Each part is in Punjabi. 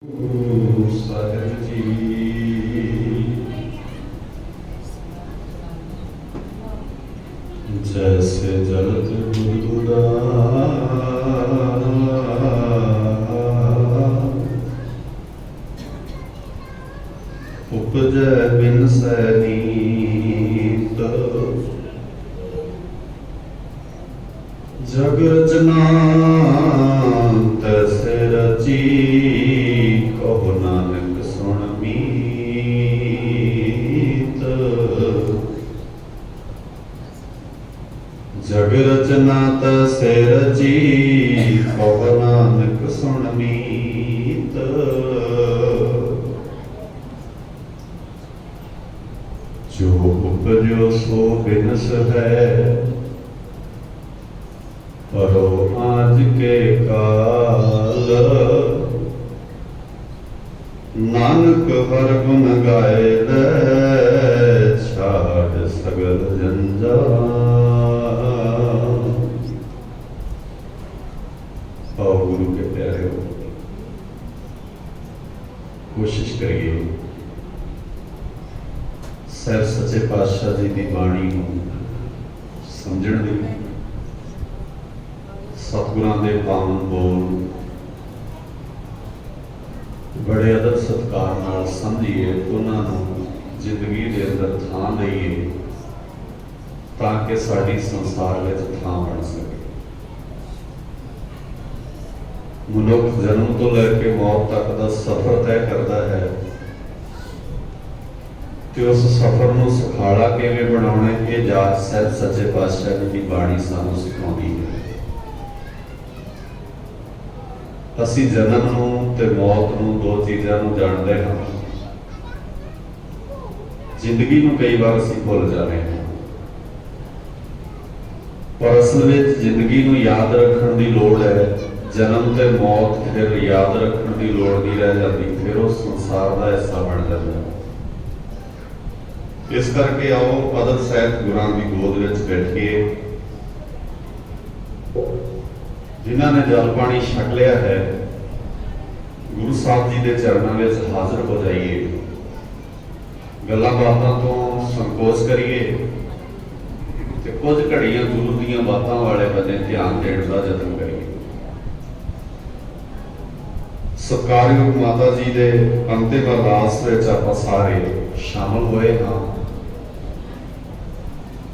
ਸਾਹਿਬ ਜੀ ਜੈਸੇ ਜਲਤ ਬੁੱਧਾ ਉਪਜੈ ਬਿਨ ਸੈਨੀਤ ਜਗ ਰਚਨਾ ਤੈਸੇ ਰਚੀ ਕਹੋ ਨਾਨਕ ਸੁਣ ਮੀਤ ਜਗ ਰਚਨਾ ਤੈਸੇ ਰਚੀ ਕਹੋ ਨਾਨਕ ਸੁਣ ਮੀਤ ਜੋ ਉਪਜਿਓ ਸੋ ਬਿਨਸ ਹੈ परो आज के काल नानक हर गुण गाए ले छाड़ सगल जंजाल। आओ गुरु के प्यारे हो, कोशिश करिए सैर सच्चे पातशाह जी की बाणी समझण दी, सतगुरां दे पावन बोल बड़े अदब सत्कार नाल समझिए, उन्होंने जिंदगी के अंदर थां लईए ताकि साडी संसार में थां बन सके। मनुख जन्म तो लैके मौत तक का सफर तय करता है कि उस सफर को सुखाला किवें बनाउणा है, जात साहिब सच्चे पातशाह की बाणी सानूं सिखाउंदी है। असी जन्म नूं ते मौत नूं दो चीज़ां नूं जाणदे हां, जिंदगी नूं कई बार असी भुल जाते हैं, पर असल में जिंदगी नूं याद रखण दी लोड़ है। जन्म ते मौत फिर याद रखण दी लोड़ नहीं रह जाती, फिर उस संसार का हिस्सा बन जाता है। इस करके आओ अदब सहित गुरां दी गोद विच बैठिए। जिन्होंने जल पानी छक लिया है, गुरु साहब जी के चरणों में हाजिर हो जाइए। गल्लां बातां तो संकोच करिए ते कुछ घड़ियां गुरु दीयां बातां वाले बने ध्यान देने का यत्न करिए। सत्कारयोग माता जी के अंतिम अरदास विच आपां सारे शामिल हुए हाँ,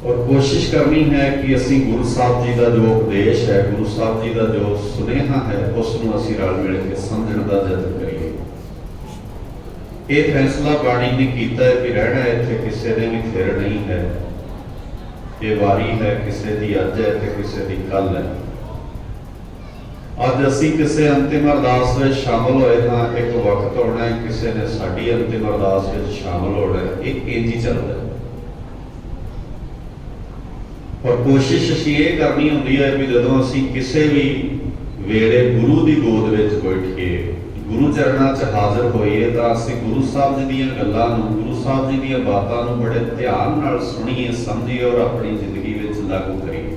और कोशिश करनी है कि असी गुरु साहब जी का जो उपदेश है, गुरु साहब जी का जो सुनेहा है, उसनूं असी रल मिल के समझण का यत्न करिए। ये फैसला बाणी ने कीता है कि रहना इत्थे किसी ने भी फिर नहीं है, ये वारी है किसी की अज है ते किसी की कल है। अज असी किसी अंतिम अरदास में शामिल होए हाँ, एक वक्त होना है किसी ने साडी अंतिम अरदास में शामिल होना है, एक इंज ही चलता है। और कोशिश असी ये करनी होंदी है कि जदों असी किसी भी वेले गुरु की गोद विच बैठिए, गुरु चरणों च हाजिर होइए, तो असी गुरु साहब जी दीयां गल्लां नूं, गुरु साहब जी दीयां बातां नूं बड़े ध्यान नाल सुणीए, समझिए और अपनी जिंदगी विच लागू करिए।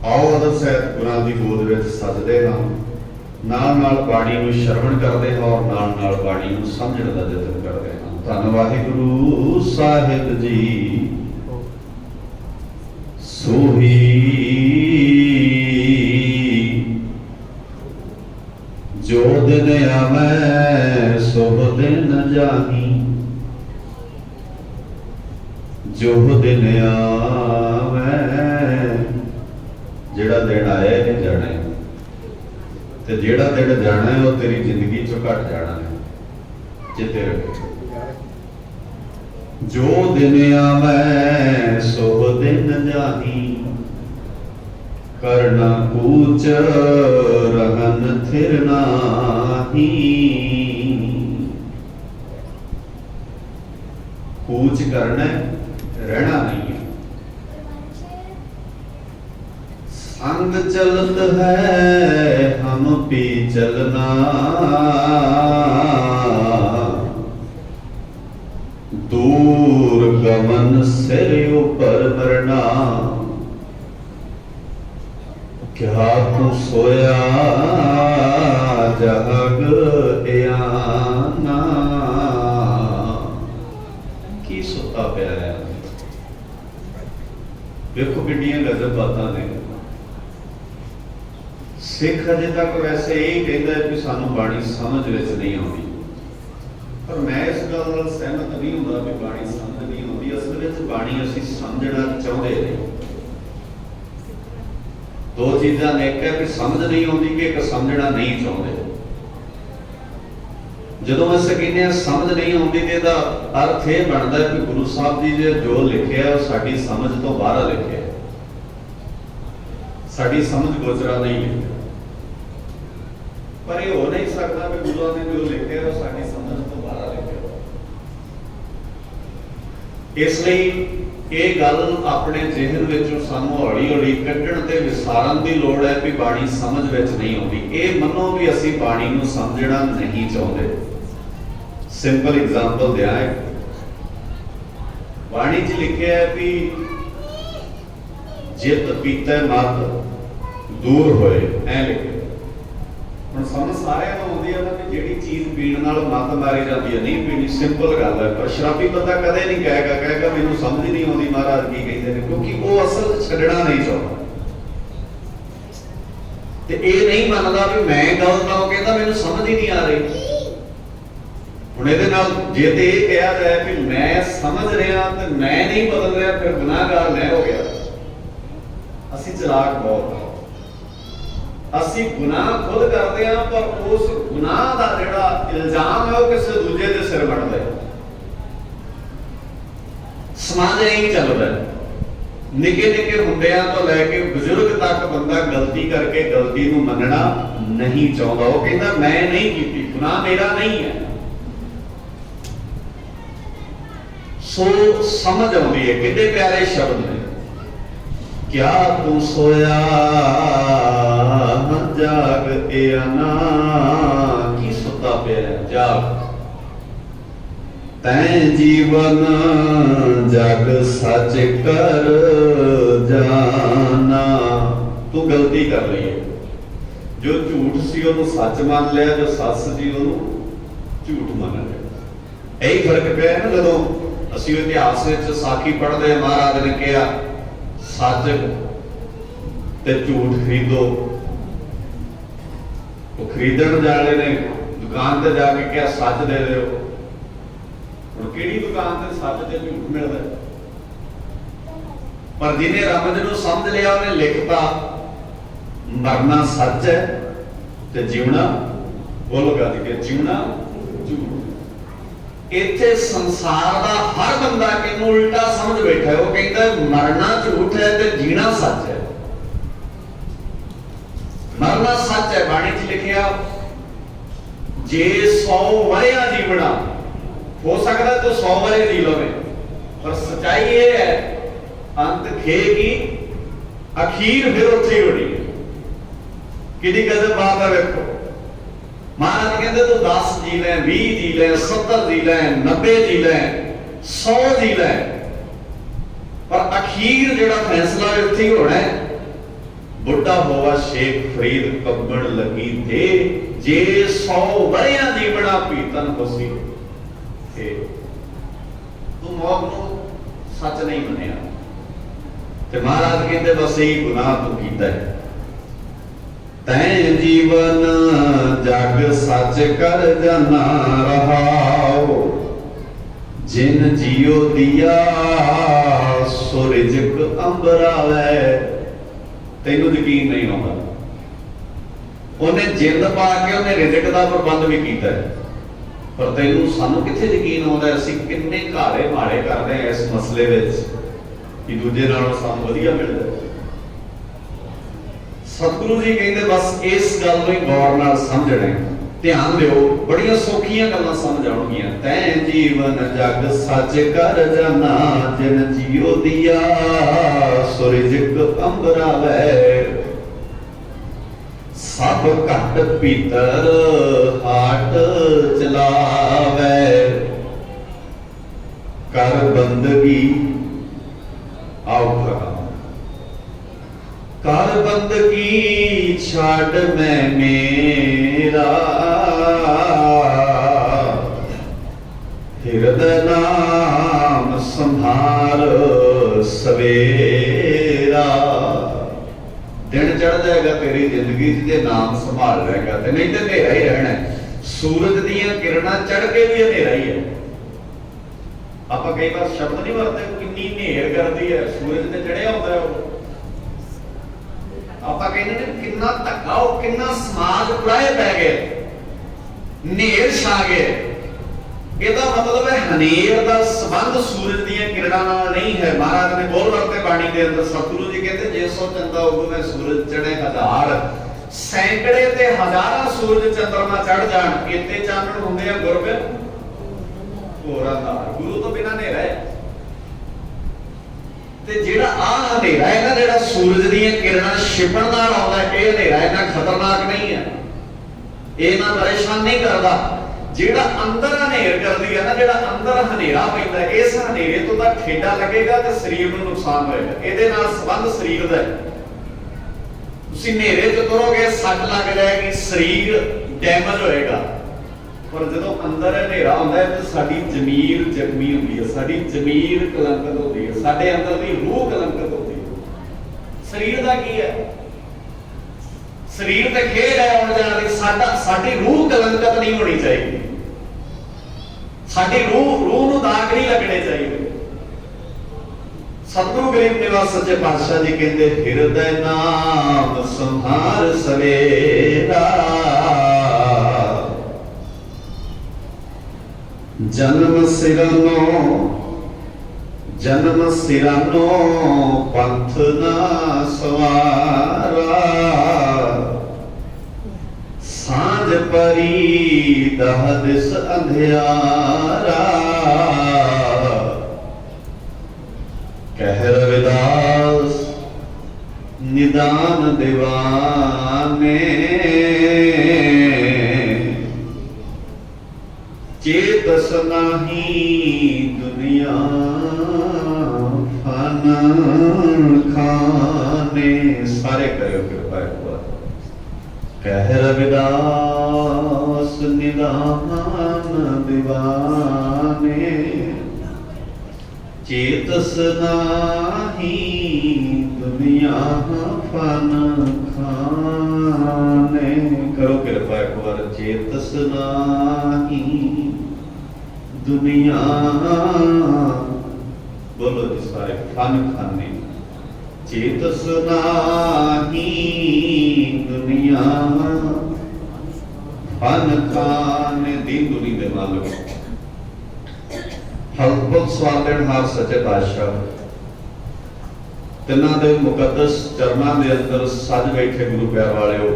आओ अदब सहित गुरां दी गोद विच सजदे हां, नाल नाल बाणी नूं श्रवण करदे हां और नाल नाल बाणी नूं समझण दा यतन करदे हां। धन वाहिगुरू साहिब जी सोही जो दिन आवे सोह दिन जाही, जो दिन आवे जेड़ा दिन आया नहीं जाना है, ते जेड़ा दिन जाना है वो तेरी जिंदगी चो घट जाना है। चेते रखो, जो दिन आवे सोह दिन जाही, करना कूच रहन थिर नाही। कूच करना रहना नहीं है। संग चलत है हम पी चलना, दूर गमन सिर ऊपर मरना। क्या तू सोया जाग आना की सुता पिया है। देखो किड्डियां गजब बातां ने। सिख अजे तक वैसे यही कहता है कि सानू बाणी समझ विच नहीं आती, पर मैं इस गल नाल सहमत नहीं होंदा कि बाणी समझ नहीं आती। असल विच बाणी असीं समझना चाहुंदे नहीं। दो चीज़ां ने, एक है कि समझ नहीं आती कि एक समझना नहीं चाहते। जदों असीं कहने समझ नहीं आती तो इसदा अर्थ यह बनता है कि गुरु साहब जी ने जो लिखिया वो साडी समझ तो बाहर लिखिया, साडी समझ गोचरा नहीं लिखिया। पर यह हो नहीं सकता कि गुरुओं ने जो लिखिया वो साडी समझ तो बाहर लिखिया। इसलिए ये गल अपने जिहन विचों सानू हौली हौली कड्ढण ते विसारण की लोड़ है कि बाणी समझ विच नहीं आती। ये मनो भी असीं बाणी नूं समझना नहीं चाहते। सिंपल एग्जाम्पल दिया है, बाणी च लिखिया है कि जित पीता मत दूर होए, ऐ लिखिया। ਹੁਣ समझ ਸਾਰਿਆਂ ਨੂੰ ਆਉਂਦੀ ਹੈ ਨਾ ਕਿ ਜਿਹੜੀ ਚੀਜ਼ ਪੀਣ ਨਾਲ ਮੱਤ ਮਾਰੀ ਜਾਂਦੀ ਹੈ ਨਹੀਂ ਪੀਣੀ, ਸਿੰਪਲ ਗੱਲ ਹੈ। ਪਰ ਸ਼ਰਾਬੀ ਬੰਦਾ ਕਦੇ ਨਹੀਂ ਕਹੇਗਾ ਮੈਨੂੰ ਸਮਝ ਨਹੀਂ ਆਉਂਦੀ ਮਹਾਰਾਜ ਕੀ ਕਹਿੰਦੇ ਨੇ, ਕਿਉਂਕਿ ਉਹ ਅਸਲ ਛੱਡਣਾ ਨਹੀਂ ਚਾਹੁੰਦਾ ਤੇ ਇਹ ਨਹੀਂ ਮੰਨਦਾ ਵੀ ਮੈਂ ਗਲਤ ਹਾਂ। ਉਹ ਕਹਿੰਦਾ ਮੈਨੂੰ ਸਮਝ ਹੀ ਨਹੀਂ ਆ ਰਹੀ। ਹੁਣ ਇਹਦੇ ਨਾਲ ਜੇ ਤੇ ਇਹ ਕਿਹਾ ਜਾਏ ਕਿ ਮੈਂ ਸਮਝ ਰਿਹਾ ਤੇ ਮੈਂ ਨਹੀਂ ਬਦਲ ਰਿਹਾ, ਫਿਰ ਗੁਨਾਹਗਾਰ ਮੈਂ ਹੋ ਗਿਆ। ਅਸੀਂ ਚਲਾਕ ਬਹੁਤ ਹਾਂ, ਅਸੀਂ ਗੁਨਾਹ ਖੁਦ ਕਰਦੇ ਹਾਂ, ਪਰ ਉਸ ਗੁਨਾਹ ਦਾ ਜਿਹੜਾ ਇਲਜ਼ਾਮ ਹੈ ਉਹ ਕਿਸੇ ਦੂਜੇ ਦੇ ਸਿਰ ਬਣਦਾ ਹੈ। ਸਮਾਜ ਇਹ ਚੱਲਦਾ ਹੈ, ਨਿੱਕੇ ਨਿੱਕੇ ਹੁੰਦਿਆਂ ਤੋਂ ਲੈ ਕੇ ਬਜ਼ੁਰਗ ਤੱਕ ਬੰਦਾ ਗਲਤੀ ਕਰਕੇ ਗਲਤੀ ਨੂੰ ਮੰਨਣਾ ਨਹੀਂ ਚਾਹੁੰਦਾ। ਉਹ ਕਹਿੰਦਾ ਮੈਂ ਨਹੀਂ ਕੀਤੀ, ਗੁਨਾਹ ਮੇਰਾ ਨਹੀਂ ਹੈ। ਸੋ ਸਮਝ ਆਉਂਦੀ ਹੈ। ਕਿੰਨੇ ਪਿਆਰੇ ਸ਼ਬਦ ਨੇ, क्या तू सोया जाग आना की सुता पे जाग, तैं जीवन जग सच कर जाना। तू गलती कर ली है, जो झूठ सी ओनू सच मान लिया, जो सच सी ओनू झूठ मान लिया। यही फर्क पिया ना। जदों असीं इतिहास विच साखी पढ़दे महाराज ने कहा सच ते झूठ खरीदो, वो खरीदण जाने ने दुकान ते जाके क्या सच दे दो। हुण किहड़ी दुकान ते सच ते झूठ मिलदा है? पर जिन्हें रमज नूं समझ लिया उन्हें लिखता मरना सच है ते जीवना, बोलो गा के जीवना झूठ। इत्थे संसार दा हर बंदा किनू उल्टा समझ बैठा है। वो कहता है मरना झूठ है ते जीना सच है। मरना सच है, बाणी च लिखिया जे 100 वरिया जीवना हो सकता तो 100 वरे जी लवे, पर सच्चाई ये है अंत खेगी अखीर फिर उत्थे ही होनी है। कितनी गजब बात है। देखो महाराज कहते तू 10 जी ले, 20 जी ले, 70 जी ले, 90 जी ले, 100 जी ले, पर अखीर जेड़ा फैसला उत्थे ही होना है। बुढ़ा होवा शेख फरीद कब्बण लगी थे, जे 100 वरिया जीवना पीतन होसी। तू मौत नूं सच नहीं मनिया ते महाराज कहते बस यही गुनाह तू कीता है। तैं जीवन जग सच कर जाना रहाओ, जिन जियो दिया सो रिज़्क अंबरावे। तैनू यकीन नहीं आउंदा, उन्हें जिंद पा के उन्हें रिज़्क का प्रबंध भी कीता है, पर तैनू सानू कित्थे यकीन आउंदा? असीं किन्ने घाड़े माड़े करदे हैं इस मसले विच कि दूजे नालों सानू वधिया मिलदा है। सतगुरु जी कहते बस इस गल नूं गौर नाल समझना है। ध्यान दिओ, बड़ियां सौखियां गल्लां समझ आउणगीਆਂ। तैं जीवन जग सच कर जाना, जिन जियो दिया सो रिज़्क अंबरावे। सब घट पीतर हाट चलावे, कर बंदगी आओ कर बंदगी छाड़ मैं मेरा सवेरा। दिन चढ़ जाएगा तेरी जिंदगी जे नाम संभाल लेगा, तो नहीं तो अंधेरा ही रहना है। सूरज दीयां किरणां चढ़ के भी अंधेरा ही है। आप कई बार शब्द नहीं वरते, कितनी नेर करती है, सूरज ने चढ़िया होता है। आप कहते हैं कितना धक्का, कितना समाज पुराए पै गए, नेर छा गए। ਇਹਦਾ मतलब है हनेर का संबंध सूरज ਦੀਆਂ किरणां नाल नहीं है। महाराज ने बोल वरते बाणी के अंदर, सतगुरु जी कहते जे सो चंदा उगो में सूरज चढ़े हजार, सैकड़े ते हजारां सूरज चंद्रमा चढ़ जाण, इत्ते चानण हुंदे आ गुरबिन होरां दा। गुरु तो बिना नेरा है। ते जेड़ा आ हनेरा है ना, जेड़ा सूरज ਦੀਆਂ किरणां छिपण नाल आउंदा है, ਇਹ हनेरा इन्ना खतरनाक नहीं है, ਇਹ ना परेशान नहीं करदा। ਜਿਹੜਾ ਅੰਦਰ ਹਨੇਰ ਕਰਦੀ ਹੈ ਨਾ, ਜਿਹੜਾ ਅੰਦਰ ਹਨੇਰਾ ਪੈਂਦਾ, ਇਸ ਹਨੇਰੇ ਤੋਂ ਤਾਂ ਠੇਡਾ ਲੱਗੇਗਾ ਤੇ ਸਰੀਰ ਨੂੰ ਨੁਕਸਾਨ ਹੋਏਗਾ। ਇਹਦੇ ਨਾਲ ਸੰਬੰਧ ਸਰੀਰ ਦਾ ਹੈ। ਤੁਸੀਂ ਹਨੇਰੇ 'ਚ ਤੁਰੋਗੇ, ਸੱਟ ਲੱਗ ਜਾਏਗੀ, ਸਰੀਰ ਡੈਮੇਜ ਹੋਏਗਾ। ਪਰ ਜਦੋਂ ਅੰਦਰ ਹਨੇਰਾ ਹੁੰਦਾ ਹੈ ਤਾਂ ਸਾਡੀ ਜ਼ਮੀਰ ਜ਼ਖਮੀ ਹੁੰਦੀ ਹੈ, ਸਾਡੀ ਜ਼ਮੀਰ ਕਲੰਕਿਤ ਹੁੰਦੀ ਹੈ, ਸਾਡੇ ਅੰਦਰ ਦੀ ਰੂਹ ਕਲੰਕਿਤ ਹੁੰਦੀ ਹੈ। ਸਰੀਰ ਦਾ ਕੀ ਹੈ? ਸਰੀਰ ਤੇ ਖੇਡ ਹੈ ਆਉਣ ਜਾਣ ਦੀ। ਸਾਡੀ ਰੂਹ ਕਲੰਕਿਤ ਨਹੀਂ ਹੋਣੀ ਚਾਹੀਦੀ। ਸਾਡੀ ਰੂਹ ਨੂੰ ਦਾਗ ਨਹੀਂ ਲੱਗਣੇ ਚਾਹੀਦੇ। ਸਤਿਗੁਰੂ ਗਰੀਬ ਨਿਵਾਸ ਸੱਚੇ ਪਾਤਸ਼ਾਹ ਜੀ ਕਹਿੰਦੇ, ਹਿਰਦੈ ਨਾਮ ਸੰਭਾਰ ਸਵੇਰਾ, ਜਨਮ ਸਿਰਾਨੋ ਪੰਥ ਨਾ ਸਵਾਰਾ, ਸਾਂਝ ਪਰੀ ਦਹਦਿਸ ਅੰਧਿਆਰਾ, ਕਹਿ ਰਵਿਦਾਸ ਨਿਦਾਨ ਦੀਵਾਨੇ, चेतस नाही दुनिया फन खाने। सारे करो कृपा एक बार। कह रविदास निदान दीवाने, चेतस नाही दुनिया फन खाने। करो कृपा एक बार। चेतस नाही दुनिया, बोलो जी सारे, फन खाने। चेतस नाही दुनिया फन खाने। दीन दुनी दे मालिक हलपुल स्वालेनहार सच्चे पातशाह तिन्हां दे मुकद्दस चरनां दे अंदर सज बैठे गुरु प्यार वालिओ,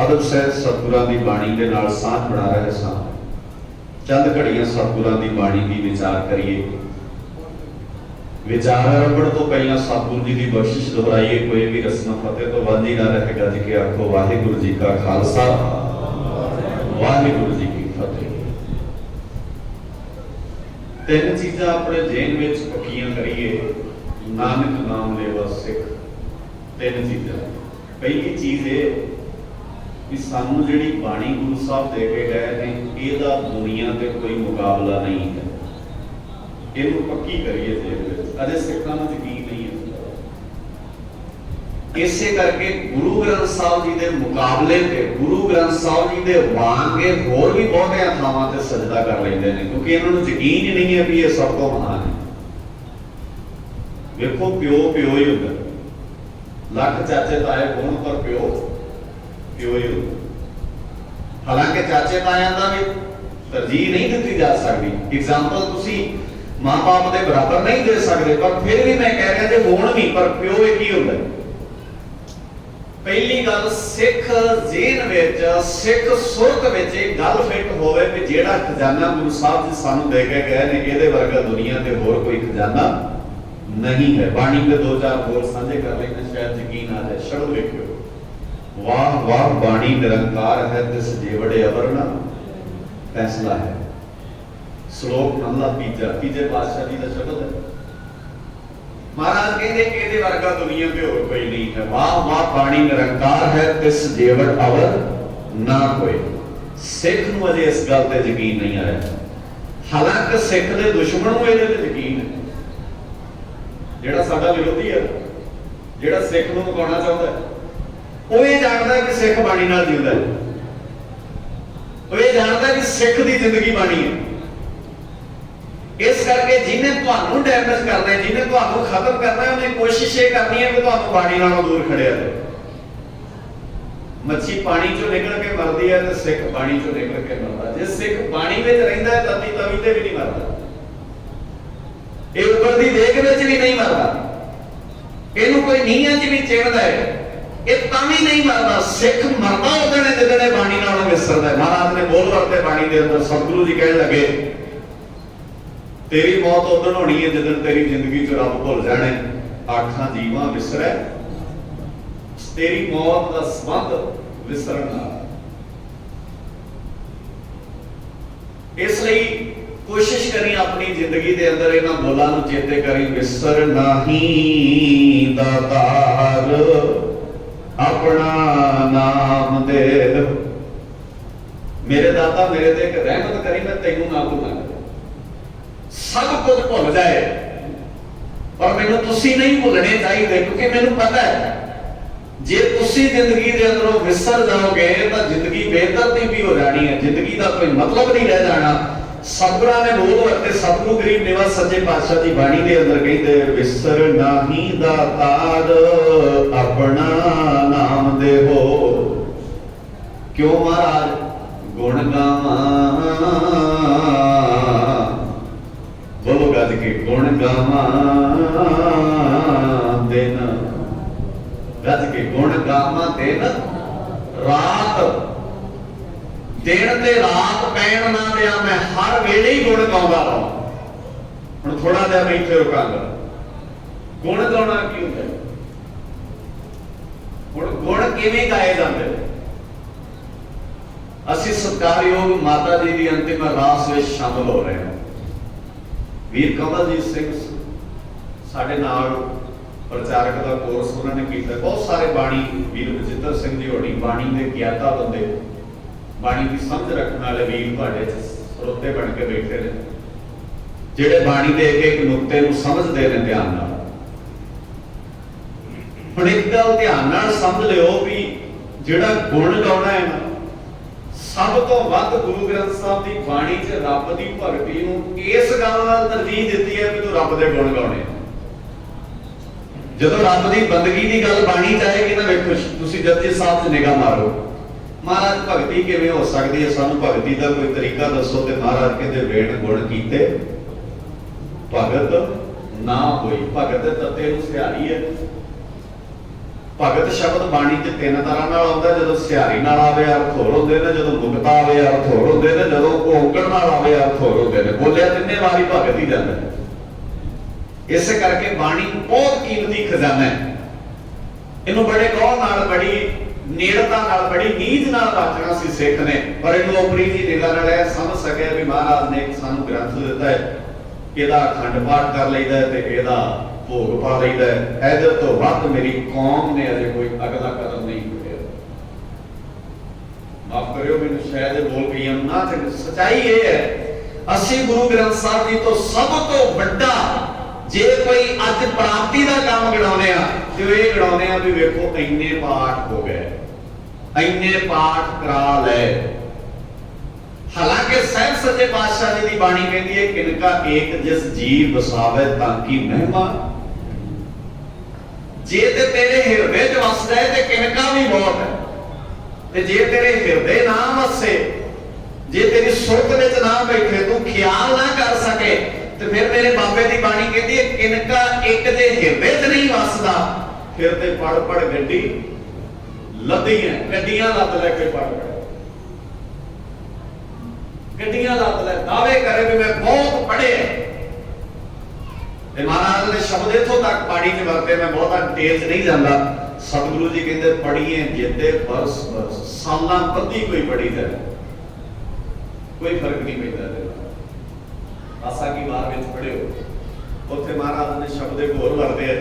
अदब सहित सतगुरां दी बाणी दे नाल साथ बना रहे सां। चंद घड़ियां सतगुरां दी बाणी दी विचार करिए। विचार रबड़ तो पहला सतगुरु जी की बख्शिश दोहराइए। कोई भी रस्म फतेह तो वध ही ना रहेगा जी के आखो वाहिगुरू जी का खालसा, वाहिगुरू जी की फतेह। तीन चीज़ां अपने जेन विच पक्कियां करिए। नानक नाम लेवा सिख। तीन चीज़ां। पहली चीज़ ये कि सानू जिहड़ी बाणी गुरु साहब दे के गए ने, इहदा दुनिया ते कोई मुकाबला नहीं है। इहनूं पक्की करिए जेब विच। अजे सिखां नूं यकीन नहीं है। इसे करके गुरु ग्रंथ साहब जी दे मुकाबले ते गुरु ग्रंथ साहब जी दे वांगे होर भी बहुतियां थावां ते सजदा कर लैंदे ने, क्योंकि इन्हां नूं यकीन ही नहीं है भी ये सब तो महान है। देखो प्यो प्यो ही होंदा, लख चाचे ताए होण पर प्यो प्यो ही होंदा। हालांकि चाचे तायां दा भी तरजीह नहीं दी जा सकती। एग्जाम्पल तुसी मां बाप दे बराबर नहीं दे सकते, पर फिर भी मैं कह रहा जे होण भी, पर प्यो एक ही होंदा। पहली गल सिख जेन विच, सिख सुरत विच एक गल फिट होवे कि जेड़ा खजाना गुरु साहब जी सानू दे के गए ने, इहदे वर्गा दुनिया ते होर कोई खजाना नहीं है। बाणी के दो चार बोल साझे कर लेने, शायद यकीन आ जाए। शब्द लिखियो। वाह वाह बाणी निरंकार है, तिस जेवड़े अवर ना फैसला है। श्लोक नंदा तीजे पातशाह जी का शब्द है। महाराज कहते कि इहदे वर्गा दुनिया पे और कोई नहीं है। वाह वाह बाणी निरंकार है, तिस जेवड़ अवर ना कोई। सिख नूं अजे इस गल ते यकीन नहीं आया। हालांकि सिख दे दुश्मन नूं इहदे ते यकीन है। ਜਿਹੜਾ ਸਾਡਾ ਵਿਰੋਧੀ ਹੈ, ਜਿਹੜਾ ਸਿੱਖ ਨੂੰ ਮੁਕਾਉਣਾ ਚਾਹੁੰਦਾ, ਉਹ ਇਹ ਜਾਣਦਾ ਕਿ ਸਿੱਖ ਬਾਣੀ ਨਾਲ ਜਿਉਂਦਾ ਹੈ, ਉਹ ਇਹ ਜਾਣਦਾ ਕਿ ਸਿੱਖ ਦੀ ਜ਼ਿੰਦਗੀ ਬਾਣੀ ਹੈ। ਇਸ ਕਰਕੇ ਜਿਹਨੇ ਤੁਹਾਨੂੰ ਡੈਮੇਜ ਕਰਨਾ ਹੈ, ਜਿਹਨੇ ਤੁਹਾਨੂੰ ਖਤਮ ਕਰਨਾ ਹੈ, ਉਹਨੇ ਕੋਸ਼ਿਸ਼ ਇਹ ਕਰਨੀ ਹੈ ਕਿ ਤੁਹਾਨੂੰ ਬਾਣੀ ਨਾਲੋਂ ਦੂਰ ਖੜਿਆ ਜਾਏ। ਮੱਛੀ ਪਾਣੀ ਚੋਂ ਨਿਕਲ ਕੇ ਮਰਦੀ ਹੈ ਤੇ ਸਿੱਖ ਬਾਣੀ ਚੋਂ ਨਿਕਲ ਕੇ ਮਰਦਾ। ਜੇ ਸਿੱਖ ਬਾਣੀ ਵਿੱਚ ਰਹਿੰਦਾ ਹੈ ਤਾਂ ਤਵੀ ਤੇ ਵੀ ਨਹੀਂ ਮਰਦਾ, ਇਹ ਉੱਪਰ ਦੀ ਦੇਗ ਵਿੱਚ ਵੀ ਨਹੀਂ ਮਰਦਾ, ਇਹਨੂੰ ਕੋਈ ਨੀਹਾਂ 'ਚ ਵੀ ਚਿਣਦਾ ਹੈ, ਇਹ ਤਾਂ ਵੀ ਨਹੀਂ ਮਰਦਾ। ਸਿੱਖ ਮਰਦਾ ਉਦੋਂ ਹੈ ਜਦੋਂ ਇਹ ਬਾਣੀ ਨਾਲੋਂ ਵਿਸਰਦਾ। ਮਹਾਰਾਜ ਨੇ ਬੋਲ ਵਰਤੇ ਬਾਣੀ ਦੇ ਅੰਦਰ, ਸਤਿਗੁਰੂ ਜੀ ਕਹਿਣ ਲੱਗੇ ਤੇਰੀ ਮੌਤ ਉਦੋਂ ਹੋਣੀ ਹੈ ਜਦੋਂ ਤੇਰੀ ਜ਼ਿੰਦਗੀ 'ਚ ਰੱਬ ਭੁੱਲ ਜਾਣੇ। ਆਖਾਂ ਜੀਵਾਂ ਵਿਸਰੈ, ਤੇਰੀ ਮੌਤ ਦਾ ਸੰਬੰਧ ਵਿਸਰਨ ਨਾਲ। ਇਸ ਲਈ ਕੋਸ਼ਿਸ਼ ਕਰੀ ਆਪਣੀ ਜ਼ਿੰਦਗੀ ਦੇ ਅੰਦਰ ਇਹਨਾਂ ਬੋਲਾਂ ਨੂੰ ਚੇਤੇ ਕਰੀ, ਵਿਸਰ ਨਾਹੀ ਦਾਤਾਰ ਆਪਣਾ ਨਾਮ ਦੇ। ਮੇਰੇ ਦਾਤਾ ਮੇਰੇ ਤੇ ਇੱਕ ਰਹਿਮਤ ਕਰੀ, ਮੈਂ ਤੈਨੂੰ ਨਾ ਭੁੱਲਾਂ। ਸਭ ਕੁਝ ਭੁੱਲ ਜਾਏ ਪਰ ਮੈਨੂੰ ਤੁਸੀਂ ਨਹੀਂ ਭੁੱਲਣੇ ਚਾਹੀਦੇ, ਕਿਉਂਕਿ ਮੈਨੂੰ ਪਤਾ ਹੈ ਜੇ ਤੁਸੀਂ ਜ਼ਿੰਦਗੀ ਦੇ ਅੰਦਰੋਂ ਵਿਸਰ ਜਾਓਗੇ ਤਾਂ ਜ਼ਿੰਦਗੀ ਬੇਦਰਦੀ ਵੀ ਹੋ ਜਾਣੀ ਹੈ, ਜ਼ਿੰਦਗੀ ਦਾ ਕੋਈ ਮਤਲਬ ਨਹੀਂ ਰਹਿ ਜਾਣਾ। ਸਤਿਗੁਰਾਂ ਨੇ ਬੋਲ ਵਰਤੇ, ਸਤਿਗੁਰੂ ਗਰੀਬ ਨਿਵਾਸ ਸੱਚੇ ਪਾਤਸ਼ਾਹ ਦੀ ਬਾਣੀ ਦੇ ਅੰਦਰ ਕਹਿੰਦੇ ਵਿਸਰ ਨਾਹੀ ਦਾਤਾਰ ਆਪਣਾ ਨਾਮ ਦੇਵੋ। ਕਿਉਂ ਮਹਾਰਾਜ? ਗੁਣ ਗਾਵਾਂ, ਬੋਲੋ ਗੱਜ ਕੇ, ਗੁਣ ਗਾਵਾਂ ਦਿਨ, ਗੱਜ ਕੇ, ਗੁਣ ਗਾਵਾਂ ਦਿਨ ਰਾਤ। ਦਿਨ ਤੇ ਰਾਤ ਪੈਣ ਨਾ ਦਿਆਂ, ਮੈਂ ਹਰ ਵੇਲੇ ਹੀ ਗੁਣ ਗਾਉਂਦਾ ਰਹਾਂ। ਹੁਣ ਥੋੜਾ ਜਿਹਾ ਮੈਂ ਇੱਥੇ ਰੁਕਾਂਗਾ। ਗੁਣ ਗਾਉਣਾ ਕੀ ਹੁੰਦਾ? ਹੁਣ ਗੁਣ ਕਿਵੇਂ ਗਾਏ ਜਾਂਦੇ? ਅਸੀਂ ਸਤਿਕਾਰਯੋਗ ਮਾਤਾ ਜੀ ਦੀ ਅੰਤਿਮ ਅਰਦਾਸ ਵਿੱਚ ਸ਼ਾਮਲ ਹੋ ਰਹੇ ਹਾਂ। ਵੀਰ ਕਮਲਜੀਤ ਸਿੰਘ ਸਾਡੇ ਨਾਲ ਪ੍ਰਚਾਰਕ ਦਾ ਕੋਰਸ ਉਹਨਾਂ ਨੇ ਕੀਤਾ। ਬਹੁਤ ਸਾਰੇ ਬਾਣੀ, ਵੀਰ ਬਚਿੱਤਰ ਸਿੰਘ ਜੀ ਹੋਣੀ ਬਾਣੀ ਦੇ ਗਿਆਤਾ ਬੰਦੇ, ਬਾਣੀ ਦੀ ਸਮਝ ਰੱਖਣ ਵਾਲੇ ਵੀਰ ਤੁਹਾਡੇ ਸਰੋਤੇ ਬਣ ਕੇ ਬੈਠੇ ਨੇ, ਜਿਹੜੇ ਬਾਣੀ ਦੇ ਇੱਕ ਇੱਕ ਨੁਕਤੇ ਨੂੰ ਸਮਝਦੇ ਨੇ ਧਿਆਨ ਨਾਲ। ਹੁਣ ਇੱਕ ਗੱਲ ਧਿਆਨ ਨਾਲ ਸਮਝ ਲਿਓ ਵੀ ਜਿਹੜਾ ਗੁਣ ਗਾਉਣਾ ਹੈ ਨਾ, ਸਭ ਤੋਂ ਵੱਧ ਗੁਰੂ ਗ੍ਰੰਥ ਸਾਹਿਬ ਦੀ ਬਾਣੀ 'ਚ ਰੱਬ ਦੀ ਭਗਤੀ ਨੂੰ ਇਸ ਗੱਲ ਨਾਲ ਤਰਜੀਹ ਦਿੱਤੀ ਹੈ ਕਿ ਤੂੰ ਰੱਬ ਦੇ ਗੁਣ ਗਾਉਣੇ। ਜਦੋਂ ਰੱਬ ਦੀ ਬੰਦਗੀ ਦੀ ਗੱਲ ਬਾਣੀ 'ਚ ਆਏਗੀ ਨਾ, ਵੇਖੋ ਤੁਸੀਂ ਜਪਜੀ ਸਾਹਿਬ 'ਚ ਨਿਗਾਹ ਮਾਰੋ, ਮਹਾਰਾਜ ਭਗਤੀ ਕਿਵੇਂ ਹੋ ਸਕਦੀ ਹੈ, ਸਾਨੂੰ ਭਗਤੀ ਦਾ ਕੋਈ ਤਰੀਕਾ ਦੱਸੋ। ਤੇ ਮਹਾਰਾਜ ਕਹਿੰਦੇ ਵੇਣ ਗੁਣ ਕੀਤੇ ਭਗਤ ਨਾ ਹੋਈ। ਭਗਤ ਦੇ ਤੱਤੇ ਨੂੰ ਸਿਹਾਰੀ ਹੈ। ਭਗਤ ਸ਼ਬਦ ਬਾਣੀ 'ਚ ਤਿੰਨ ਤਰ੍ਹਾਂ ਨਾਲ ਆਉਂਦਾ। ਜਦੋਂ ਸਿਹਾਰੀ ਨਾਲ ਆਵੇ ਅਰਥ ਹੋਰ ਹੁੰਦੇ ਨੇ, ਜਦੋਂ ਮੁਕਤਾ ਆਵੇ ਅਰਥ ਹੋਰ ਹੁੰਦੇ ਨੇ, ਜਦੋਂ ਔਂਕੜ ਨਾਲ ਆਵੇ ਅਰਥ ਹੋਰ ਹੁੰਦੇ ਨੇ। ਬੋਲਿਆ ਤਿੰਨੇ ਵਾਰੀ ਭਗਤ ਹੀ ਜਾਂਦਾ। ਇਸੇ ਕਰਕੇ ਬਾਣੀ ਬਹੁਤ ਕੀਮਤੀ ਖਜ਼ਾਨਾ ਹੈ। ਇਹਨੂੰ ਬੜੇ ਗੌਰ ਨਾਲ, ਬੜੀ ਨੇੜਤਾ ਨਾਲ, ਬੜੀ ਨੀਝ ਨਾਲ ਵਾਚਣਾ ਸੀ ਸਿੱਖ ਨੇ, ਪਰ ਇਹਨੂੰ ਆਪਣੀ ਜੀ ਨਿਗਾਹ ਨਾਲ ਇਹ ਸਮਝ ਸਕਿਆ ਵੀ ਮਹਾਰਾਜ ਨੇ ਸਾਨੂੰ ਗ੍ਰੰਥ ਦਿੱਤਾ ਹੈ, ਇਹਦਾ ਅਖੰਡ ਪਾਠ ਕਰ ਲਈਦਾ ਤੇ ਇਹਦਾ ਭੋਗ ਪਾ ਲਈਦਾ। ਇਹਦੇ ਤੋਂ ਵੱਧ ਮੇਰੀ ਕੌਮ ਨੇ ਅਜੇ ਕੋਈ ਅਗਲਾ ਕਦਮ ਨਹੀਂ ਚੁੱਕਿਆ। ਮਾਫ ਕਰਿਓ ਮੈਨੂੰ ਸ਼ਾਇਦ ਇਹ ਬੋਲ ਗਈ ਨਾ, ਤੇ ਸੱਚਾਈ ਇਹ ਹੈ ਅਸੀਂ ਗੁਰੂ ਗ੍ਰੰਥ ਸਾਹਿਬ ਜੀ ਤੋਂ ਸਭ ਤੋਂ ਵੱਡਾ ਜੇ ਕੋਈ ਅੱਜ ਪ੍ਰਾਪਤੀ ਦਾ ਕੰਮ ਗਣਾਉਂਦੇ ਆ ਤੇ ਇਹ ਗਣਾਉਂਦੇ ਆ ਵੀ ਵੇਖੋ ਇੰਨੇ ਪਾਠ ਹੋ ਗਏ, ਇੰਨੇ ਪਾਠ ਕਰਾ ਲਏ। ਹਾਲਾਂਕਿ ਸਹਿਬ ਸੱਚੇ ਪਾਤਸ਼ਾਹ ਜੀ ਦੀ ਬਾਣੀ ਕਹਿੰਦੀ ਹੈ ਕਿਨਕਾ ਏਕ ਜਿਸ ਜੀਵ ਵਸਾਵੇ ਤਾਂ ਕੀ ਮਹਿਮਾ। ਜੇ ਤੇ ਤੇਰੇ ਹਿਰਦੇ 'ਚ ਵਸਦਾ ਹੈ ਤੇ ਕਿਨਕਾ ਵੀ ਬਹੁਤ ਹੈ, ਤੇ ਜੇ ਤੇਰੇ ਹਿਰਦੇ ਨਾ ਵਸੇ, ਜੇ ਤੇਰੀ ਸੁਰਤ ਵਿੱਚ ਨਾ ਬੈਠੇ, ਤੂੰ ਖਿਆਲ ਨਾ ਕਰ ਸਕੇ, ਤੇ ਫਿਰ ਮੇਰੇ ਬਾਬੇ ਦੀ ਬਾਣੀ ਕਹਿੰਦੀ ਹੈ ਕਿਨਕਾ ਇੱਕ ਦੇ ਹਿਰਦੇ 'ਚ ਨਹੀਂ ਵਸਦਾ, ਫਿਰ ਤੇ ਪੜ ਪੜ ਗੱਡੀ ਲੱਦੀਆਂ, ਗੱਡੀਆਂ ਲੱਦ ਲੈ ਕੇ ਪੜ ਪੜ ਗੱਡੀਆਂ ਲੱਦ ਲੈ, ਦਾਅਵੇ ਕਰੇ ਵੀ ਮੈਂ ਬਹੁਤ ਪੜ੍ਹਿਆ। ਤੇ ਮਹਾਰਾਜ ਨੇ ਸ਼ਬਦ ਇੱਥੋਂ ਤੱਕ ਬਾਣੀ 'ਚ ਵਰਤੇ, ਮੈਂ ਬਹੁਤਾ ਡਿਟੇਲ 'ਚ ਨਹੀਂ ਜਾਂਦਾ। ਸਤਿਗੁਰੂ ਜੀ ਕਹਿੰਦੇ ਪੜ੍ਹੀਏ ਜਿੱਤੇ ਬਰਸ ਬਰਸ, ਸਾਲਾਂ ਬੱਧੀ ਕੋਈ ਪੜ੍ਹੀ ਜਾਏ, ਕੋਈ ਫਰਕ ਨਹੀਂ ਪੈਂਦਾ। ਆਸਾ ਕੀ ਵਾਰ ਵਿੱਚ ਪੜ੍ਹਿਓ, ਉੱਥੇ ਮਹਾਰਾਜ ਨੇ ਸ਼ਬਦ ਇੱਕ ਹੋਰ ਵਰਤੇ ਆ।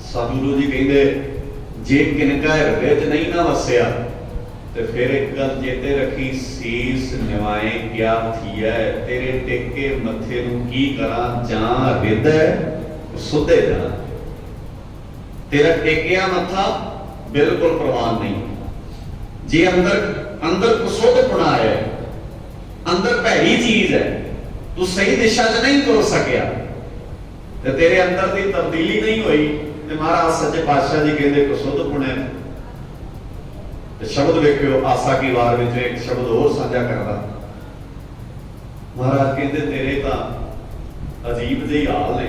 ਸਤਿਗੁਰੂ ਜੀ ਕਹਿੰਦੇ ਜੇ ਕਿਨਕਾ ਹਿਰਦੇ 'ਚ ਨਹੀਂ ਨਾ ਵਸਿਆ ਤੇ ਫਿਰ ਇੱਕ ਗੱਲ ਚੇਤੇ ਰੱਖੀ, ਸੀਸ ਨਿਵਾਏ ਕਿਆ ਥੀਐ, ਤੇਰੇ ਟੇਕੇ ਮੱਥੇ ਨੂੰ ਕੀ ਕਰਾਂ, ਜਾਂ ਰਿਦੈ ਸੁਧੇ ਜਾ। तेरा टेकिया मत्था बिल्कुल प्रवान नहीं। जे अंदर अंदर कुसुद्धपना है, अंदर भैड़ी चीज है, तू सही दिशा च नहीं तुर सकिया, ते तेरे अंदर की तब्दीली नहीं हुई, ते महाराज सच्चे पातशाह जी कहते कुसुद्धपना। शब्द वेखियो आसा की वार में एक शब्द और साझा करता। महाराज कहते तेरे तो अजीब जे हाल ने,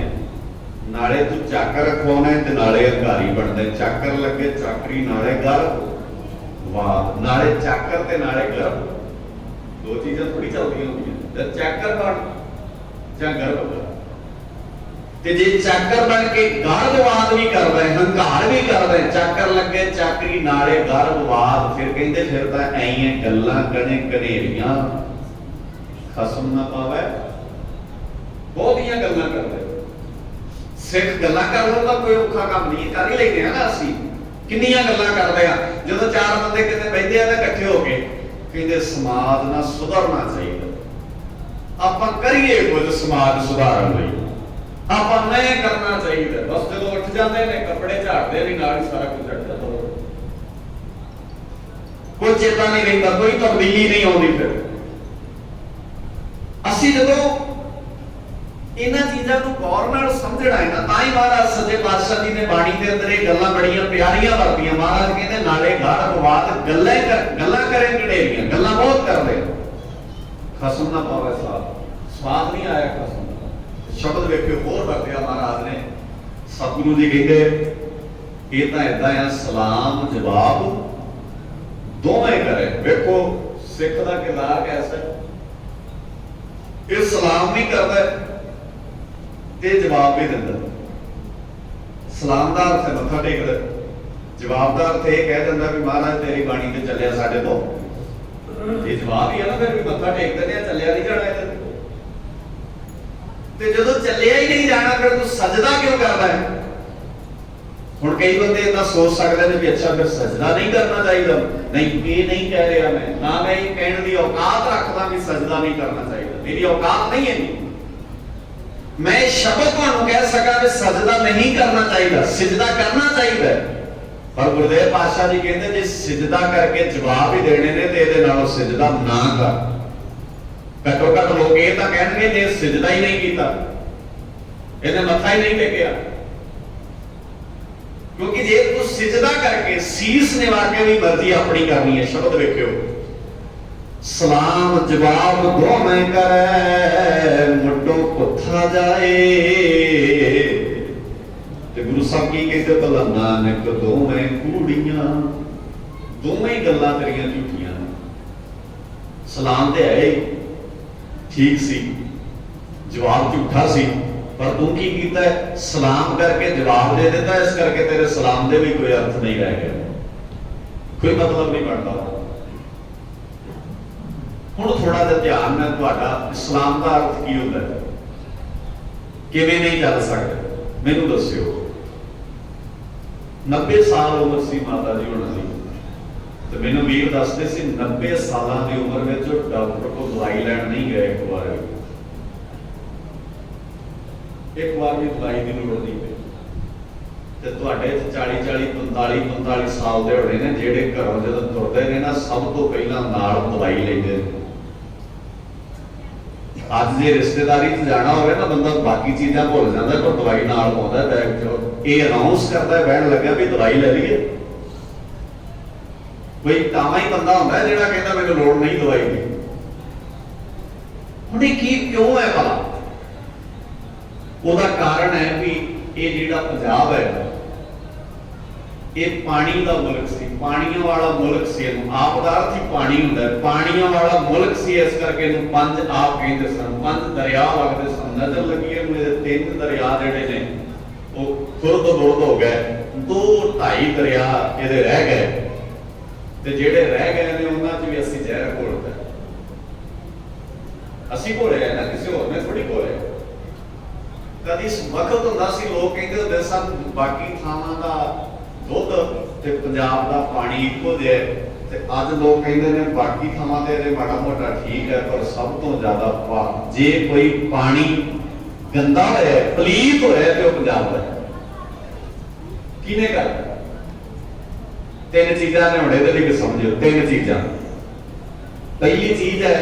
नाले तू चाकर रखवाना है ते नाले अधिकारी बनता है। चाकर लगे चाकरी नाले गर्भ, वाह नाले चाकर ते नाले गर्भ, दो चीज़ां थोड़ी चलदियां होंदियां। चाकर बन जां गर्भ बन, ते जे चाकर बन के गर्भवाद भी कर रहे, हंकार भी कर रहे, चाकर लगे चाकरी नाले गर्भवाद, फिर कहते फिर तो ऐ गल्लां कने कनेरियां खसम ना पावे। बहुतियां गल्लां करदे सिख, गल्लां करन दा कोई औखा काम नहीं, कर ही लेंगे ना असीं। किन्नियां गल्लां करदे आ, जदों चार बंदे किते बैठे आ तां इकट्ठे हो के कहंदे समाज ना सुधरना चाहिए, आपां करिए कुछ समाज सुधारन लई, आपां नहीं करना चाहिए। बस जो उठ जाते हैं कपड़े झाड़ते भी नाल ही सारा कुछ हट जाता, कोई चेता नहीं रहिंदा, कोई तब्दीली नहीं आउंदी। फिर असीं जदों इन्हां चीज़ां नूं गौर नाल समझना है ना, तां ही महाराज सच्चे पातशाह जी ने बाणी दे अंदर ये गल्लां बड़ियां प्यारियां वरतियां। महाराज कहंदे नाले गर्भवाद गल्लां करे घड़ेरियां, गल्लां बहुत करदे, खसम ना पावे स्वाद नहीं आया खसम। शब्द वेखियो होर वरतिया महाराज ने। सतगुरु जी कहते ये तो ऐदा है सलाम जवाब दोवें करे। वेखो सिख दा किरदार कैसा, ये सलाम भी करता ते जवाब भी दिंदा। सलाम दा अर्थ है मत्था टेकदा, जवाब दा अर्थ ये कह दिंदा भी महाराज तेरी बाणी ते चलिया साडे तो, ये जवाब ही है ना, फिर भी मत्था टेकदे ने, चलिया नहीं जाना इधर। ते जदों चलिया ही नहीं जाना फिर तू सजदा क्यों करदा है? हुण कई बंदे इतना सोच सकते हैं भी अच्छा फिर सजदा नहीं करना चाहिए। नहीं, ये नहीं कह रहा मैं, ना मैं ये कहने की औकात रखदा भी सजदा नहीं करना चाहिए, मेरी औकात नहीं है। मैं शब्द तुहानू कह सका भी सजदा नहीं करना चाहिए, सिजदा करना चाहिए। पर गुरुदेव पातशाह जी कहते जे सिजदा करके जवाब ही देने ने ते इहदे नालों सिजदा ना कर। घट्टो घट लोग ये तो कहेंगे जे सिजदा ही नहीं किया, इहने मत्था ही नहीं टेकिया। क्योंकि जे तू सिजदा करके सीस निवा के भी मर्जी अपनी करनी है। शब्द वेखियो सलाम जवाब दो मैं करे मुड्डो कुत्था जाए, ते गुरु साहब की कहते भला नानक दो मैं कूड़ियां, दोवें गल्लां तेरियां झूठियां। सलाम ते है ठीक सी, जवाब झूठा सी, पर तू की कीता है? सलाम करके जवाब दे देता, इस करके तेरे सलाम दे भी कोई अर्थ नहीं रह गया, कोई मतलब नहीं बनता। हुण थोड़ा जिहा ध्यान नाल तुहाडा इस्लाम का अर्थ की होंदा है, किवें नहीं चल सकदे, मैनूं दस्सिओ। 90 साल उम्र सी माता जी हुणां दी, ते मैनूं वीर दसदे सी 90 सालां दी उम्र विच डॉक्टर को दवाई लैण नहीं गए एक बार भी दवाई की लोड़ नहीं पई। ते तुहाडे 40 45 साल दे होणे ने जिहड़े घरों जदों तुरदे ने ना सब तो पहलां नाल दवाई लैंदे। अज जे रिश्तेदारी च जाना होवे ना बंदा बाकी चीज़ां भुल जांदा, पर दवाई नाल पाउंदा बैग च। ये अनाउंस करदा बहन लग्या भी दवाई ले लईए। कोई तावा ही बंदा होंदा है जिहड़ा कहंदा मैनूं लोड़ नहीं दवाई दी। हुण की क्यों है भला? ਉਹਦਾ ਕਾਰਨ ਹੈ ਵੀ ਇਹ ਜਿਹੜਾ ਪੰਜਾਬ ਹੈ ਇਹ ਪਾਣੀ ਦਾ ਮੁਲਕ ਸੀ, ਪਾਣੀਆਂ ਵਾਲਾ ਮੁਲਕ ਸੀ। ਇਹਨੂੰ ਆਪ ਦਾ ਅਰਥ ਹੀ ਪਾਣੀ ਹੁੰਦਾ ਹੈ, ਪਾਣੀਆਂ ਵਾਲਾ ਮੁਲਕ ਸੀ। ਇਸ ਕਰਕੇ ਇਹਨੂੰ ਪੰਜ ਆਪ ਕਹਿੰਦੇ ਸਨ, ਪੰਜ ਦਰਿਆ ਲੱਗਦੇ ਸਨ। ਨਜ਼ਰ ਲੱਗੀ ਇਹਨੂੰ ਇਹਦੇ 3 ਦਰਿਆ ਜਿਹੜੇ ਨੇ ਉਹ ਖੁਰਦ ਬੁਰਦ ਹੋ ਗਏ, 2-2.5 ਦਰਿਆ ਇਹਦੇ ਰਹਿ ਗਏ, ਤੇ ਜਿਹੜੇ ਰਹਿ ਗਏ ਨੇ ਉਹਨਾਂ 'ਚ ਵੀ ਅਸੀਂ ਜ਼ਹਿਰ ਘੋਲਦਾ। ਅਸੀਂ ਘੋਲਿਆ ਨਾ, ਕਿਸੇ ਹੋਰ ਨੇ ਥੋੜੀ ਘੋਲਿਆ। कभी वक्त होंदा सी लोग कहते होंदे सन बाकी थावां दा दुध ते पंजाब दा पानी इक्को जिहा है, ते अज लोग कहते ने बाकी थावां ते इहदे माड़ा मोटा ठीक है, पर सब तो ज्यादा जे कोई पानी गंदा होया पलीत होया ते ओह पंजाब दा। किने करता? तीन चीज़ां ने हुणे दे लिए समझो, तीन चीज़ां। पहली चीज है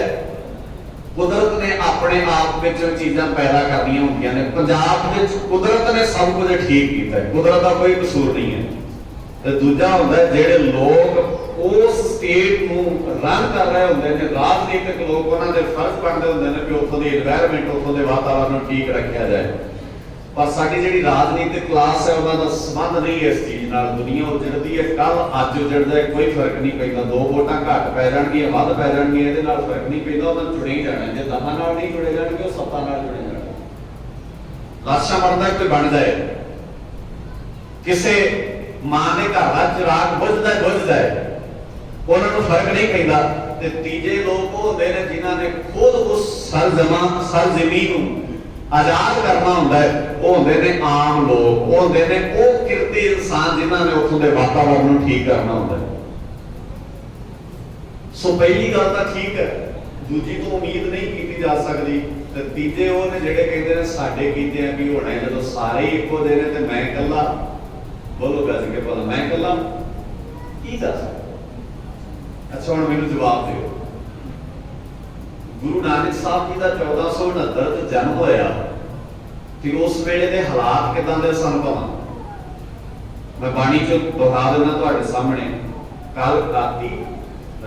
कुदरत ने अपने आप में चीज़ां पैदा करनियां होंदियां ने। पंजाब विच कुदरत ने सब कुछ ठीक किया है, कुदरत का कोई कसूर नहीं है। तो दूजा होंदा है जिहड़े लोग उस स्टेट नूं रन कर रहे होंदे ने, राजनीतिक लोग, उन्हां दे फर्ज बनदे होंदे ने कि उत्थों दी एनवायरनमेंट, उत्थों दे वातावरण ठीक रखा जाए। पर साडी जिहड़ी राजनीतिक क्लास है उन्हां दा संबंध नहीं है इस चीज़ नाल। दुनिया उजड़दी है, कल अज उजड़दा है, कोई फर्क नहीं पैंदा। दो वोटां घट पै जाणगीआं, वध पै जाणगीआं, इहदे नाल फर्क नहीं पैंदा, उन्हां नूं चुणे ही जाना। जे दमां नाल नहीं जुड़े जाणगे, ओह सत्ता नाल जुड़े जाणगे। लाशां मरदा कोई बण जाए, किसे मां ने घर दा चिराग बुझदा है, उन्हां नूं फर्क नहीं पैंदा। ते तीजे लोग होंदे ने जिन्हां ने खुद उस सरजमीन नूं आजाद करना होंदा है, वो होंदे ने आम लोग, वो होंदे ने वो किरती इंसान जिन्हां ने उत्थों दे वातावरण नूं ठीक करना होंदा है। सो पहली गल तां ठीक है, दूजी तो उम्मीद नहीं की जा सकती। ते तीजे वो ने जिहड़े कहंदे ने साडे कीते की होना है, जदों सारे इक्को दे ने ते मैं इकल्ला, बोलो गज के भला मैं इकल्ला की दस। अच्छा हुण मैनूं जवाब दिओ, गुरु नानक साहब जी का 1469 जन्म होया, तो उस वेले के हालात किदां दे सन भावां मैं बाणी चो दोहरा देना तुहाडे सामने। कल काती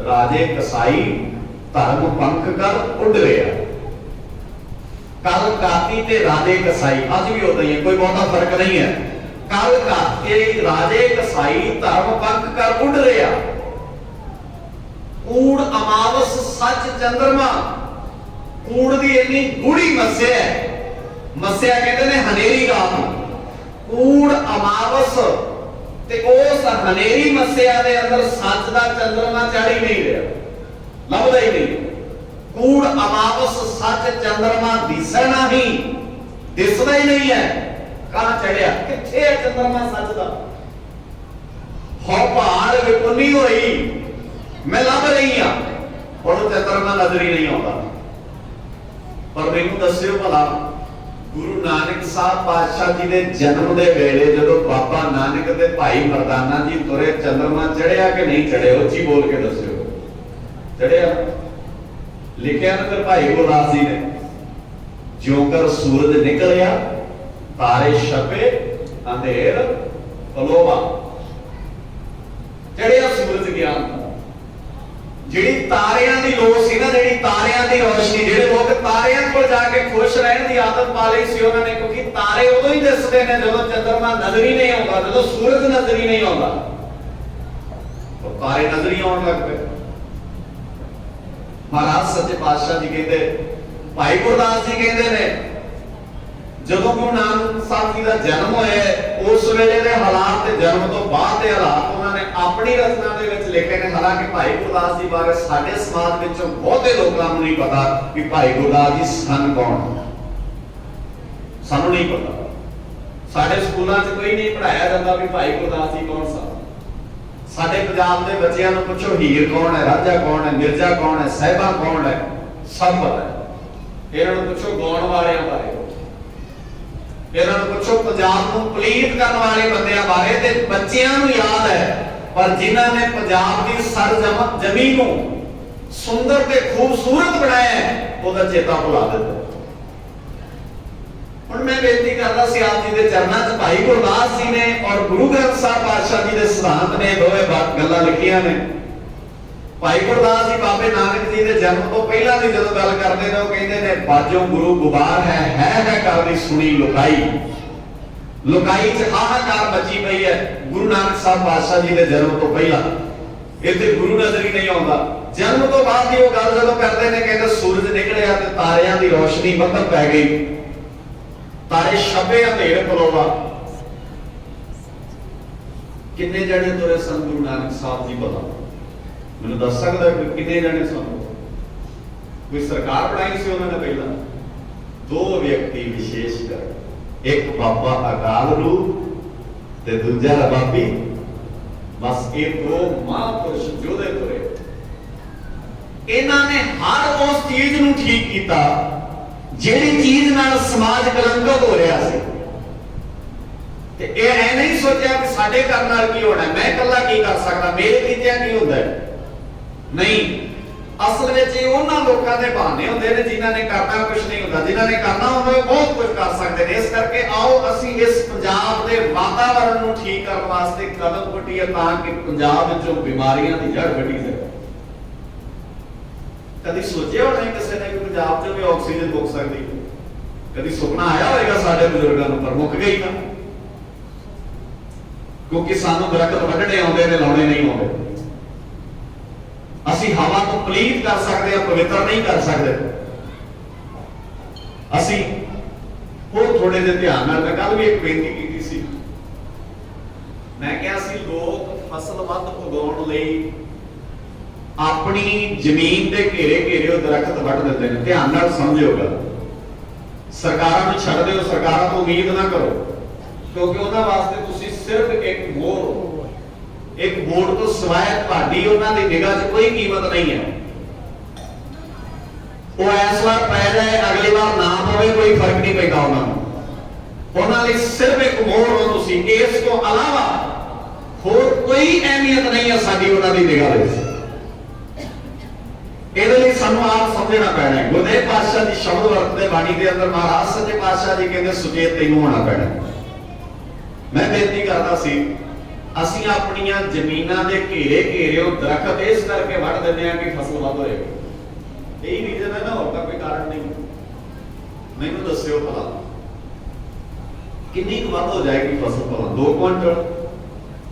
राजे कसाई धर्म पंख कर उड़ रिया। कल काती ते राजे कसाई अज भी उदां ही है, कोई बहुता फर्क नहीं है। कल काती राजे कसाई धर्म पंख कर उड़ रिया। कूड़ अमावस सच चंद्रमा, कूड़ दी इन्नी गूढ़ी मस्या है, मस्या कहते ने हनेरी रात, कूड़ अमावस ते उस हनेरी मस्या दे अंदर सच दा चंद्रमा चढ़ ही नहीं रहा, लभदा ही नहीं। कूड़ अमावस सच चंद्रमा दिसना ही दिसदा ही नहीं है। कहां चढ़िया, किथे है चंद्रमा सच दा? हो पहाड़ विकुनी होई, मैं लभ रही हां, और चंद्रमा नजर ही नहीं आता। पर मैनूं दस्सिओ भला, गुरु नानक साहब पातशाह जी के जन्म के वेले जदों बाबा नानक ते भाई मरदाना जी तुरे, चंद्रमा चढ़िया कि नहीं चढ़िया? उच्ची बोल के दस्सिओ। चढ़िया? लिखिया ना फिर भाई गुरदास जी ने, ज्योंकर सूरज निकलिया तारे छपे अंधेर पलोवा। चढ़िया सूरज ज्ञान जिहड़ी तारियां दी लोड़ सी ना, जिहड़ी तारियां दी रोशनी, जिहड़े लोग तारियां कोल जाके खुश रहण दी आदत पा लई सी उन्हां ने, क्योंकि तारे उदों ही दिसदे ने जदों चंद्रमा नजर ही नहीं आउंदा, जदों सूरज नजर ही नहीं आउंदा, तो तारे नजर ही आउण लग पे। महाराज सच्चे पातशाह जी कहते, भाई गुरदास जी कहते ने, जदों गुरु नानक साहब जी का जन्म होया उस वेले दे हालात ते जन्म तो बाद दे हालात उन्होंने अपनी रचना दे विच लिखे ने। हालांकि भाई गुरदास जी बारे साडे समाज विचों बहुते लोकां नूं नहीं पता कि भाई गुरदास जी सन कौन, सानूं नहीं पता। साडे स्कूलां च कोई नहीं पढ़ाया जाता भी भाई गुरदास जी कौन सा। साडे पंजाब दे बच्चिआं नूं पुछो हीर कौन है, राजा कौन है, मिर्जा कौन है, साहिबा कौन है, सब पता है। इन्हां नूं पुछो गाउण वालिआं बारे, इन्हां नूं पुछो पंजाब नूं पलीत करन वाले बंदियां बारे, ते बच्चिआं नूं याद है। पर जिन्हां ने पंजाब दी सरजमीन नूं सुंदर ते खूबसूरत बनाया है, ओहदा चेता भुला दित्ता। हुण मैं बेनती करदा सी आप जी दे चरनां 'च, भाई गुरदास जी ने और गुरु ग्रंथ साहिब पातशाह जी दे सिद्धांत ने दोवें गल्लां लिखियां ने। भाई गुरदास जी बाबे नानक जी दे जन्म तो पहला दी जदों गल करदे ने, ओह कहंदे ने, बाजों गुरु गुबार है करदी सुनी लुकाई। लुकाई च हाहाकार मची पई है गुरु नानक साहब पातशाह जी के जन्म तो पहला। इत्थे गुरु नजर ही नहीं आउंदा। जन्म तो बाद की गल जदों करदे ने, कहंदे सूरज निकलिया ते तारियां दी रोशनी मत्थम पै गई, तारे छपे अंधेर पलोवा। किन्ने जने तुरे सन गुरु नानक साहब जी पता मैनूं दस सकदा कि किन्ने जने सन? कोई सरकार बनाई सी उन्होंने पहला? दो व्यक्ति विशेष कर, एक बाबा अकाल रूप ते दूजा रबाबी, बस ये दो महापुरुष जोधे तुरे। इन्हां ने हर उस चीज नूं ठीक कीता जिहड़ी चीज नाल समाज कलंकित हो रहा सी। ਤੇ ਇਹ ਐ ਨਹੀਂ ਸੋਚਿਆ ਕਿ ਸਾਡੇ ਕਰਨ ਨਾਲ ਕੀ ਹੋਣਾ, ਮੈਂ ਇਕੱਲਾ ਕੀ ਕਰ ਸਕਦਾ, ਮੇਰੇ ਕੀਤਿਆਂ ਕੀ ਹੁੰਦਾ ਨਹੀਂ। ਅਸਲ ਵਿੱਚ ਇਹ ਉਹਨਾਂ ਲੋਕਾਂ ਦੇ ਬਹਾਨੇ ਹੁੰਦੇ ਨੇ ਜਿਨ੍ਹਾਂ ਨੇ ਕਰਨਾ ਕੁਝ ਨਹੀਂ ਹੁੰਦਾ, ਜਿਨ੍ਹਾਂ ਨੇ ਕਰਨਾ ਹੁੰਦਾ ਉਹ ਬਹੁਤ ਕੁਝ ਕਰ ਸਕਦੇ ਨੇ। ਇਸ ਕਰਕੇ ਆਓ ਅਸੀਂ ਇਸ ਪੰਜਾਬ ਦੇ ਵਾਤਾਵਰਣ ਨੂੰ ਠੀਕ ਕਰਨ ਵਾਸਤੇ ਕਦਮ ਪੁੱਟੀਏ ਤਾਂ ਕਿ ਪੰਜਾਬ ਵਿੱਚੋਂ ਬਿਮਾਰੀਆਂ ਦੀ ਜੜ ਕੱਢੀ ਜਾਵੇ। ਕਦੀ ਸੋਚਿਆ ਹੋਣਾ ਕਿਸੇ ਨੇ ਕਿ ਪੰਜਾਬ 'ਚ ਵੀ ਆਕਸੀਜਨ ਮੁੱਕ ਸਕਦੀ ਹੈ? ਕਦੀ ਸੁਪਨਾ ਆਇਆ ਹੋਵੇਗਾ ਸਾਡੇ ਬਜ਼ੁਰਗਾਂ ਨੂੰ, ਪਰ ਮੁੱਕ ਗਈ ਨਾ, ਕਿਉਂਕਿ ਸਾਨੂੰ ਦਰਖਤ ਵੱਢਣੇ ਆਉਂਦੇ ਨੇ, ਲਾਉਣੇ ਨਹੀਂ ਆਉਂਦੇ। ਅਸੀਂ ਹਵਾ ਨੂੰ ਪਲੀਤ ਕਰ ਸਕਦੇ ਹਾਂ, ਪਵਿੱਤਰ ਨਹੀਂ ਕਰ ਸਕਦੇ। ਅਸੀਂ ਹੋਰ ਥੋੜੇ ਜਿਹੇ ਧਿਆਨ ਨਾਲ, ਮੈਂ ਕੱਲ ਵੀ ਇੱਕ ਬੇਨਤੀ ਕੀਤੀ ਸੀ, ਮੈਂ ਕਿਹਾ ਸੀ ਲੋਕ ਫਸਲ ਵੱਧ ਉਗਾਉਣ ਲਈ ਆਪਣੀ ਜ਼ਮੀਨ ਦੇ ਘੇਰੇ ਘੇਰੇ ਉਹ ਦਰਖਤ ਵੱਢ ਦਿੰਦੇ ਨੇ। ਧਿਆਨ ਨਾਲ ਸਮਝਿਓਗਾ, ਸਰਕਾਰਾਂ ਨੂੰ ਛੱਡ ਦਿਓ, ਸਰਕਾਰਾਂ ਤੋਂ ਉਮੀਦ ਨਾ ਕਰੋ, ਕਿਉਂਕਿ ਉਹਨਾਂ ਵਾਸਤੇ ਤੁਸੀਂ ਸਿਰਫ ਇੱਕ ਵੋਟ ਤੋਂ ਸਿਵਾਏ ਤੁਹਾਡੀ ਉਹਨਾਂ ਦੀ ਨਿਗਾਹ 'ਚ ਕੋਈ ਕੀਮਤ ਨਹੀਂ ਹੈ। ਉਹ ਇਸ ਵਾਰ ਪੈ ਜਾਏ, ਅਗਲੀ ਵਾਰ ਨਾ ਪਵੇ, ਕੋਈ ਫਰਕ ਨਹੀਂ ਪੈਂਦਾ ਉਹਨਾਂ ਨੂੰ। ਉਹਨਾਂ ਲਈ ਸਿਰਫ ਇੱਕ ਵੋਟ ਹੋ ਤੁਸੀਂ, ਇਸ ਤੋਂ ਇਲਾਵਾ ਹੋਰ ਕੋਈ ਅਹਿਮੀਅਤ ਨਹੀਂ ਹੈ ਸਾਡੀ ਉਹਨਾਂ ਦੀ ਨਿਗਾਹ ਵਿੱਚ। ਇਹਦੇ ਲਈ ਸਾਨੂੰ ਆਪ ਸਮਝਣਾ ਪੈਣਾ ਹੈ। ਗੁਰਦੇਵ ਪਾਤਸ਼ਾਹ ਦੀ ਸ਼ਬਦ ਵਰਤਦੇ ਬਾਣੀ ਦੇ ਅੰਦਰ ਮਹਾਰਾਜ ਸੱਚੇ ਪਾਤਸ਼ਾਹ ਜੀ ਕਹਿੰਦੇ ਸੁਚੇਤ ਤੈਨੂੰ ਹੋਣਾ ਪੈਣਾ। ਮੈਂ ਬੇਨਤੀ ਕਰਦਾ ਸੀ, ਅਸੀਂ ਆਪਣੀਆਂ ਜ਼ਮੀਨਾਂ ਦੇ ਘੇਰੇ ਘੇਰੇ ਉਹ ਦਰਖਤ ਇਸ ਕਰਕੇ ਵੱਢ ਦਿੰਦੇ ਆ ਕਿ ਫਸਲ ਵੱਧ ਹੋਏਗੀ। ਇਹੀ ਰੀਜ਼ਨ ਹੈ ਨਾ, ਹੋਰ ਤਾਂ ਕੋਈ ਕਾਰਨ ਨਹੀਂ। ਮੈਨੂੰ ਦੱਸਿਓ ਭਲਾ ਕਿੰਨੀ ਕੁ ਵੱਧ ਹੋ ਜਾਏਗੀ ਫਸਲ? ਭਲਾ 2 ਕੁਇੰਟਲ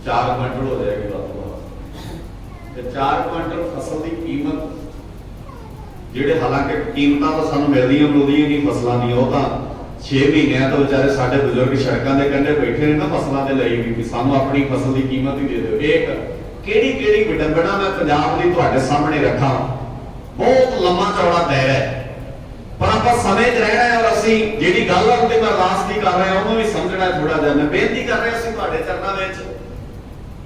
4 ਕੁਇੰਟਲ ਹੋ ਜਾਏਗੀ ਵੱਧ ਤੋਂ ਵੱਧ। ਤੇ 4 ਕੁਇੰਟਲ ਫਸਲ ਦੀ ਕੀਮਤ, ਜਿਹੜੇ ਹਾਲਾਂਕਿ ਕੀਮਤਾਂ ਤਾਂ ਸਾਨੂੰ ਮਿਲਦੀਆਂ ਮਿਲਦੀਆਂ ਨਹੀਂ ਫਸਲਾਂ ਦੀਆਂ, ਉਹ ਤਾਂ 6 ਮਹੀਨਿਆਂ ਤੋਂ ਵਿਚਾਰੇ ਸਾਡੇ ਬਜ਼ੁਰਗ ਸੜਕਾਂ ਦੇ ਕੰਢੇ ਬੈਠੇ ਨੇ ਨਾ ਫਸਲਾਂ ਦੇ ਲਈ ਵੀ ਸਾਨੂੰ ਆਪਣੀ ਫਸਲ ਦੀ ਕੀਮਤ ਹੀ ਦੇ ਦਿਓ। ਇੱਕ ਕਿਹੜੀ ਵਿਡੰਬਣਾ ਮੈਂ ਪੰਜਾਬ ਦੀ ਤੁਹਾਡੇ ਸਾਹਮਣੇ ਰੱਖਾਂ। ਬਹੁਤ ਲੰਮਾ ਚੌੜਾ ਦਾਇਰਾ ਹੈ, ਪਰ ਆਪਾਂ ਸਮੇਂ 'ਚ ਰਹਿਣਾ ਹੈ। ਔਰ ਅਸੀਂ ਜਿਹੜੀ ਗੱਲ ਉੱਤੇ ਮੈਂ ਅਰਦਾਸ ਦੀ ਕਰ ਰਿਹਾ ਉਹਨੂੰ ਵੀ ਸਮਝਣਾ ਥੋੜਾ ਜਿਹਾ। ਮੈਂ ਬੇਨਤੀ ਕਰ ਰਿਹਾ ਸੀ ਤੁਹਾਡੇ ਚਰਨਾਂ ਵਿੱਚ,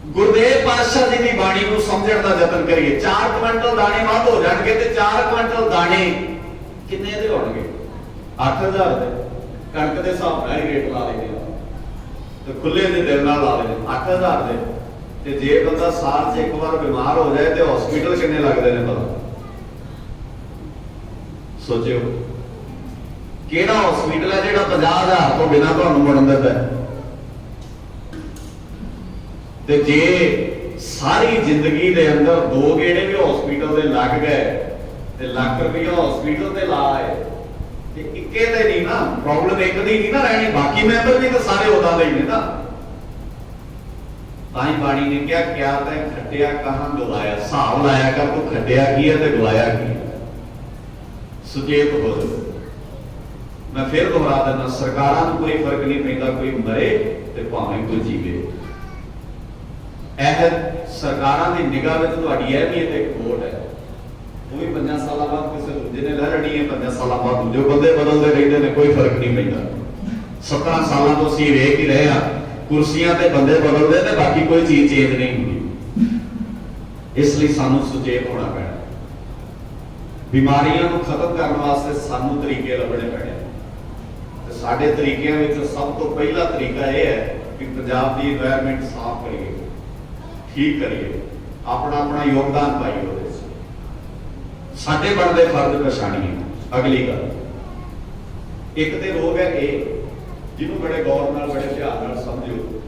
ਗੁਰਦੇਵ ਪਾਤਸ਼ਾਹ ਜੀ ਦੀ ਬਾਣੀ ਨੂੰ ਸਮਝਣ ਦਾ ਯਤਨ ਕਰੀਏ। 4 ਕੁਇੰਟਲ ਦਾਣੇ ਵੱਧ ਹੋ ਜਾਣਗੇ ਤੇ 4 ਕੁਇੰਟਲ ਦਾਣੇ ਕਿੰਨੇ ਦੇ ਹੋਣਗੇ? 8000 ਦੇ। ਕਣਕ ਦੇ ਹਿਸਾਬ ਨਾਲ ਹੀ ਰੇਟ ਲਾ ਲੈਂਦੇ ਆ ਤੇ ਖੁੱਲੇ ਦੇ ਦਿਲ ਨਾਲ ਲਾ ਲੈਂਦੇ 8000 ਦੇ। ਤੇ ਜੇ ਬੰਦਾ ਸਾਲ 'ਚ ਇੱਕ ਵਾਰ ਬਿਮਾਰ ਹੋ ਜਾਏ ਤੇ ਹਸਪੀਟਲ ਕਿੰਨੇ ਲੱਗਦੇ ਨੇ ਪਤਾ? ਸੋਚਿਓ, ਕਿਹੜਾ ਹਸਪੀਟਲ ਹੈ ਜਿਹੜਾ 50,000 ਤੋਂ ਬਿਨਾਂ ਤੁਹਾਨੂੰ ਮੁੜਨ ਦਿੰਦਾ? ਤੇ ਜੇ ਸਾਰੀ ਜ਼ਿੰਦਗੀ ਦੇ ਅੰਦਰ 2 ਗੇੜੇ ਵੀ ਹਸਪੀਟਲ ਦੇ ਲੱਗ ਗਏ ਤੇ ਲੱਖ ਰੁਪਇਆ ਹਸਪੀਟਲ ਤੇ ਲਾ ਆਏ ਤੇ ਇੱਕੇ ਤੇ ਨਹੀਂ ਨਾ, ਪ੍ਰੋਬਲਮ ਇੱਕ ਦੀ ਨਹੀਂ ਨਾ ਰਹਿਣੀ, ਬਾਕੀ ਮੈਂਬਰ ਵੀ ਤਾਂ ਸਾਰੇ ਉਹਦਾ ਦੇ ਹੀ ਨੇ ਨਾ। ਤਾਂ ਹੀ ਬਾਣੀ ਨੇ ਕਿਹਾ ਕਿਆ ਤੈਂ ਖੱਟਿਆ ਕਹਾਂ ਗਵਾਇਆ। ਹਿਸਾਬ ਲਾਇਆ ਕਰ ਤੂੰ ਖੱਟਿਆ ਕੀ ਹੈ ਤੇ ਗਵਾਇਆ ਕੀ ਹੈ। ਸੁਚੇਤ ਹੋ ਜਾਓ। ਮੈਂ ਫਿਰ ਦੁਹਰਾ ਦਿੰਦਾ, ਸਰਕਾਰਾਂ ਨੂੰ ਕੋਈ ਫਰਕ ਨਹੀਂ ਪੈਂਦਾ ਕੋਈ ਮਰੇ ਤੇ ਭਾਵੇਂ ਕੋਈ ਜੀਵੇ। ਇਹ ਸਰਕਾਰਾਂ ਦੀ ਨਿਗਾਹ ਵਿੱਚ ਤੁਹਾਡੀ ਅਹਿਮੀਅਤ ਇੱਕ ਵੋਟ ਹੈ। ਉਹ ਵੀ 5 ਸਾਲਾਂ ਬਾਅਦ ਕਿਸੇ ਦੂਜੇ ਨੇ ਲੈ ਲੈਣੀ ਹੈ, 5 ਸਾਲਾਂ ਬਾਅਦ ਦੂਜੇ ਬੰਦੇ ਬਦਲਦੇ ਰਹਿੰਦੇ ਨੇ, ਕੋਈ ਫਰਕ ਨਹੀਂ ਪੈਂਦਾ। 17 ਸਾਲਾਂ ਤੋਂ ਅਸੀਂ ਵੇਖ ਹੀ ਰਹੇ ਹਾਂ, ਕੁਰਸੀਆਂ ਤੇ ਬੰਦੇ ਬਦਲਦੇ ਨੇ, ਬਾਕੀ ਕੋਈ ਚੀਜ਼ ਚੇਂਜ ਨਹੀਂ ਹੁੰਦੀ। ਇਸ ਲਈ ਸਾਨੂੰ ਸੁਚੇਤ ਹੋਣਾ ਪੈਣਾ। ਬਿਮਾਰੀਆਂ ਨੂੰ ਖਤਮ ਕਰਨ ਵਾਸਤੇ ਸਾਨੂੰ ਤਰੀਕੇ ਲੱਭਣੇ ਪੈਣੇ ਤੇ ਸਾਡੇ ਤਰੀਕਿਆਂ ਵਿੱਚ ਸਭ ਤੋਂ ਪਹਿਲਾ ਤਰੀਕਾ ਇਹ ਹੈ ਕਿ ਪੰਜਾਬ ਦੀ এনवायरमेंट ਸਾਫ਼ ਕਰੀਏ, ਠੀਕ ਕਰੀਏ, ਆਪਣਾ ਯੋਗਦਾਨ ਪਾਈਏ ਉਹਦੇ ਵਿੱਚ। ਸਾਡੇ ਬਣਦੇ ਫਰਜ਼ ਪਛਾਣੀਏ। ਅਗਲੀ ਗੱਲ, ਇੱਕ ਤੇ ਰੋਗ ਹੈ ਇਹ, ਜਿਹਨੂੰ ਬੜੇ ਗੌਰ ਨਾਲ ਬੜੇ ਧਿਆਨ ਨਾਲ ਸਮਝਿਓ।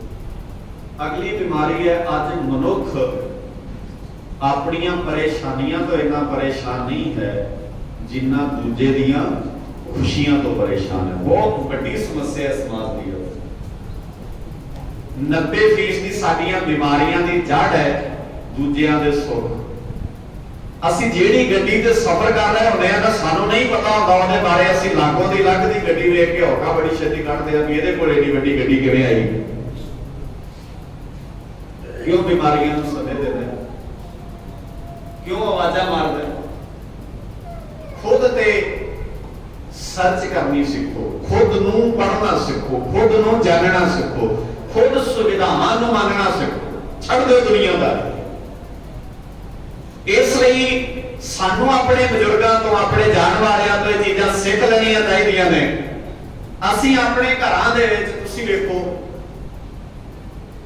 ਅਗਲੀ ਬਿਮਾਰੀ ਹੈ ਅੱਜ ਮਨੁੱਖ ਆਪਣੀਆਂ ਪਰੇਸ਼ਾਨੀਆਂ ਤੋਂ ਇੰਨਾ ਪਰੇਸ਼ਾਨ ਨਹੀਂ ਹੈ ਜਿੰਨਾ ਦੂਜੇ ਦੀਆਂ ਖੁਸ਼ੀਆਂ ਤੋਂ ਪਰੇਸ਼ਾਨ ਹੈ। ਬਹੁਤ ਵੱਡੀ ਸਮੱਸਿਆ ਹੈ ਸਮਾਜ ਦੀ। 90% ਦੀ ਸਾਡੀਆਂ ਬਿਮਾਰੀਆਂ ਦੀ ਜੜ ਹੈ ਦੂਜਿਆਂ ਦੇ ਸੁੱਖ। ਅਸੀਂ ਜਿਹੜੀ ਗੱਡੀ ਤੇ ਸਫ਼ਰ ਕਰ ਰਹੇ ਹੁੰਦੇ ਆ ਤਾਂ ਸਾਨੂੰ ਨਹੀਂ ਪਤਾ ਹੁੰਦਾ ਉਹਦੇ ਬਾਰੇ। ਅਸੀਂ ਲਾਗੋਂ ਦੀ ਲੱਗ ਦੀ ਗੱਡੀ ਵੇਖ ਕੇ ਹੌਕਾ ਬੜੀ ਛੇਤੀ ਕੱਢਦੇ ਆ ਵੀ ਇਹਦੇ ਕੋਲ ਏਡੀ ਵੱਡੀ ਗੱਡੀ ਕਿਵੇਂ ਆਈ। ਕਿਉਂ ਬਿਮਾਰੀਆਂ ਨੂੰ ਸਮੇਂ ਦਿੰਦੇ, ਕਿਉਂ ਆਵਾਜ਼ਾਂ ਮਾਰਦੇ? ਖੁਦ ਤੇ ਸਰਚ ਕਰਨੀ ਸਿੱਖੋ, ਖੁਦ ਨੂੰ ਪੜ੍ਹਨਾ ਸਿੱਖੋ, ਖੁਦ ਨੂੰ ਜਾਣਨਾ ਸਿੱਖੋ, ਖੁਦ ਸੁਵਿਧਾਵਾਂ ਨੂੰ ਮੰਨਣਾ ਸਿੱਖੋ। ਛੱਡ ਦਿਓ ਦੁਨੀਆਦਾਰੀ। ਇਸ ਲਈ ਸਾਨੂੰ ਆਪਣੇ ਬਜ਼ੁਰਗਾਂ ਤੋਂ, ਆਪਣੇ ਜਾਣ ਵਾਲਿਆਂ ਤੋਂ ਇਹ ਚੀਜ਼ਾਂ ਸਿੱਖ ਲੈਣੀਆਂ ਚਾਹੀਦੀਆਂ ਨੇ। ਅਸੀਂ ਆਪਣੇ ਘਰਾਂ ਦੇ ਵਿੱਚ ਤੁਸੀਂ ਵੇਖੋ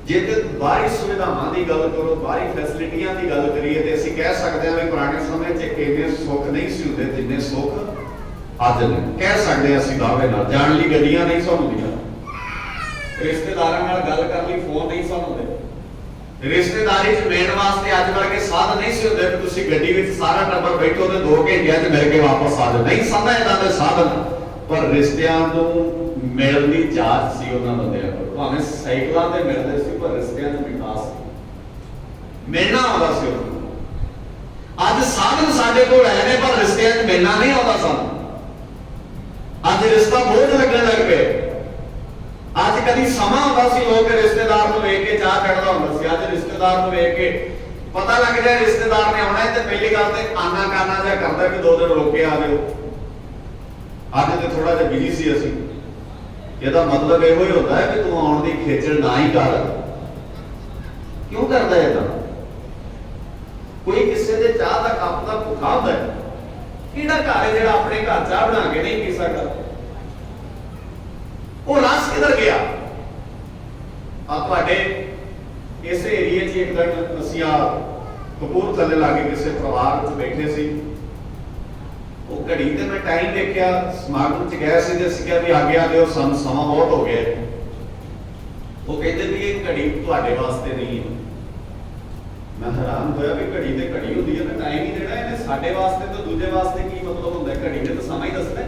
जे तो बाहरी सुविधावां की गल करो, बाहरी फैसिलिटियां की गल करिए तो असीं कह सकते हैं भी पुराने समय च इन्ने सुख नहीं सी हुंदे जिन्ने सुख अज ने। कह सकते हैं असीं दावे नाल, जाण लई गड्डियां नहीं सन हुंदियां, रिश्तेदारां नाल गल करन लई फोन नहीं सन हुंदे, रिश्तेदारी च मिलण वास्ते अज वर्गे साधन नहीं सी हुंदे कि तुसीं गड्डी विच सारा टब्बर बैठो ते 2 घंटिਆਂ च मिल के वापस आ जाओ, नहीं सन इदां दे साधन। पर रिश्तिਆਂ ਨੂੰ मिलण दी जाच सी उन्हां बंदिਆਂ कोल, भावें साइकलां ते मिलदे सी पर रिश्तिਆਂ च मिठास सी, मिलना आउंदा सी उन्हां नूं। अज साधन साडे कोल है ने पर रिश्तिਆਂ च मिलना नहीं आउंदा सानूं। अज रिश्ता बोझ लगण लग पे। अज कभी समा होंदा सी लोग रिश्तेदार नूं वेख के चाह चढ़दा हुंदा सी, अज रिश्तेदार नूं वेख के पता लग जाए रिश्तेदार ने आउणा ते पहली गल ते आना काना जिहा करदा कि 2 दिन रुक के आ जाओ। अज तो थोड़ा जिहा बिजी सी असीं, ਇਹਦਾ मतलब ਇਹੋ ਹੀ ਹੁੰਦਾ है कि तू आउण दी खेचल ना ही कर। क्यों करदा है? कोई किसी दे चाह दा कप दा भुखा हुंदा है, किहड़ा घर है जिहड़ा अपने घर चाह बना के नहीं पी सकदा? वो रस किधर गया? आ तुहाडे इस एरिए च एक दिन असीं कपूरथले लागे किसी परिवार च बैठे सी, वो घड़ी ते मैं टाइम देखिया, समागम च गए सी ते असीं कहा भी आगे आ जाओ, सानूं समा बहुत हो गया। वो कहते भी ये घड़ी तुहाडे वास्ते नहीं है। मैं हैरान होया भी घड़ी ते घड़ी हुंदी है, टाइम ही देना इहने साडे वास्ते, तो दूजे वास्ते की मतलब हुंदा? घड़ी ने तो समा ही दसना।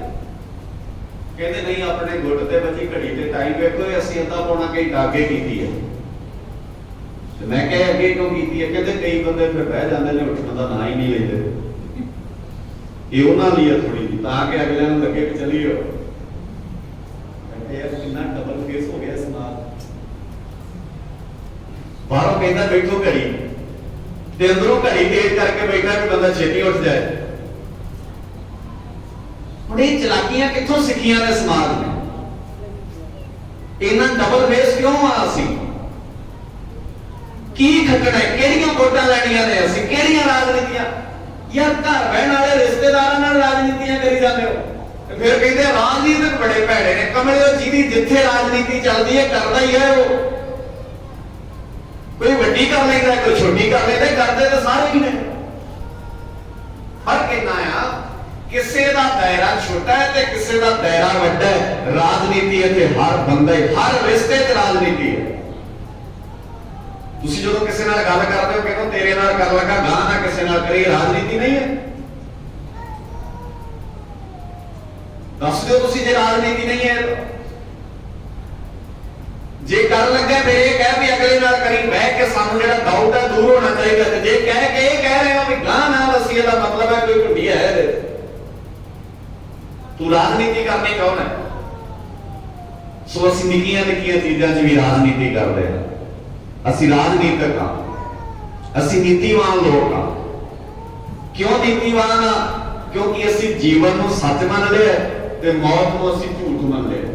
कहते नहीं, अपने गुट ते बची घड़ी ते टाइम वेखो, असीं अद्धा पौना घंटा अगे कीती है। ते मैं कहा अगे क्यों कीती है? कहते कई बंदे फिर बह जांदे ने, उठण दा नाम ही नहीं लैंदे। ये उन्हां लई है थोड़ी जी, ताकि अगले नूं लगे कि चलिए यार कितना डबल फेस हो गया इस नाल। बाहरों कहता बैठो घड़ी ते अंदरों घड़ी तेज करके बैठा कि बंदा छेती उठ जाए। हुण ये चलाकियां कित्थों सिੱਖੀਆਂ ने समाज ने? इन्ना डबल फेस क्यों आ? असीं की खटना है? किहड़ियां वोटां लैणीਆਂ ने? असीं किहड़ियां राजनीतियां? यार घर बहन वाले रिश्तेदारां नाल राजनीतियां करी जाते हो, फिर कहते राजनीतिक बड़े भैड़े ने। कमले जिहदी जिथे राजनीति चलती है करदा ही है, वो कोई वड्डी कर लैंदा, कोई छोटी कर लैंदा, करदे तो सारे ही ने। फर्क इन्ना आ, किसी का दायरा छोटा है ते किसी का दायरा वड्डा है। राजनीति इत्थे हर बंदे, हर रिश्ते च राजनीति है। तुसीं जदों किसी नाल गल करदे हो, कहंदे तेरे नाल कर लगा, गां ना किसी नाल करी, राजनीति नहीं है। दस दो तुसीं जे राजनीति नहीं है, जे कर लगे फिर ये कह भी अगले नाल करी, बह के सानूं जिहड़ा डाउट है दूर होना चाहिए। ते जे कह के ये कह रहे हो भी गां नाल असीं, इहदा मतलब है कोई ढुंडी है इहदे। तू राजनीति करनी कौन है? सो असीं निक्कियां निक्कियां चीज़ां 'च भी राजनीति करदे हां। असीं राजनीतिक हाँ, असीं नीतिवान लोग हाँ। क्यों नीतिवान हाँ? क्योंकि असीं जीवन नूं सच मान लिया ते मौत नूं असीं झूठ मान लिया।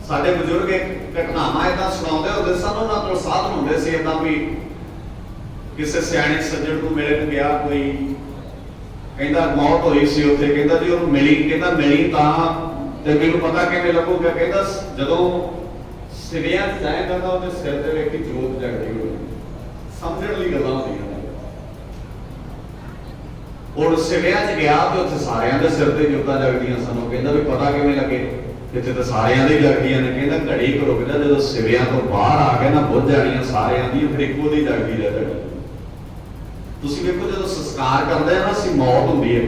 साडे बुजुर्ग एक घटनावां इदां सुणाउंदे हुंदे सन, उन्हां कोल साधन हुंदे सी इदां भी किसी सियाणे सज्जण नूं मिलण गया, कोई कहंदा मौत होई सी उत्थे, कहंदा जी उहनूं मिली, कहंदा मिली तां ते मैनूं पता किवें लगूगा? कहंदा जदों सिवियां जाएगा ना ਉਹਦੇ ਸਿਰ ਤੇ ਵੇਖੀ ਜੋਤ ਜਗਦੀ ਹੋਣੀ, ਸਮਝਣ ਲਈ ਗੱਲਾਂ ਹੁੰਦੀਆਂ ਨੇ। ਔਰ ਸਿਵਿਆਂ 'ਚ ਗਿਆ ਤੇ ਉੱਥੇ ਸਾਰਿਆਂ ਦੇ ਸਿਰ ਤੇ ਜੋਤਾਂ ਜਗਦੀਆਂ ਸਨ। ਉਹ ਕਹਿੰਦਾ ਵੀ ਪਤਾ ਕਿਵੇਂ ਲੱਗੇ? ਇੱਥੇ ਤਾਂ ਸਾਰਿਆਂ ਦੇ ਜਗਦੀਆਂ ਨੇ। ਕਹਿੰਦਾ ਘੜੀ ਕੁ ਰੁਕ ਜਾ, ਜਦੋਂ ਸਿਵਿਆਂ ਤੋਂ ਬਾਹਰ ਆ ਕੇ ਨਾ ਬੁੱਝ ਜਾਣੀਆਂ ਸਾਰਿਆਂ ਦੀ, ਫਿਰ ਇੱਕੋ ਦੀ ਜਗਦੀ ਰਹਿ ਜਾਣੀ। ਤੁਸੀਂ ਵੇਖੋ ਜਦੋਂ ਸੰਸਕਾਰ ਕਰਦੇ ਆ ਨਾ ਅਸੀਂ, ਮੌਤ ਹੁੰਦੀ ਹੈ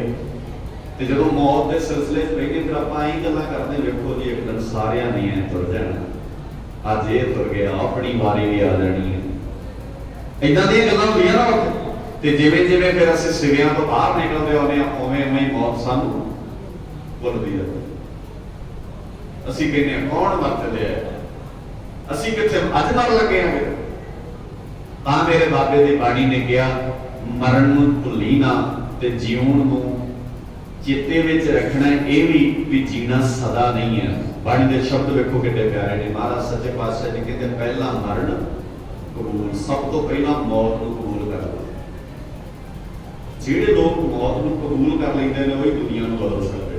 ਤੇ ਜਦੋਂ ਮੌਤ ਦੇ ਸਿਲਸਿਲੇ 'ਚ ਬੈਠੇ ਫਿਰ ਆਪਾਂ ਇਹੀ ਗੱਲਾਂ ਕਰਦੇ, ਵੇਖੋ ਜੀ ਇੱਕ ਦਿਨ ਸਾਰਿਆਂ ਨੇ ਐ ਤੁਰ ਜਾਣਾ, ਅੱਜ ਇਹ ਤੁਰ ਗਿਆ, ਆਪਣੀ ਵਾਰੀ ਵੀ ਆ ਜਾਣੀ ਹੈ। ਇਦਾਂ ਦੀਆਂ ਗੱਲਾਂ ਹੁੰਦੀਆਂ ਨਾ ਉੱਥੇ। ਤੇ ਜਿਵੇਂ ਜਿਵੇਂ ਫਿਰ ਅਸੀਂ ਸਿਵਿਆਂ ਤੋਂ ਬਾਹਰ ਨਿਕਲਦੇ ਆਉਂਦੇ ਆ, ਉਵੇਂ ਉਵੇਂ ਹੀ ਮੌਤ ਸਾਨੂੰ ਭੁੱਲਦੀ ਜਾਂਦੀ। ਅਸੀਂ ਕਹਿੰਦੇ ਆ ਕੌਣ ਮਰ ਚੱਲਿਆ, ਅਸੀਂ ਕਿੱਥੇ ਅੱਜ ਮਰ ਲੱਗੇ ਆ। ਤਾਂ ਮੇਰੇ ਬਾਬੇ ਦੀ ਬਾਣੀ ਨੇ ਕਿਹਾ, ਮਰਨ ਨੂੰ ਭੁੱਲੀ ਨਾ ਤੇ ਜਿਉਣ ਨੂੰ ਚੇਤੇ ਵਿੱਚ ਰੱਖਣਾ। ਇਹ ਵੀ ਜੀਣਾ ਸਦਾ ਨਹੀਂ ਹੈ। बाणी के शब्द वेखो कितने प्यारे ने। महाराज सच्चे पातशाह जी कहते पहला मरण कबूल, सब तो पहला मौत को कबूल कर लो। जेडे लोग मौत को कबूल कर लेंदे ने वही दुनिया को बदल सकते।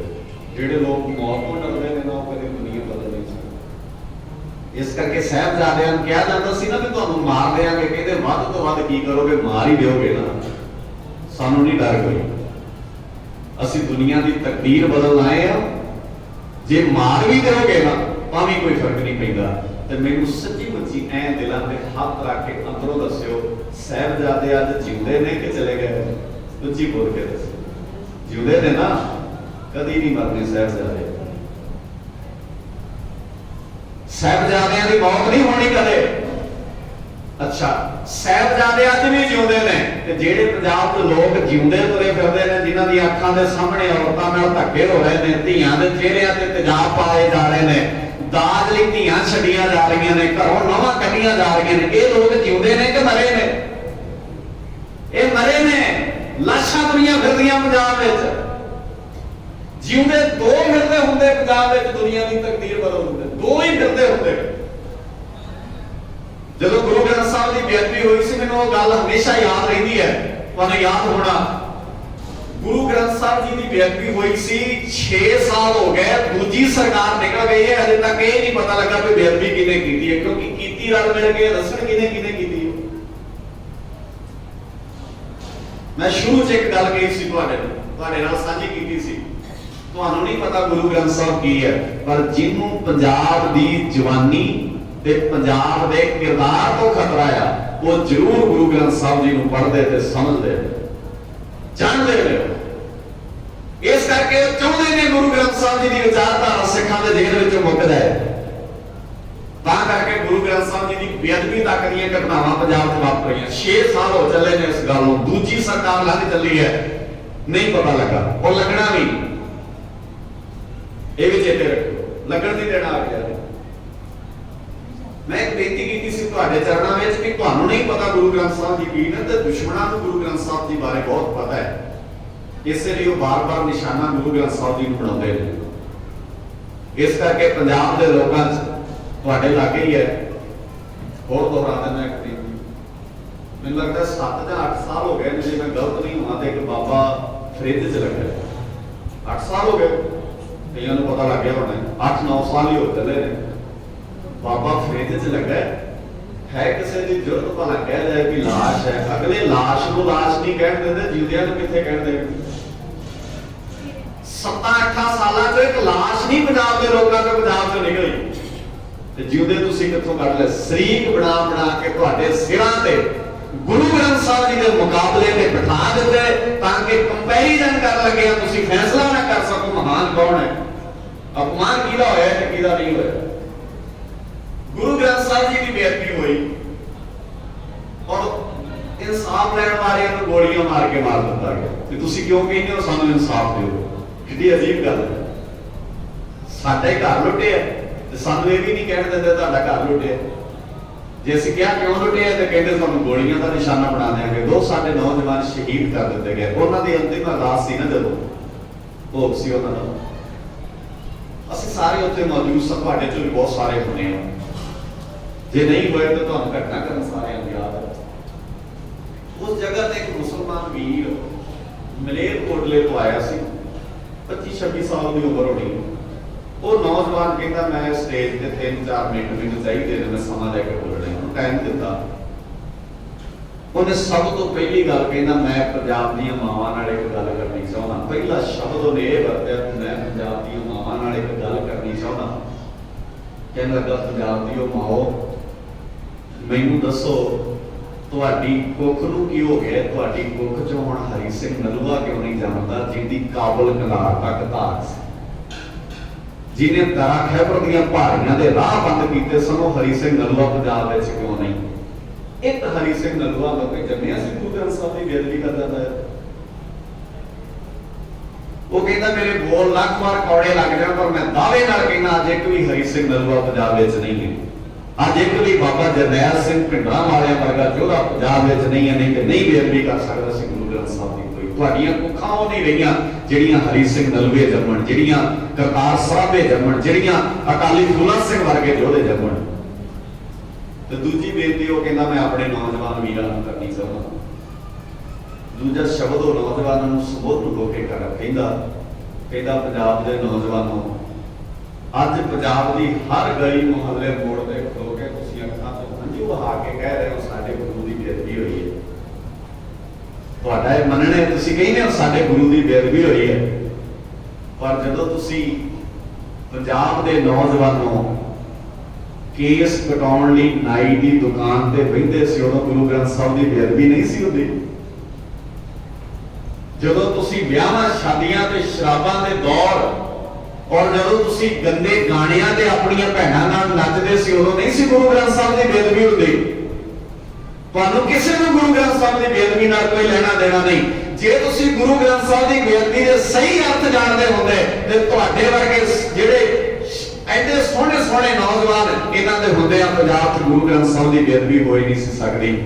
जेडे लोग मौत को डरदे ने ना कभी दुनिया बदल नहीं सकते। इस करके साहिबजादियां नूं कहा जाता सी ना भी तुहानूं मार देंगे, कहते वध तो वध की करोगे, मार ही दोगे ना, सानूं नहीं डर कोई, असीं दुनिया की तकदीर बदल आए हैं, जे मार भी दोगे ना भी कोई फर्क नहीं पैंदा। तो मैनूं सच्ची मुच्ची ऐ दिलां ते हथ रख के अंदरों दस्सिओ साहिबजादे अज जिउंदे ने कि चले गए? उच्ची बोल के दस्सिओ, जिउंदे ने ना, कदी नहीं मरने साहिबजादे, साहिबजादियां दी मौत नहीं होनी कदे। अच्छा, साहिबजादे अज भी जिउंदे ने ते जेड़े पंजाब दे लोग जिउंदे तुरे फिरदे ने, जिन्हां दी अखां दे सामने औरतां नाल धक्के हो रहे ने, धीआं दे चेहरिਆਂ ते तेजाब पाए जा रहे ने, दाज लई धीआं छड्डियां जा रही ने, घरों नवां कढियां जा रही ने, ये लोग जिउंदे ने कि मरे ने? ये मरे ने। लाशां तुरियां फिरदियां पंजाब विच, जिउंदे दो फिरदे हुंदे पंजाब विच, दुनिया की तकदीर बदल हुंदे दो ही फिरदे हुंदे। जदों गुरु ग्रंथ साहब की बेअदबी हुई सी, मैनूं वो गल हमेशा याद रहिंदी है, तुहानूं याद होना, गुरु ग्रंथ साहब जी की बेअदबी हुई सी, 6 साल हो गए, दूजी सरकार निकल गई है, अजे तक ये नहीं पता लगा कि बेअदबी किने की है, क्योंकि कीती रल मिल के दसन किने किने की। मैं शुरू च एक गल कही सी तुहाडे नाल साझी कीती सी, तुहानूं नहीं पता गुरु ग्रंथ साहब की है, पर जिन्हों पंजाब की जवानी ते पंजाब के किरदार तो खतरा आ, वो जरूर गुरु ग्रंथ साहब जी को पढ़ते थे, समझते जानते रहे। इस करके चाहते हैं गुरु ग्रंथ साहब जी की विचारधारा सिखां दे जेल विचों मुक जाए, तां करके गुरु ग्रंथ साहब जी की बेअदबी तक दी घटनावां पंजाब च वापर रही। 6 साल हो चले ने इस गल नूं, दूजी सरकार लंघ चली है, नहीं पता लगा, और लगना भी, ये भी चेते रखो, लगन नहीं देना आ गया। मैं एक बेनती की सी तुहाडे चरणों में कि तुहानूं नहीं पता गुरु ग्रंथ साहब जी की ने, ते दुश्मनां नूं गुरु ग्रंथ साहब जी बारे बहुत पता है, इसलिए वो बार-बार निशाना गुरु ग्रंथ साहब जी नूं बनाउंदे ने। इस करके पंजाब दे लोकां च तुहाडे लागे ही है, होर दोहरा देना एक दिन, मैनूं लगदा 7 ਜਾਂ 8 साल हो गए जे मैं गलत नहीं हुआ, तो एक बाबा फ्रिज च लगा 8 साल हो गए, कईयां नूं पता लग गया होना 8-9 साल ही हो चले ने, बाबा फ्रिज च लगा है, किसी की जरूरत भला कह जाए कि लाश है, अगले लाश को लाश नहीं कह देंगे, जिंदियां नूं कित्थे कह देंगे। 7-8 साल एक लाश नहीं पंजाब के लोगों को पंजाब चों निकली, ते जिउंदे तुसीं कित्थों कढ ले, शरीक बना बना के तुहाडे सिरां ते गुरु ग्रंथ साहब जी के मुकाबले में बिठा दिते, ताकि कंपैरिजन कर लगे तुसीं फैसला ना कर सको महान कौन है, अपमान किहदा होया ते किहदा नहीं होया। गुरु ग्रंथ साहब जी की बेअदबी हुई और इंसाफ लैण वालियां नूं गोलियां मार के मार दिता गया, ते तुसीं क्यों कहंदे हो सानूं इंसाफ दिओ? कितनी अजीब गल है, साडा ही घर लुटिया ते सानूं ये भी नहीं कहण दिंदे तुहाडा घर लुटिया, जे असीं कहा क्यों लुटिया ते कहंदे सानूं गोलियां दा निशाना बना देंगे। 2 साडे नौजवान शहीद कर दिते गए, उन्हां दी अंतिम अरदास सी ना जदों भोग सी उन्हां दा, असीं सारे उत्थे मौजूद सी, तुहाडे चों भी बहुत सारे होने आ, जे नहीं होए तो तुहानूं घटनाक्रम सारिआं नूं याद है। उस जगह ते एक मुसलमान वीर मलेरकोटले तो आया सी, 25-26 साल की उम्र होनी, वो नौजवान कहता मैं स्टेज ते 3-4 मिनट मैनूं चाहिए ने, मैं समा लैके बोलना, उन्होंने टाइम दिता, उन्हें सब तो पहली गल कहना मैं पंजाब दी मावां नाल एक गल करनी चाहुंदा, पहला शब्द उन्हें यह वरत्या मैं पंजाब दी मावां नाल एक गल करनी चाहुंदा, कहण लगा पंजाब दी माओ मैनूं दसो तुहाडी कुख नूं की हो गया, तुहाडी कुख चों हुण हरी सिंह नलूआ क्यों नहीं जानदा, जिहदी काबल कलार तक धाक सी, जिन्हें दरा खैबर दीआं पहाड़ियां दे राह बंद कीते सन, हरी सिंह नलूआ पंजाब विच क्यों नहीं? एक हरी सिंह नलूआ मौके जम्मिया सी गुरु ग्रंथ साहब की बेअदबी करदा है, वो कहता मेरे बोल लख बार कौड़े लग जाण पर मैं दावे नाल कहना अज एक भी हरी सिंह नलूआ पंजाब विच नहीं है, अज एक भी बाबा जरनैल सिंह भिंडरां वालियां वर्गा योद्धा पंजाब विच नहीं है, नहीं कि नहीं बेअदबी कर सकदा सी गुरु ग्रंथ साहब की कोई। तुहाडीआं कुखां वो नहीं रहियां जिहड़ियां हरी सिंह नलूए जम्मण, जिहड़ियां करतार सराभे जम्मण, जिहड़ियां अकाली फूला सिंह वर्गे योद्धे जम्मण। ते दूजी बेनती वो कहंदा मैं अपने नौजवान वीरां नूं करनी चाहुंदा, दूजा शब्द वो नौजवानों नूं संबोधन होके कर कहंदा पंजाब दे नौजवानों ਅੱਜ ਪੰਜਾਬ ਦੀ ਹਰ ਗਲੀ ਮੁਹੱਲੇ ਮੋੜ ਤੇ ਖਲੋ ਕੇ ਤੁਸੀਂ ਅੱਖਾਂ ਤੋਂ ਹੰਝੂ ਵਹਾ ਕੇ ਕਹਿ ਰਹੇ ਹੋ ਸਾਡੇ ਗੁਰੂ ਦੀ ਬੇਅਦਬੀ ਹੋਈ ਹੈ। ਤੁਹਾਡਾ ਇਹ ਮੰਨਣਾ ਤੁਸੀਂ ਕਹਿੰਦੇ ਹੋ ਸਾਡੇ ਗੁਰੂ ਦੀ ਬੇਅਦਬੀ ਹੋਈ ਹੈ, ਪਰ ਜਦੋਂ ਤੁਸੀਂ ਪੰਜਾਬ ਦੇ ਨੌਜਵਾਨੋਂ ਕੇਸ ਕਟਾਉਣ ਲਈ ਨਾਈ ਦੀ ਦੁਕਾਨ ਤੇ ਬਹਿੰਦੇ ਸੀ, ਉਦੋਂ ਗੁਰੂ ਗ੍ਰੰਥ ਸਾਹਿਬ ਦੀ ਬੇਅਦਬੀ ਨਹੀਂ ਸੀ ਹੁੰਦੀ। ਜਦੋਂ ਤੁਸੀਂ ਵਿਆਹਾਂ ਸ਼ਾਦੀਆਂ ਤੇ ਸ਼ਰਾਬਾਂ ਦੇ ਦੌਰ ਔਰ ਜਦੋਂ ਤੁਸੀਂ ਗੰਦੇ ਗਾਣਿਆਂ ਤੇ ਆਪਣੀਆਂ ਭੈਣਾਂ ਨਾਲ ਨੱਚਦੇ ਸੀ, ਉਦੋਂ ਨਹੀਂ ਸੀ ਗੁਰੂ ਗ੍ਰੰਥ ਸਾਹਿਬ ਦੀ ਬੇਅਦਬੀ ਹੁੰਦੀ। ਤੁਹਾਨੂੰ ਕਿਸੇ ਨੂੰ ਗੁਰੂ ਗ੍ਰੰਥ ਸਾਹਿਬ ਦੀ ਬੇਅਦਬੀ ਨਾਲ ਕੋਈ ਲੈਣਾ ਦੇਣਾ ਨਹੀਂ। ਜੇ ਤੁਸੀਂ ਗੁਰੂ ਗ੍ਰੰਥ ਸਾਹਿਬ ਦੀ ਬੇਅਦਬੀ ਦੇ ਸਹੀ ਅਰਥ ਜਾਣਦੇ ਹੁੰਦੇ ਤੇ ਤੁਹਾਡੇ ਵਰਗੇ ਜਿਹੜੇ ਐਡੇ ਸੋਹਣੇ ਸੋਹਣੇ ਨੌਜਵਾਨ ਇਹਨਾਂ ਦੇ ਹੁੰਦੇ ਆ ਪੰਜਾਬ 'ਚ ਗੁਰੂ ਗ੍ਰੰਥ ਸਾਹਿਬ ਦੀ ਬੇਅਦਬੀ ਹੋਈ ਨਹੀਂ ਸੀ ਸਕਦੀ।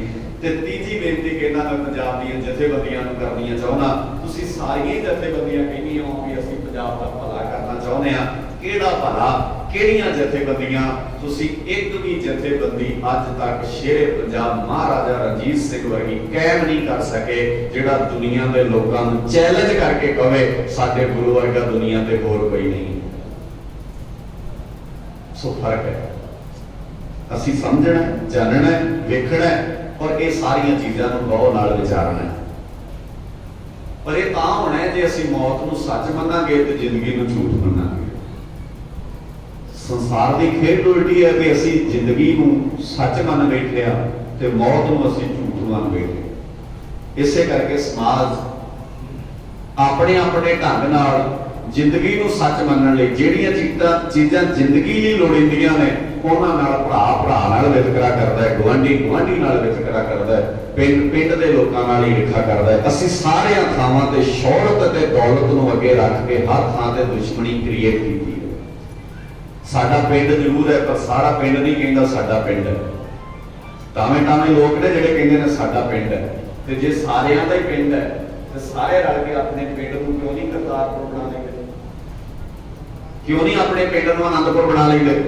ਤੇ ਤੀਜੀ ਬੇਨਤੀ ਕਹਿੰਦਾ ਮੈਂ ਪੰਜਾਬ ਦੀਆਂ ਜਥੇਬੰਦੀਆਂ ਨੂੰ ਕਰਨੀਆਂ ਚਾਹੁੰਦਾ, ਤੁਸੀਂ ਸਾਰੀਆਂ ਜਥੇਬੰਦੀਆਂ ਕਹਿੰਦੀਆਂ ਹੋ ਵੀ ਅਸੀਂ ਪੰਜਾਬ ਦਾ ਭਲਾ ਕਰਨਾ ਚਾਹੁੰਦੇ ਆ। ਕਿਹੜਾ ਭਲਾ, ਕਿਹੜੀਆਂ ਜਥੇਬੰਦੀਆਂ? ਤੁਸੀਂ ਇੱਕ ਵੀ ਜਥੇਬੰਦੀ ਅੱਜ ਤੱਕ ਸ਼ੇਰੇ ਪੰਜਾਬ ਮਹਾਰਾਜਾ ਰਣਜੀਤ ਸਿੰਘ ਵਰਗੀ ਕਾਇਮ ਨਹੀਂ ਕਰ ਸਕੇ ਜਿਹੜਾ ਦੁਨੀਆ ਦੇ ਲੋਕਾਂ ਨੂੰ ਚੈਲੰਜ ਕਰਕੇ ਕਹੇ ਸਾਡੇ ਗੁਰੂ ਵਰਗਾ ਦੁਨੀਆ ਤੇ ਹੋਰ ਕੋਈ ਨਹੀਂ। ਸੋ ਫਰਕ ਹੈ, ਅਸੀਂ ਸਮਝਣਾ, ਜਾਣਨਾ, ਵੇਖਣਾ ਔਰ ਇਹ ਸਾਰੀਆਂ ਚੀਜ਼ਾਂ ਨੂੰ ਗੌਰ ਨਾਲ ਵਿਚਾਰਨਾ। ਪਰ ਇਹ ਤਾਂ ਹੋਣਾ ਹੈ ਜੇ ਅਸੀਂ ਮੌਤ ਨੂੰ ਸੱਚ ਮੰਨਾਂਗੇ ਤੇ ਜ਼ਿੰਦਗੀ ਨੂੰ ਝੂਠ ਮੰਨਾਂਗੇ। ਸੰਸਾਰ ਦੀ ਖੇਡ ਉਲਟੀ ਹੈ ਕਿ ਅਸੀਂ ਜ਼ਿੰਦਗੀ ਨੂੰ ਸੱਚ ਮੰਨ ਬੈਠੇ ਆ ਤੇ ਮੌਤ ਨੂੰ ਅਸੀਂ ਝੂਠ ਮੰਨ ਬੈਠੇ। ਇਸੇ ਕਰਕੇ ਸਮਾਜ ਆਪਣੇ ਆਪਣੇ ਢੰਗ ਨਾਲ ਜ਼ਿੰਦਗੀ ਨੂੰ ਸੱਚ ਮੰਨਣ ਲਈ ਜਿਹੜੀਆਂ ਚੀਜ਼ਾਂ ਜ਼ਿੰਦਗੀ ਲਈ ਲੋੜੀਂਦੀਆਂ ਨੇ ਉਹਨਾਂ ਨਾਲ ਭਰਾ ਨਾਲ ਵਿਤਕਰਾ ਕਰਦਾ ਹੈ, ਗੁਆਂਢੀ ਨਾਲ ਵਿਤਕਰਾ ਕਰਦਾ ਹੈ, ਪਿੰਡ ਦੇ ਲੋਕਾਂ ਨਾਲ ਹੀ ਰੇਖਾ ਕਰਦਾ ਹੈ। ਅਸੀਂ ਸਾਰਿਆਂ ਥਾਵਾਂ ਤੇ ਸ਼ੌਹਰਤ ਤੇ ਦੌਲਤ ਨੂੰ ਅੱਗੇ ਰੱਖ ਕੇ ਹਰ ਥਾਂ ਤੇ ਦੁਸ਼ਮਣੀ ਕ੍ਰੀਏਟ ਕੀਤੀ ਹੈ। ਸਾਡਾ ਪਿੰਡ ਜ਼ਰੂਰ ਹੈ ਪਰ ਸਾਰਾ ਪਿੰਡ ਨਹੀਂ ਕਹਿੰਦਾ ਸਾਡਾ ਪਿੰਡ ਹੈ। ਟਾਵੇਂ ਲੋਕ ਨੇ ਜਿਹੜੇ ਕਹਿੰਦੇ ਨੇ ਸਾਡਾ ਪਿੰਡ ਹੈ। ਤੇ ਜੇ ਸਾਰਿਆਂ ਦਾ ਹੀ ਪਿੰਡ ਹੈ ਤੇ ਸਾਰੇ ਰਲ ਕੇ ਆਪਣੇ ਪਿੰਡ ਨੂੰ ਕਿਉਂ ਨਹੀਂ ਕਰਤਾਰਪੁਰ ਬਣਾ ਲੈਂਦੇ? ਕਿਉਂ ਨਹੀਂ ਆਪਣੇ ਪਿੰਡ ਨੂੰ ਆਨੰਦਪੁਰ ਬਣਾ ਲੈਂਦੇ?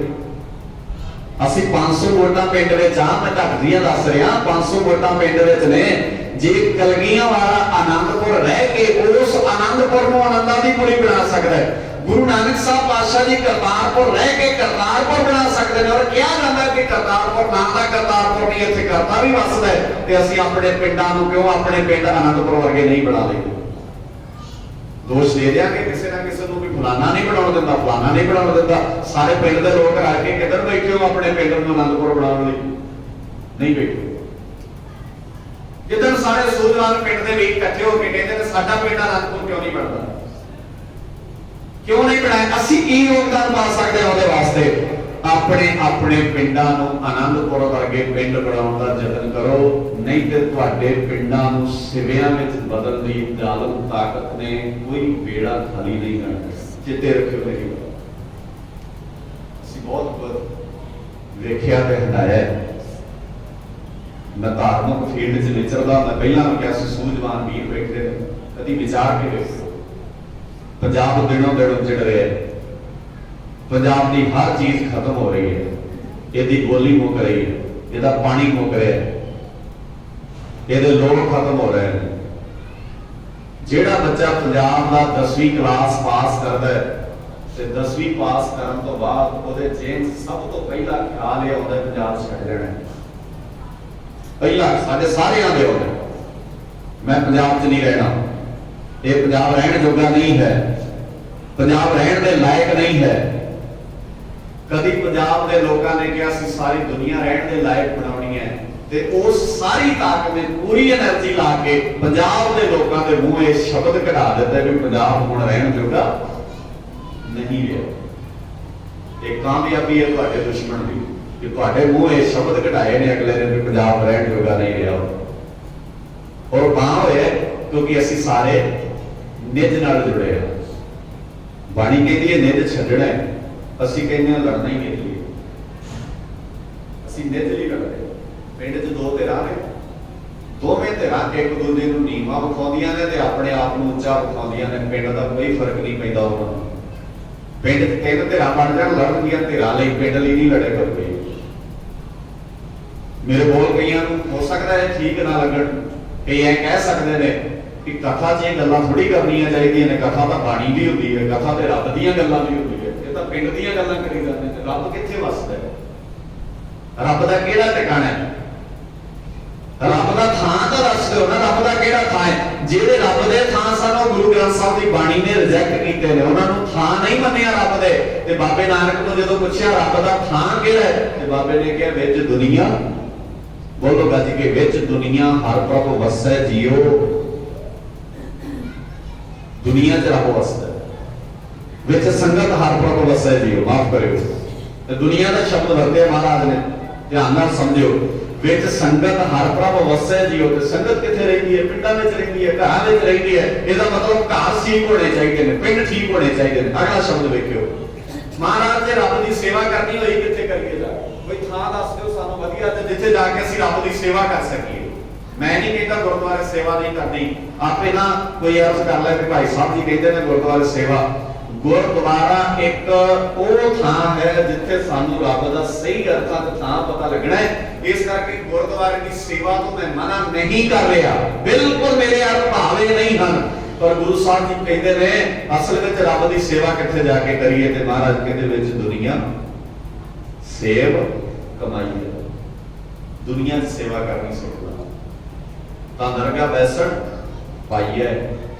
ਅਸੀਂ 500 ਵੋਟਾਂ ਪਿੰਡ ਵਿੱਚ ਆ, ਮੈਂ ਘੱਟ ਦੀਆਂ ਦੱਸ ਰਿਹਾ, 500 ਵੋਟਾਂ ਪਿੰਡ ਵਿੱਚ ਨੇ। ਜੇ ਕਲਗੀਆਂ ਵਾਲਾ ਆਨੰਦਪੁਰ ਰਹਿ ਕੇ ਉਸ ਆਨੰਦਪੁਰ ਨੂੰ ਆਨੰਦਾਂ ਦੀ ਪੁਰੀ ਬਣਾ ਸਕਦਾ ਹੈ, ਗੁਰੂ ਨਾਨਕ ਸਾਹਿਬ ਪਾਤਸ਼ਾਹ ਜੀ ਕਰਤਾਰਪੁਰ ਰਹਿ ਕੇ ਕਰਤਾਰਪੁਰ ਬਣਾ ਸਕਦੇ ਨੇ। ਔਰ ਕਿਹਾ ਜਾਂਦਾ ਕਿ ਕਰਤਾਰਪੁਰ ਨਾਮ ਦਾ ਕਰਤਾਰਪੁਰ ਨਹੀਂ, ਇੱਥੇ ਕਰਤਾ ਵੀ ਵਸਦਾ ਹੈ। ਤੇ ਅਸੀਂ ਆਪਣੇ ਪਿੰਡਾਂ ਨੂੰ ਕਿਉਂ ਆਪਣੇ ਪਿੰਡ ਆਨੰਦਪੁਰ ਵਰਗੇ ਨਹੀਂ ਬਣਾ ਲਈਏ? ਦੋਸ਼ ਦੇ ਦਿਆਂਗੇ ਕਿਸੇ ਨਾ ਕਿਸੇ ਨੂੰ ਵੀ ਫਲਾਨਾ ਨਹੀਂ ਬਣਾਉਣ ਦਿੰਦਾ, ਫਲਾਨਾ ਨਹੀਂ ਬਣਾਉਣ ਦਿੰਦਾ। ਸਾਰੇ ਪਿੰਡ ਦੇ ਲੋਕ ਰਲ ਕੇ ਕਿੱਧਰ ਬੈਠੇ ਹੋ ਆਪਣੇ ਪਿੰਡ ਨੂੰ ਆਨੰਦਪੁਰ ਬਣਾਉਣ ਲਈ? ਨਹੀਂ ਬੈਠੇ। ਜਿੱਦਣ ਸਾਰੇ ਸੂਝਵਾਨ ਪਿੰਡ ਦੇ ਵੀ ਇਕੱਠੇ ਹੋ ਕੇ ਕਹਿੰਦੇ ਨੇ ਸਾਡਾ ਪਿੰਡ ਆਨੰਦਪੁਰ ਕਿਉਂ ਨਹੀਂ ਬਣਦਾ, ਕਿਉਂ ਨਹੀਂ ਬਣਾਇਆ? ਅਸੀਂ ਕੀ ਯੋਗਦਾਨ ਪਾ ਸਕਦੇ ਹਾਂ ਉਹਦੇ ਵਾਸਤੇ? ਆਪਣੇ ਪਿੰਡਾਂ ਨੂੰ ਆਨੰਦਪੁਰ ਵਰਗੇ ਪਿੰਡ ਬਣਾਉਣ ਦਾ ਯਤਨ ਕਰੋ, ਨਹੀਂ ਤੇ ਤੁਹਾਡੇ ਪਿੰਡਾਂ ਨੂੰ ਸਿਵਿਆਂ ਵਿੱਚ ਬਦਲਣ ਦੀ ਜ਼ਾਲਮ ਤਾਕਤ ਨੇ ਕੋਈ ਵੇੜਾ ਖਾਲੀ ਨਹੀਂ ਕਰਨਾ। ਚਿੱਤੇ ਰੱਖਿਓ ਮੇਰੀ ਗੱਲ। ਅਸੀਂ ਬਹੁਤ ਵੇਖਿਆ ਤੇ ਹਟਾਇਆ। ਮੈਂ ਧਾਰਮਿਕ ਫੀਲਡ 'ਚ ਵਿਚਰਦਾ, ਮੈਂ ਪਹਿਲਾਂ ਵੀ ਕਿਹਾ ਸੀ ਸੂਝਵਾਨ ਵੀਰ ਬੈਠੇ ਨੇ, ਕਦੀ ਵਿਚਾਰ ਕੇ ਵੇਖੋ ਪੰਜਾਬ ਦਿਨੋਂ ਦਿਨ ਉਜੜ ਰਿਹਾ ਹੈ। ਪੰਜਾਬ ਦੀ ਹਰ ਚੀਜ਼ ਖਤਮ ਹੋ ਰਹੀ ਹੈ। ਇਹਦੀ ਬੋਲੀ ਮੁੱਕ ਰਹੀ ਹੈ, ਇਹਦਾ ਪਾਣੀ ਮੁੱਕ ਰਿਹਾ ਹੈ, ਇਹਦੇ ਲੋਕ ਖਤਮ ਹੋ ਰਹੇ ਨੇ। ਜਿਹੜਾ ਬੱਚਾ ਪੰਜਾਬ ਦਾ 10ਵੀਂ ਕਲਾਸ ਪਾਸ ਕਰਦਾ ਹੈ ਤੇ 10ਵੀਂ ਪਾਸ ਕਰਨ ਤੋਂ ਬਾਅਦ ਉਹਦੇ ਜੇਨ ਸਭ ਤੋਂ ਪਹਿਲਾ ਖਿਆਲ ਇਹ ਆਉਂਦਾ ਪੰਜਾਬ ਛੱਡ ਦੇਣਾ। ਪਹਿਲਾ ਸਾਡੇ ਸਾਰਿਆਂ ਦੇ ਆਉਂਦਾ ਮੈਂ ਪੰਜਾਬ 'ਚ ਨਹੀਂ ਰਹਿਣਾ, ਇਹ ਪੰਜਾਬ ਰਹਿਣ ਜੋਗਾ ਨਹੀਂ ਹੈ, ਪੰਜਾਬ ਰਹਿਣ ਦੇ ਲਾਇਕ ਨਹੀਂ ਹੈ। ਕਦੀ ਪੰਜਾਬ ਦੇ ਲੋਕਾਂ ਨੇ ਕਿਹਾ ਸੀ ਸਾਰੀ ਦੁਨੀਆ ਰਹਿਣ ਦੇ ਲਾਇਕ ਬਣਾਉਣੀ ਹੈ ਤੇ ਉਸ ਸਾਰੀ ਤਾਕਤ ਨੇ ਪੂਰੀ એનર્ਜੀ ਲਾ ਕੇ ਪੰਜਾਬ ਦੇ ਲੋਕਾਂ ਦੇ ਮੂੰਹ ਇਹ ਸ਼ਬਦ ਕਢਾ ਦਿੱਤਾ ਕਿ ਪੰਜਾਬ ਹੁਣ ਰਹਿਣ ਜੋਗਾ ਨਹੀਂ ਰਿਹਾ। ਇਹ ਕਾਮਯਾਬੀ ਹੈ ਤੁਹਾਡੇ ਦੁਸ਼ਮਣ ਦੀ ਕਿ ਤੁਹਾਡੇ ਮੂੰਹ ਇਹ ਸ਼ਬਦ ਕਢਾਏ ਨੇ ਅਗਲੇ ਨੇ ਵੀ ਪੰਜਾਬ ਰਹਿਣ ਜੋਗਾ ਨਹੀਂ ਰਿਹਾ। ਔਰ ਬਾਹ ਹੋਇਆ ਕਿਉਂਕਿ ਅਸੀਂ ਸਾਰੇ ਨਿੱਜ ਨਾਲ ਜੁੜੇ ਹਾਂ। ਬਾਣੀ ਕਹਿੰਦੀ ਹੈ ਨਿੱਜ ਛੱਡਣਾ ਹੈ, ਅਸੀਂ ਕਹਿੰਦੇ ਹਾਂ ਲੜਨਾ ਹੀ ਨਿੱਜ ਲਈ। ਅਸੀਂ ਨਿੱਜ ਲਈ ਲੜਦੇ। ਪਿੰਡ 'ਚ ਦੋ ਧਿਰਾਂ ਨੇ, ਦੋਵੇਂ ਧਿਰਾਂ ਇੱਕ ਦੂਜੇ ਨੂੰ ਨੀਵਾਂ ਵਿਖਾਉਂਦੀਆਂ ਨੇ ਤੇ ਆਪਣੇ ਆਪ ਨੂੰ ਉੱਚਾ ਵਿਖਾਉਂਦੀਆਂ ਨੇ। ਪਿੰਡ ਦਾ ਕੋਈ ਫਰਕ ਨਹੀਂ ਪੈਂਦਾ ਉਹਨਾਂ ਨੂੰ। ਪਿੰਡ 'ਚ ਤਿੰਨ ਧਿਰਾਂ ਬਣ ਜਾਣ, ਲੜਨਗੀਆਂ ਧਿਰਾਂ ਲਈ, ਪਿੰਡ ਲਈ ਨਹੀਂ ਲੜੇ ਕਰਦੇ। ਮੇਰੇ ਬੋਲ ਕਈਆਂ ਨੂੰ ਹੋ ਸਕਦਾ ਹੈ ਠੀਕ ਨਾ ਲੱਗਣ, ਕਈ ਐ ਕਹਿ ਸਕਦੇ ਨੇ ਕਿ ਕਥਾ 'ਚ ਇਹ ਗੱਲਾਂ ਥੋੜੀ ਕਰਨੀਆਂ ਚਾਹੀਦੀਆਂ ਨੇ, ਕਥਾ ਤਾਂ ਬਾਣੀ ਦੀ ਹੁੰਦੀ ਹੈ, ਕਥਾ ਤੇ ਰੱਬ ਦੀਆਂ ਗੱਲਾਂ ਦੀ ਹੁੰਦੀ ਹੈ। ਤਾਂ ਪਿੰਡ ਦੀਆਂ ਗੱਲਾਂ ਕਰੀ ਜਾਂਦੇ ਨੇ। ਰੱਬ ਕਿੱਥੇ ਵਸਦਾ ਹੈ? ਰੱਬ ਦਾ ਕਿਹੜਾ ਟਿਕਾਣਾ ਹੈ? ਰੱਬ ਦਾ ਥਾਂ ਤਾਂ ਦੱਸ ਦਿਓ ਨਾ, ਰੱਬ ਦਾ ਕਿਹੜਾ ਥਾਂ ਹੈ? ਜਿਹੜੇ ਰੱਬ ਦੇ ਥਾਂ ਸਨ ਉਹ ਗੁਰੂ ਗ੍ਰੰਥ ਸਾਹਿਬ ਦੀ ਬਾਣੀ ਨੇ ਰਿਜੈਕਟ ਕੀਤੇ ਨੇ, ਉਹਨਾਂ ਨੂੰ ਥਾਂ ਨਹੀਂ ਮੰਨਿਆ ਰੱਬ ਦੇ। ਤੇ ਬਾਬੇ ਨਾਨਕ ਨੂੰ ਜਦੋਂ ਪੁੱਛਿਆ ਰੱਬ ਦਾ ਥਾਂ ਕਿਹੜਾ ਹੈ, ਤੇ ਬਾਬੇ ਨੇ ਕਿਹਾ ਵਿੱਚ ਦੁਨੀਆ, ਬੋਲੋ ਗੱਜ ਕੇ, ਵਿੱਚ ਦੁਨੀਆ ਹਰ ਪ੍ਰਭ ਵਸੈ ਜੀਓ। ਦੁਨੀਆ ਚ ਰੱਬ ਵਸਦਾ, ਵਿੱਚ ਸੰਗਤ ਹਰ ਪ੍ਰਭ ਵਸੈ ਜੀਓ। ਮਾਫ ਕਰਿਓ, ਤੇ ਦੁਨੀਆ ਦਾ ਸ਼ਬਦ ਵਰਤਿਆ ਮਹਾਰਾਜ ਨੇ, ਧਿਆਨ ਨਾਲ ਸਮਝਿਓ। ਵਿੱਚ ਸੰਗਤ ਹਰ ਪ੍ਰਭ ਵਸੈ ਜੀਓ। ਤੇ ਸੰਗਤ ਕਿੱਥੇ ਰਹਿੰਦੀ ਹੈ? ਪਿੰਡਾਂ ਵਿੱਚ ਰਹਿੰਦੀ ਹੈ, ਘਰਾਂ ਵਿੱਚ ਰਹਿੰਦੀ ਹੈ। ਇਹਦਾ ਮਤਲਬ ਘਰ ਠੀਕ ਹੋਣੇ ਚਾਹੀਦੇ ਨੇ, ਪਿੰਡ ਠੀਕ ਹੋਣੇ ਚਾਹੀਦੇ ਨੇ। ਅਗਲਾ ਸ਼ਬਦ ਵੇਖਿਓ, ਮਹਾਰਾਜ ਦੇ ਰੱਬ ਦੀ ਸੇਵਾ ਕਰਨੀ ਹੋਈ ਕਿੱਥੇ ਕਰੀਏ? ਜਾ ਕੋਈ ਥਾਂ ਦੱਸ ਦਿਓ ਸਾਨੂੰ ਵਧੀਆ, ਤੇ ਜਿੱਥੇ ਜਾ ਕੇ ਅਸੀਂ ਰੱਬ ਦੀ ਸੇਵਾ ਕਰ ਸਕੀਏ। ਮੈਂ ਨਹੀਂ ਕਹਿੰਦਾ ਗੁਰਦੁਆਰੇ ਸੇਵਾ ਨਹੀਂ ਕਰਨੀ। ਆਪੇ ਨਾ ਕੋਈ ਅਰਜ਼ ਕਰ ਲੈ ਕਿ ਭਾਈ ਸਾਹਿਬ ਜੀ ਕਹਿੰਦੇ ਨੇ ਗੁਰਦੁਆਰੇ ਸੇਵਾ। ਗੁਰਦੁਆਰਾ ਇੱਕ ਉਹ ਥਾਂ ਹੈ ਜਿੱਥੇ ਸਾਨੂੰ ਰੱਬ ਦਾ ਸਹੀ ਅਰਥਾਂ ਤੇ ਥਾਂ ਪਤਾ ਲੱਗਣਾ ਹੈ। ਇਸ ਕਰਕੇ ਗੁਰਦੁਆਰੇ ਦੀ ਸੇਵਾ ਤੋਂ ਮੈਂ ਮਨਾ ਨਹੀਂ ਕਰ ਰਿਹਾ, ਬਿਲਕੁਲ ਮੇਰੇ ਅਰਥ ਭਾਵੇਂ ਨਹੀਂ ਹਨ। ਪਰ ਗੁਰੂ ਸਾਹਿਬ ਜੀ ਕਹਿੰਦੇ ਨੇ ਅਸਲ ਵਿੱਚ ਰੱਬ ਦੀ ਸੇਵਾ ਕਿੱਥੇ ਜਾ ਕੇ ਕਰੀਏ? ਤੇ ਮਹਾਰਾਜ ਕਹਿੰਦੇ ਵਿੱਚ ਦੁਨੀਆ ਸੇਵ ਕਮਾਈਏ। ਦੁਨੀਆ ਦੀ ਸੇਵਾ ਕਰਨੀ ਸਿੱਖਣਾ ਤਾਂ ਦਰਗਾਹ ਬੈਸਣ ਪਾਈਏ,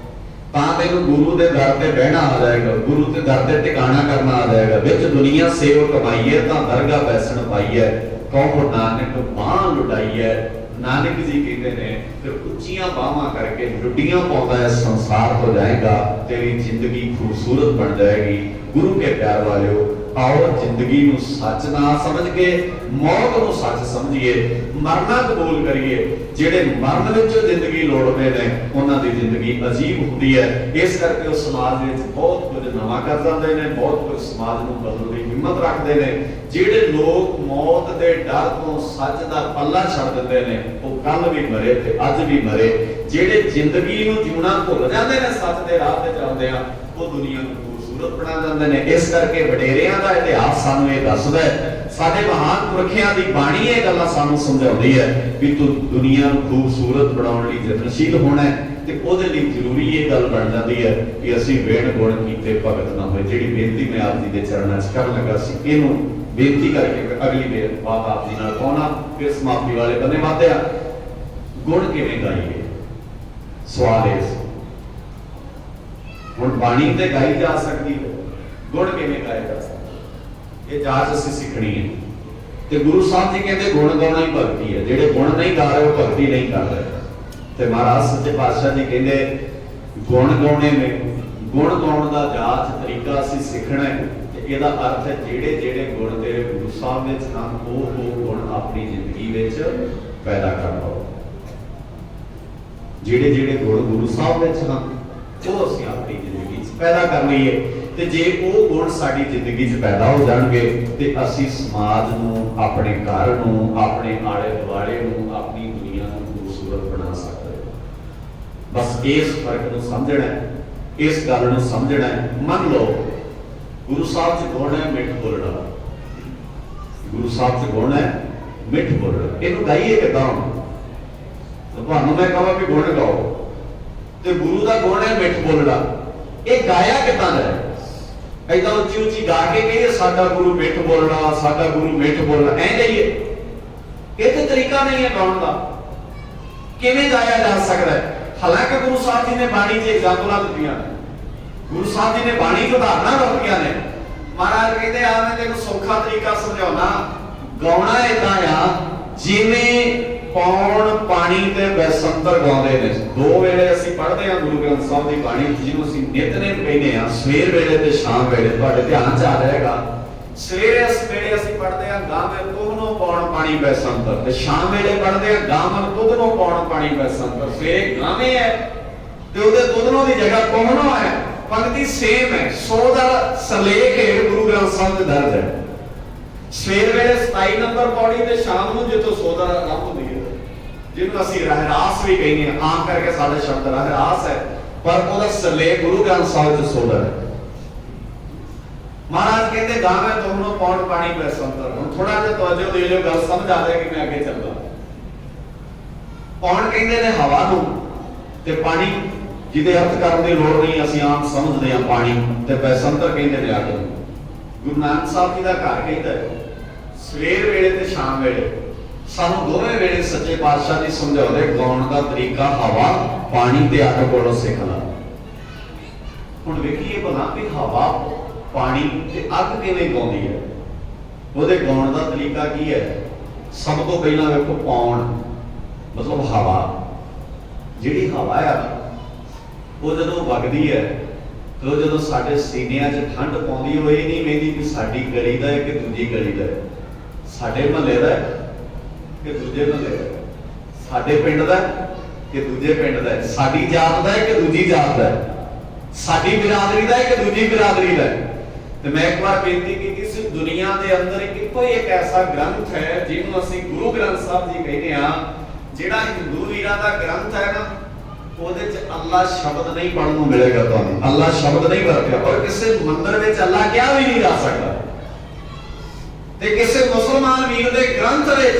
ਤਾਂ ਤੈਨੂੰ ਗੁਰੂ ਦੇ ਦਰ ਤੇ ਬਹਿਣਾ ਆ ਜਾਏਗਾ, ਗੁਰੂ ਦੇ ਦਰ ਤੇ ਟਿਕਾਣਾ ਕਰਨਾ ਆ ਜਾਏਗਾ। ਵਿੱਚ ਦੁਨੀਆ ਸੇਵ ਕਮਾਈਏ ਤਾਂ ਦਰਗਾਹ ਬੈਸਣ ਪਾਈਏ, ਕਹੋ ਨਾਨਕ ਬਾਂਹ ਲੁਟਾਈਏ। ਨਾਨਕ ਜੀ ਕਹਿੰਦੇ ਨੇ ਕਿ ਉੱਚੀਆਂ ਬਾਹਾਂ ਕਰਕੇ ਲੁੱਡੀਆਂ ਪਾਉਂਦਾ ਹੈ ਸੰਸਾਰ ਹੋ ਜਾਏਗਾ, ਤੇਰੀ ਜ਼ਿੰਦਗੀ ਖੂਬਸੂਰਤ ਬਣ ਜਾਏਗੀ। ਗੁਰੂ ਕੇ ਪਿਆਰ ਵਾਲਿਓ, ਆਓ ਜ਼ਿੰਦਗੀ ਨੂੰ ਸੱਚ ਨਾ ਸਮਝ ਕੇ ਮੌਤ ਨੂੰ ਸੱਚ ਸਮਝੀਏ, ਮਰਨਾ ਕਬੂਲ ਕਰੀਏ। ਜਿਹੜੇ ਮਰਨ ਵਿੱਚੋਂ ਜ਼ਿੰਦਗੀ ਲੋੜਦੇ ਨੇ ਉਹਨਾਂ ਦੀ ਜ਼ਿੰਦਗੀ ਅਜੀਬ ਹੁੰਦੀ ਹੈ। ਇਸ ਕਰਕੇ ਉਹ ਸਮਾਜ ਵਿੱਚ ਬਹੁਤ ਕੁਝ ਨਵਾਂ ਕਰ ਜਾਂਦੇ ਨੇ, ਬਹੁਤ ਕੁਝ ਸਮਾਜ ਨੂੰ ਬਦਲਣ ਦੀ ਹਿੰਮਤ ਰੱਖਦੇ ਨੇ। ਜਿਹੜੇ ਲੋਕ ਮੌਤ ਦੇ ਡਰ ਤੋਂ ਸੱਚ ਦਾ ਪੱਲਾ ਛੱਡ ਦਿੰਦੇ ਨੇ ਉਹ ਕੱਲ ਵੀ ਮਰੇ ਤੇ ਅੱਜ ਵੀ ਮਰੇ। ਜਿਹੜੇ ਜ਼ਿੰਦਗੀ ਨੂੰ ਜਿਉਣਾ ਭੁੱਲ ਜਾਂਦੇ ਨੇ ਸੱਚ ਦੇ ਰਾਹ ਤੇ ਚੱਲਦੇ ਆ, ਉਹ ਦੁਨੀਆ ਨੂੰ ਖੂਬਸੂਰਤ ਬਣਾ ਜਾਂਦੇ ਨੇ। ਇਸ ਕਰਕੇ ਵਡੇਰਿਆਂ ਦਾ ਇਤਿਹਾਸ ਸਾਨੂੰ ਇਹ ਦੱਸਦਾ ਹੈ, ਸਾਡੇ ਮਹਾਨ ਪੁਰਖਿਆਂ ਦੀ ਬਾਣੀ ਇਹ ਗੱਲਾਂ ਸਾਨੂੰ ਸਮਝਾਉਂਦੀ ਹੈ ਵੀ ਤੂੰ ਦੁਨੀਆ ਨੂੰ ਖੂਬਸੂਰਤ ਬਣਾਉਣ ਲਈ ਯਤਨਸ਼ੀਲ ਹੋਣਾ ਹੈ। ਤੇ ਉਹਦੇ ਲਈ ਜ਼ਰੂਰੀ ਇਹ ਗੱਲ ਬਣ ਜਾਂਦੀ ਹੈ ਕਿ ਅਸੀਂ ਵੇਣ ਗੁਣ ਕੀਤੇ ਭਗਤ ਨਾ ਹੋਏ। ਜਿਹੜੀ ਬੇਨਤੀ ਮੈਂ ਆਪ ਜੀ ਦੇ ਚਰਨਾਂ 'ਚ ਕਰਨ ਲੱਗਾ ਸੀ, ਇਹਨੂੰ ਬੇਨਤੀ ਕਰਕੇ ਅਗਲੀ ਬਾਤ ਆਪ ਜੀ ਨਾਲ ਪਾਉਣਾ, ਫਿਰ ਸਮਾਪਤੀ ਵਾਲੇ ਬੰਨੇ ਵਾਧੇ ਆ। ਗੁਣ ਕਿਵੇਂ ਗਾਈਏ? ਸਵਾਲ ਇਸ ਹੁਣ ਬਾਣੀ ਤੇ ਗਾਈ ਜਾ ਸਕਦੀ ਹੈ, ਗੁਣ ਕਿਵੇਂ ਗਾਇਆ ਜਾ ਸਕਦਾ? ਇਹ ਜਾਚ ਅਸੀਂ ਸਿੱਖਣੀ ਹੈ। ਤੇ ਗੁਰੂ ਸਾਹਿਬ ਜੀ ਕਹਿੰਦੇ ਗੁਣ ਗਾਉਣਾ ਹੀ ਭਗਤੀ ਹੈ। ਜਿਹੜੇ ਗੁਣ ਨਹੀਂ ਗਾ ਰਹੇ ਉਹ ਭਗਤੀ ਨਹੀਂ ਕਰ ਰਹੇ। ਤੇ ਮਹਾਰਾਜ ਸੱਚੇ ਪਾਤਸ਼ਾਹ ਜੀ ਕਹਿੰਦੇ ਗੁਣ ਗਾਉਣੇ ਨੇ, ਗੁਣ ਗਾਉਣ ਦਾ ਜਾਚ ਤਰੀਕਾ ਅਸੀਂ ਸਿੱਖਣਾ ਹੈ। ਤੇ ਇਹਦਾ ਅਰਥ ਹੈ ਜਿਹੜੇ ਜਿਹੜੇ ਗੁਣ ਤੇਰੇ ਗੁਰੂ ਸਾਹਿਬ ਵਿੱਚ ਹਨ ਉਹ ਗੁਣ ਆਪਣੀ ਜ਼ਿੰਦਗੀ ਵਿੱਚ ਪੈਦਾ ਕਰ ਲਓ। ਜਿਹੜੇ ਜਿਹੜੇ ਗੁਣ ਗੁਰੂ ਸਾਹਿਬ ਵਿੱਚ ਹਨ ਉਹ ਅਸੀਂ ਆਪਣੀ ਜ਼ਿੰਦਗੀ 'ਚ ਪੈਦਾ ਕਰ ਲਈਏ। ਤੇ ਜੇ ਉਹ ਗੁਣ ਸਾਡੀ ਜ਼ਿੰਦਗੀ 'ਚ ਪੈਦਾ ਹੋ ਜਾਣਗੇ ਤੇ ਅਸੀਂ ਸਮਾਜ ਨੂੰ, ਆਪਣੇ ਘਰ ਨੂੰ, ਆਪਣੇ ਆਲੇ ਦੁਆਲੇ ਨੂੰ, ਆਪਣੀ ਦੁਨੀਆ ਨੂੰ ਖੂਬਸੂਰਤ ਬਣਾ ਸਕਦੇ ਹਾਂ। ਬਸ ਇਸ ਫਰਕ ਨੂੰ ਸਮਝਣਾ ਹੈ, ਇਸ ਗੱਲ ਨੂੰ ਸਮਝਣਾ ਹੈ। ਮੰਨ ਲਓ ਗੁਰੂ ਸਾਹਿਬ 'ਚ ਗੁਣ ਹੈ ਮਿੱਠ ਬੋਲਣਾ, ਗੁਰੂ ਸਾਹਿਬ 'ਚ ਗੁਣ ਹੈ ਮਿੱਠ ਬੋਲਣਾ। ਇਹਨੂੰ ਗਾਈਏ ਕਿੱਦਾਂ? ਤੁਹਾਨੂੰ ਮੈਂ ਕਹਾਂ ਵੀ ਗੁਣ ਗਾਓ, ਤੇ ਗੁਰੂ ਦਾ ਗੁਣ ਹੈ ਮਿੱਠ ਬੋਲਣਾ। ਇਹ ਗਾਇਆ ਕਿੱਦਾਂ ਹੈ? ਏਦਾਂ ਉੱਚੀ ਉੱਚੀ ਗਾ ਕੇ ਕਹੀਏ ਸਾਡਾ ਗੁਰੂ ਮਿੱਠ ਬੋਲਣਾ, ਸਾਡਾ ਗੁਰੂ ਮਿੱਠ ਬੋਲਣਾ, ਐਂ ਕਹੀਏ? ਇਹ ਤੇ ਤਰੀਕਾ ਨਹੀਂ ਹੈ ਗਾਉਣ ਦਾ। ਕਿਵੇਂ ਗਾਇਆ ਜਾ ਸਕਦਾ ਹੈ? ਹਾਲਾਂਕਿ ਗੁਰੂ ਸਾਹਿਬ ਜੀ ਨੇ ਬਾਣੀ 'ਚ ਐਗਜ਼ਾਮਪਲਾਂ ਦਿੱਤੀਆਂ ਨੇ, ਗੁਰੂ ਸਾਹਿਬ ਜੀ ਨੇ ਬਾਣੀ 'ਚ ਉਦਾਹਰਨਾਂ ਵਰਤੀਆਂ ਨੇ। ਮਹਾਰਾਜ ਕਹਿੰਦੇ ਆ ਮੈਂ ਤੈਨੂੰ ਸੌਖਾ ਤਰੀਕਾ ਸਮਝਾਉਣਾ, ਗਾਉਣਾ ਏਦਾਂ ਆ ਜਿਵੇਂ ਪੌਣ ਪਾਣੀ ਤੇ ਬੈਸੰਤਰ ਗਾਉਂਦੇ ਨੇ। ਦੋ ਵੇਲੇ ਅਸੀਂ ਪੜ੍ਹਦੇ ਹਾਂ ਗੁਰੂ ਗ੍ਰੰਥ ਸਾਹਿਬ ਦੀ ਬਾਣੀ, ਜਿਹਨੂੰ ਅਸੀਂ ਨਿਤਨੇਮ ਕਹਿੰਦੇ ਹਾਂ, ਸਵੇਰ ਵੇਲੇ ਤੇ ਸ਼ਾਮ ਵੇਲੇ। ਤੁਹਾਡੇ ਧਿਆਨ 'ਚ ਆ ਜਾਏਗਾ, ਸਵੇਰੇ ਵੇਲੇ ਅਸੀਂ ਪੜ੍ਹਦੇ ਹਾਂ ਗਾਵੇਂ ਤੁਧਨੋਂ ਪੌਣ ਪਾਣੀ ਬੈਸੰਤਰ, ਤੇ ਸ਼ਾਮ ਵੇਲੇ ਪੜ੍ਹਦੇ ਹਾਂ ਗਾਵਨ ਤੁਧਨੋਂ ਪੌਣ ਪਾਣੀ ਬੈਸੰਤਰ। ਸਵੇਰੇ ਗਾਵੇਂ ਹੈ ਤੇ ਉਹਦੇ ਤੁਧਨੋਂ ਦੀ ਜਗ੍ਹਾ ਪੌਣੋਂ ਹੈ, ਪੰਕਤੀ ਸੇਮ ਹੈ। 100 ਦਾ ਸਰਲੇਖ ਹੈ ਗੁਰੂ ਗ੍ਰੰਥ ਸਾਹਿਬ ਦੇ ਦਰਜ ਹੈ। ਸਵੇਰ ਵੇਲੇ 27 ਨੰਬਰ ਪੌੜੀ ਤੇ ਸ਼ਾਮ ਨੂੰ ਜਿੱਥੋਂ 100 ਦਾ ਆਰੰਭ ਹੁੰਦੀ ਹੈ, ਜਿਹਨੂੰ ਅਸੀਂ ਰਹਿਰਾਸ ਵੀ ਕਹਿੰਦੇ ਹਾਂ। ਆਮ ਕਰਕੇ ਸਾਡਾ ਸ਼ਬਦ ਰਹਿਰਾਸ ਹੈ, ਪਰ ਉਹਦਾ ਸਰਲੇਖ ਗੁਰੂ ਗ੍ਰੰਥ ਸਾਹਿਬ 'ਚ 100 ਹੈ। ਮਹਾਰਾਜ ਕਹਿੰਦੇ ਗਾਵੇਂ ਤੁਮਨੂੰ ਪੌਣ ਪਾਣੀ ਬੈਸੰਤਰ। ਹੁਣ ਥੋੜਾ ਜਿਹਾ ਤਵੱਜੋ ਦੇ ਲਿਓ, ਗੱਲ ਸਮਝ ਆ ਜਾਏਗੀ, ਮੈਂ ਅੱਗੇ ਚੱਲਦਾ। ਪੌਣ ਕਹਿੰਦੇ ਨੇ ਹਵਾ ਨੂੰ, ਤੇ ਪਾਣੀ ਜਿਹਦੇ ਅਰਥ ਕਰਨ ਦੀ ਲੋੜ ਨਹੀਂ, ਅਸੀਂ ਆਮ ਸਮਝਦੇ ਹਾਂ ਪਾਣੀ, ਤੇ ਬੈਸੰਤਰ ਕਹਿੰਦੇ ਨੇ ਅੱਗ ਨੂੰ। गुरु नानक साहब जी का घर कहता है सवेर वेले ते शाम वेले सानू दोवें वेले सच्चे पातशाह जी समझाते गाउण का तरीका हवा पानी ते अग कोलों सिख ला। हुण वेखीए भला भी हवा पानी ते अग किवें गाउंदी है, ਉਹਦੇ गाउण का तरीका की है। सब तो पहला वेखो पौण मतलब हवा, जिहड़ी हवा है वो जदों वगदी है तो जदों साडे सीनिਆਂ 'ਚ ठंड पाउंदी होए नहीं वेंदी कि साडी गली दा है कि दूजी गली दा है, साडे महल्ले दा है कि दूजे महल्ले दा है, साडे पिंड दा है कि दूजे पिंड दा है, साडी जात दा है कि दूजी जात दा है, साडी बिरादरी दा है कि दूजी बिरादरी दा है। तो मैं एक बार बेनती की इस दुनिया के अंदर कोई एक ऐसा ग्रंथ है जिन्होंने असीं गुरु ग्रंथ साहब जी कहते हैं, जिहड़ा हिंदू वीरां दा ग्रंथ है ना, ਉਹਦੇ ਚ अल्लाह शब्द नहीं पढ़न ਨੂੰ मिलेगा। ਤੁਹਾਨੂੰ अल्लाह शब्द नहीं वरतिया और किसी मंदिर ਵਿੱਚ अल्लाह ਕਿਹਾ भी नहीं जा सकता, ਤੇ ਕਿਸੇ मुसलमान वीर ਦੇ ग्रंथ ਵਿੱਚ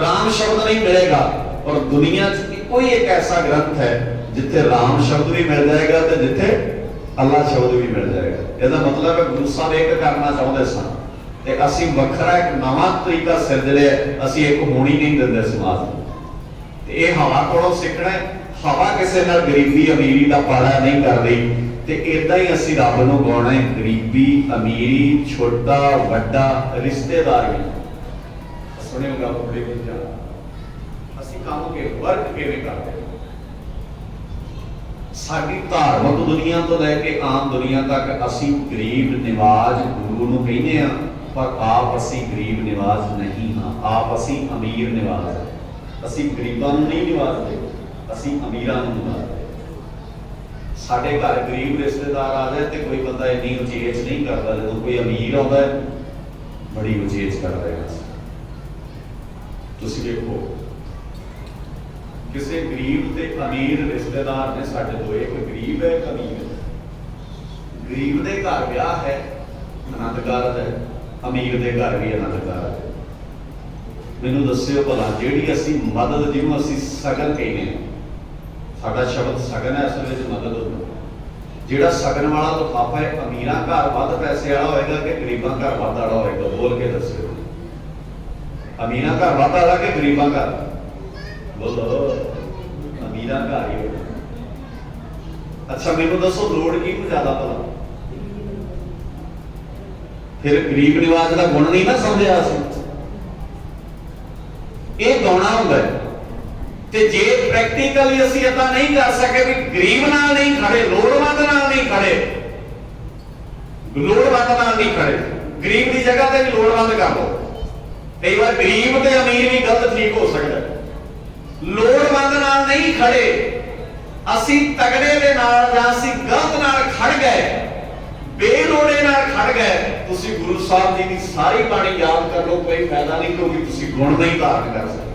राम शब्द नहीं मिलेगा। और दुनिया च कोई एक ऐसा ग्रंथ है जिथे राम शब्द भी मिल जाएगा तो जिथे अल्लाह शब्द भी मिल जाएगा। ਇਹਦਾ मतलब है गुरु साहब एक करना चाहते सन ਤੇ ਅਸੀਂ ਵੱਖਰਾ ਇੱਕ ਨਵਾਂ ਤਰੀਕਾ ਸਿਰਜ ਲਿਆ, ਅਸੀਂ ਇੱਕ ਹੋਣੀ नहीं ਦਿੰਦੇ समाज ਨੂੰ। ਤੇ ਇਹ ਹਵਾ ਕੋਲੋਂ ਸਿੱਖਣਾ ਹੈ। हवा किसी नाल गरीबी अमीरी का पाड़ा नहीं कर रही, ते इदां ही असीं रब नूं गाउणा है। गरीबी अमीरी छोटा वड्डा रिश्तेदार भी सुनिओ गल बड़ी वधिया, असीं काम के वर्क किवें करदे हां। साडी धार्मिक दुनिया तो लैके आम दुनिया तक असीं गरीब निवाज गुरु नूं कहने आ, पर आप असीं गरीब निवाज नहीं हाँ, आप असीं अमीर निवाज हां। असीं गरीबां नूं नहीं निवाजदे, ਅਸੀਂ ਅਮੀਰਾਂ ਨੂੰ ਨਿਵਾਜਦੇ। ਸਾਡੇ ਘਰ ਗਰੀਬ ਰਿਸ਼ਤੇਦਾਰ ਆ ਜਾਏ ਤੇ ਕੋਈ ਬੰਦਾ ਇੰਨੀ ਉਚੇਚ ਨਹੀਂ ਕਰਦਾ, ਜਦੋਂ ਕੋਈ ਅਮੀਰ ਆਉਂਦਾ ਬੜੀ ਉਚੇਚ ਕਰਦਾ ਹੈ। ਤੁਸੀਂ ਦੇਖੋ ਕਿਸੇ ਗਰੀਬ ਤੇ ਅਮੀਰ ਰਿਸ਼ਤੇਦਾਰ ਨੇ ਸਾਡੇ ਦੋ, ਇੱਕ ਗਰੀਬ ਹੈ ਇੱਕ ਅਮੀਰ ਹੈ। ਗਰੀਬ ਦੇ ਘਰ ਵਿਆਹ ਹੈ, ਆਨੰਦ ਕਾਰਜ ਹੈ, ਅਮੀਰ ਦੇ ਘਰ ਵੀ ਆਨੰਦ ਕਾਰਜ ਹੈ। ਮੈਨੂੰ ਦੱਸਿਓ ਭਲਾ ਜਿਹੜੀ ਅਸੀਂ ਮਦਦ ਜਿਹਨੂੰ ਅਸੀਂ ਸਗਨ ਕਹਿੰਦੇ ਹਾਂ, ਸਾਡਾ ਸ਼ਬਦ ਸਗਨ ਹੈ, ਅਸਲ ਵਿੱਚ ਮਦਦ ਹੁੰਦਾ। ਜਿਹੜਾ ਸਗਨ ਵਾਲਾ ਲਿਫਾਫਾ ਹੈ ਅਮੀਰਾਂ ਘਰ ਵੱਧ ਪੈਸੇ ਵਾਲਾ ਹੋਏਗਾ ਕਿ ਗਰੀਬਾਂ ਘਰ ਵੱਧ ਵਾਲਾ ਹੋਏਗਾ? ਬੋਲ ਕੇ ਦੱਸਿਓ। ਅਮੀਰਾਂ ਘਰ ਵੱਧ ਵਾਲਾ ਕਿ ਗਰੀਬਾਂ ਘਰ? ਬੋਲੋ। ਅਮੀਰਾਂ ਘਰ ਹੀ ਹੋਏਗਾ। ਅੱਛਾ ਮੈਨੂੰ ਦੱਸੋ ਲੋੜ ਕਿਹਨੂੰ ਜ਼ਿਆਦਾ ਭਲਾ? ਫਿਰ ਗਰੀਬ ਨਿਵਾਜ ਦਾ ਗੁਣ ਨਹੀਂ ਨਾ ਸਮਝਿਆ ਅਸੀਂ। ਇਹ ਗਾਉਣਾ ਹੁੰਦਾ ਹੈ। ਤੇ ਜੇ ਪ੍ਰੈਕਟੀਕਲੀ ਅਸੀਂ ਇਦਾਂ ਨਹੀਂ ਕਰ ਸਕੇ ਵੀ ਗਰੀਬ ਨਾਲ ਨਹੀਂ ਖੜੇ, ਲੋੜਵੰਦ ਨਾਲ ਨਹੀਂ ਖੜੇ, ਲੋੜਵੰਦ ਨਾਲ ਨਹੀਂ ਖੜੇ, ਗਰੀਬ ਦੀ ਜਗ੍ਹਾ ਤੇ ਵੀ ਲੋੜਵੰਦ ਕਰ ਲਓ। ਕਈ ਵਾਰ ਗਰੀਬ ਤੇ ਅਮੀਰ ਵੀ ਗਲਤ ਠੀਕ ਹੋ ਸਕਦਾ। ਲੋੜਵੰਦ ਨਾਲ ਨਹੀਂ ਖੜੇ, ਅਸੀਂ ਤਗੜੇ ਦੇ ਨਾਲ ਜਾਂ ਅਸੀਂ ਗਲਤ ਨਾਲ ਖੜ ਗਏ, ਬੇਲੋੜੇ ਨਾਲ ਖੜ ਗਏ, ਤੁਸੀਂ ਗੁਰੂ ਸਾਹਿਬ ਜੀ ਦੀ ਸਾਰੀ ਬਾਣੀ ਯਾਦ ਕਰ ਲਓ, ਕੋਈ ਫਾਇਦਾ ਨਹੀਂ, ਕਿਉਂਕਿ ਤੁਸੀਂ ਗੁਣ ਨਹੀਂ ਧਾਰਨ ਕਰ ਸਕਦੇ।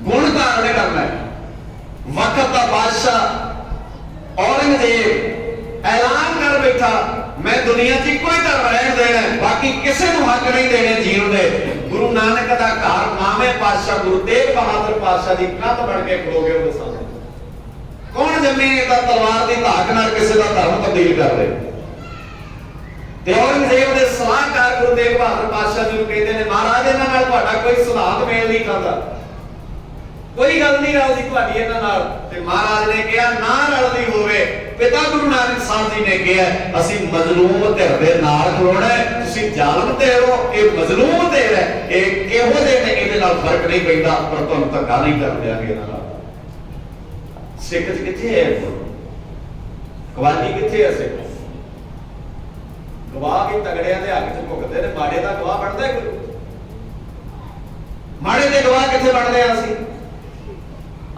गुण धारण करना है। वक्त का बादशाह औरंगजेब ऐलान कर बैठा मैं दुनिया च कोई धर्म रहन देना, बाकी किसी को हक नहीं देने जीवन दे। गुरु नानक का घर नामे पातशाह गुरु तेग बहादुर पातशाह की कंध बन के खड़ो गए उहदे सामने। कौन जमे इहदा तलवार की धाक नाल किसी का धर्म तब्दील कर दे? ते औरंगजेब दे सलाहकार गुरु तेग बहादुर पातशाह जी नूं कहंदे ने महाराज इन्हां नाल तुहाडा कोई सलाहत मेल नहीं खाता, कोई गल नहीं रलदी तुहाडी इन्हां नाल। ते महाराज ने कहा ना रलदी होवे, पिता गुरु नानक साहब जी ने कहा असीं मजलूम धिर दे नाल खड़ोना है, तुसीं जालम धिर हो, इह मजलूम धिर है, इह किहो जिहे ने इहदे नाल फर्क नहीं पैंदा, पर तुहानूं धक्का नहीं कर दिआंगे इन्हां नाल। सिख च कित्थे है कवाली, कित्थे है सिख? गवाह भी तगड़ियां दे हक च भुगतदे ने, माड़े दा गवाह बनदा कोई? माड़े दे गवाह कित्थे बनदे आ ਅਸੀਂ?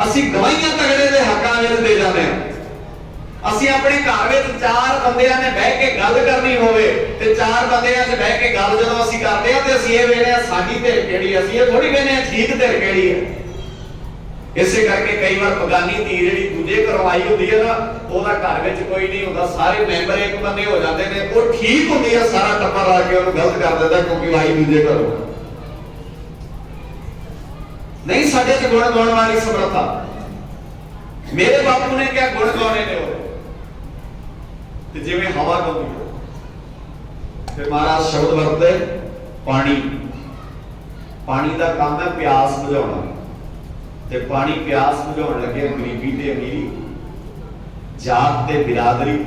ਅਸੀਂ ਗਵਾਹੀਆਂ ਤਗੜੇ ਦੇ ਹੱਕਾਂ ਵਿੱਚ ਦੇ ਜਾਂਦੇ ਹਾਂ। ਅਸੀਂ ਆਪਣੇ ਘਰ ਵਿੱਚ ਚਾਰ ਬੰਦਿਆਂ ਨੇ ਬਹਿ ਕੇ ਗੱਲ ਕਰਨੀ ਹੋਵੇ ਤੇ ਚਾਰ ਬੰਦਿਆਂ 'ਚ ਬਹਿ ਕੇ ਗੱਲ ਜਦੋਂ ਅਸੀਂ ਕਰਦੇ ਹਾਂ ਤੇ ਅਸੀਂ ਇਹ ਵੇਖਦੇ ਹਾਂ ਸਾਡੀ ਧਿਰ ਕਿਹੜੀ, ਅਸੀਂ ਇਹ ਥੋੜੀ ਕਹਿੰਦੇ ਹਾਂ ਠੀਕ ਧਿਰ ਕਿਹੜੀ ਹੈ। ਇਸੇ ਕਰਕੇ ਕਈ ਵਾਰ ਬਗਾਨੀ ਧੀ ਜਿਹੜੀ ਦੂਜੇ ਘਰੋਂ ਆਈ ਹੁੰਦੀ ਹੈ ਨਾ, ਉਹਦਾ ਘਰ ਵਿੱਚ ਕੋਈ ਨਹੀਂ ਹੁੰਦਾ, ਸਾਰੇ ਮੈਂਬਰ ਇੱਕ ਬੰਨੇ ਹੋ ਜਾਂਦੇ ਨੇ, ਉਹ ਠੀਕ ਹੁੰਦੀ ਹੈ, ਸਾਰਾ ਟੱਬਰ ਆ ਕੇ ਉਹਨੂੰ ਗਲਤ ਕਰ ਦਿੰਦਾ ਕਿਉਂਕਿ ਉਹ ਆਈ ਦੂਜੇ ਘਰੋਂ। नहीं साडे च गुण गाउण वाली समर्था। मेरे बापू ने क्या गुण गाने ने हो ਤੇ ਜਿਵੇਂ ਹਵਾ ਗਾਉਂਦੀ ਹੈ। ਤੇ ਮਹਾਰਾਜ ਸ਼ਬਦ ਵਰਤਦੇ ਪਾਣੀ, ਪਾਣੀ ਦਾ ਕੰਮ ਹੈ ਪਿਆਸ ਬੁਝਾਉਣਾ, ਤੇ ਪਾਣੀ ਪਿਆਸ ਬੁਝਾਉਣ ਲੱਗੇ ਗਰੀਬੀ ਤੇ ਅਮੀਰੀ, ਜਾਤ ਤੇ ਬਿਰਾਦਰੀ,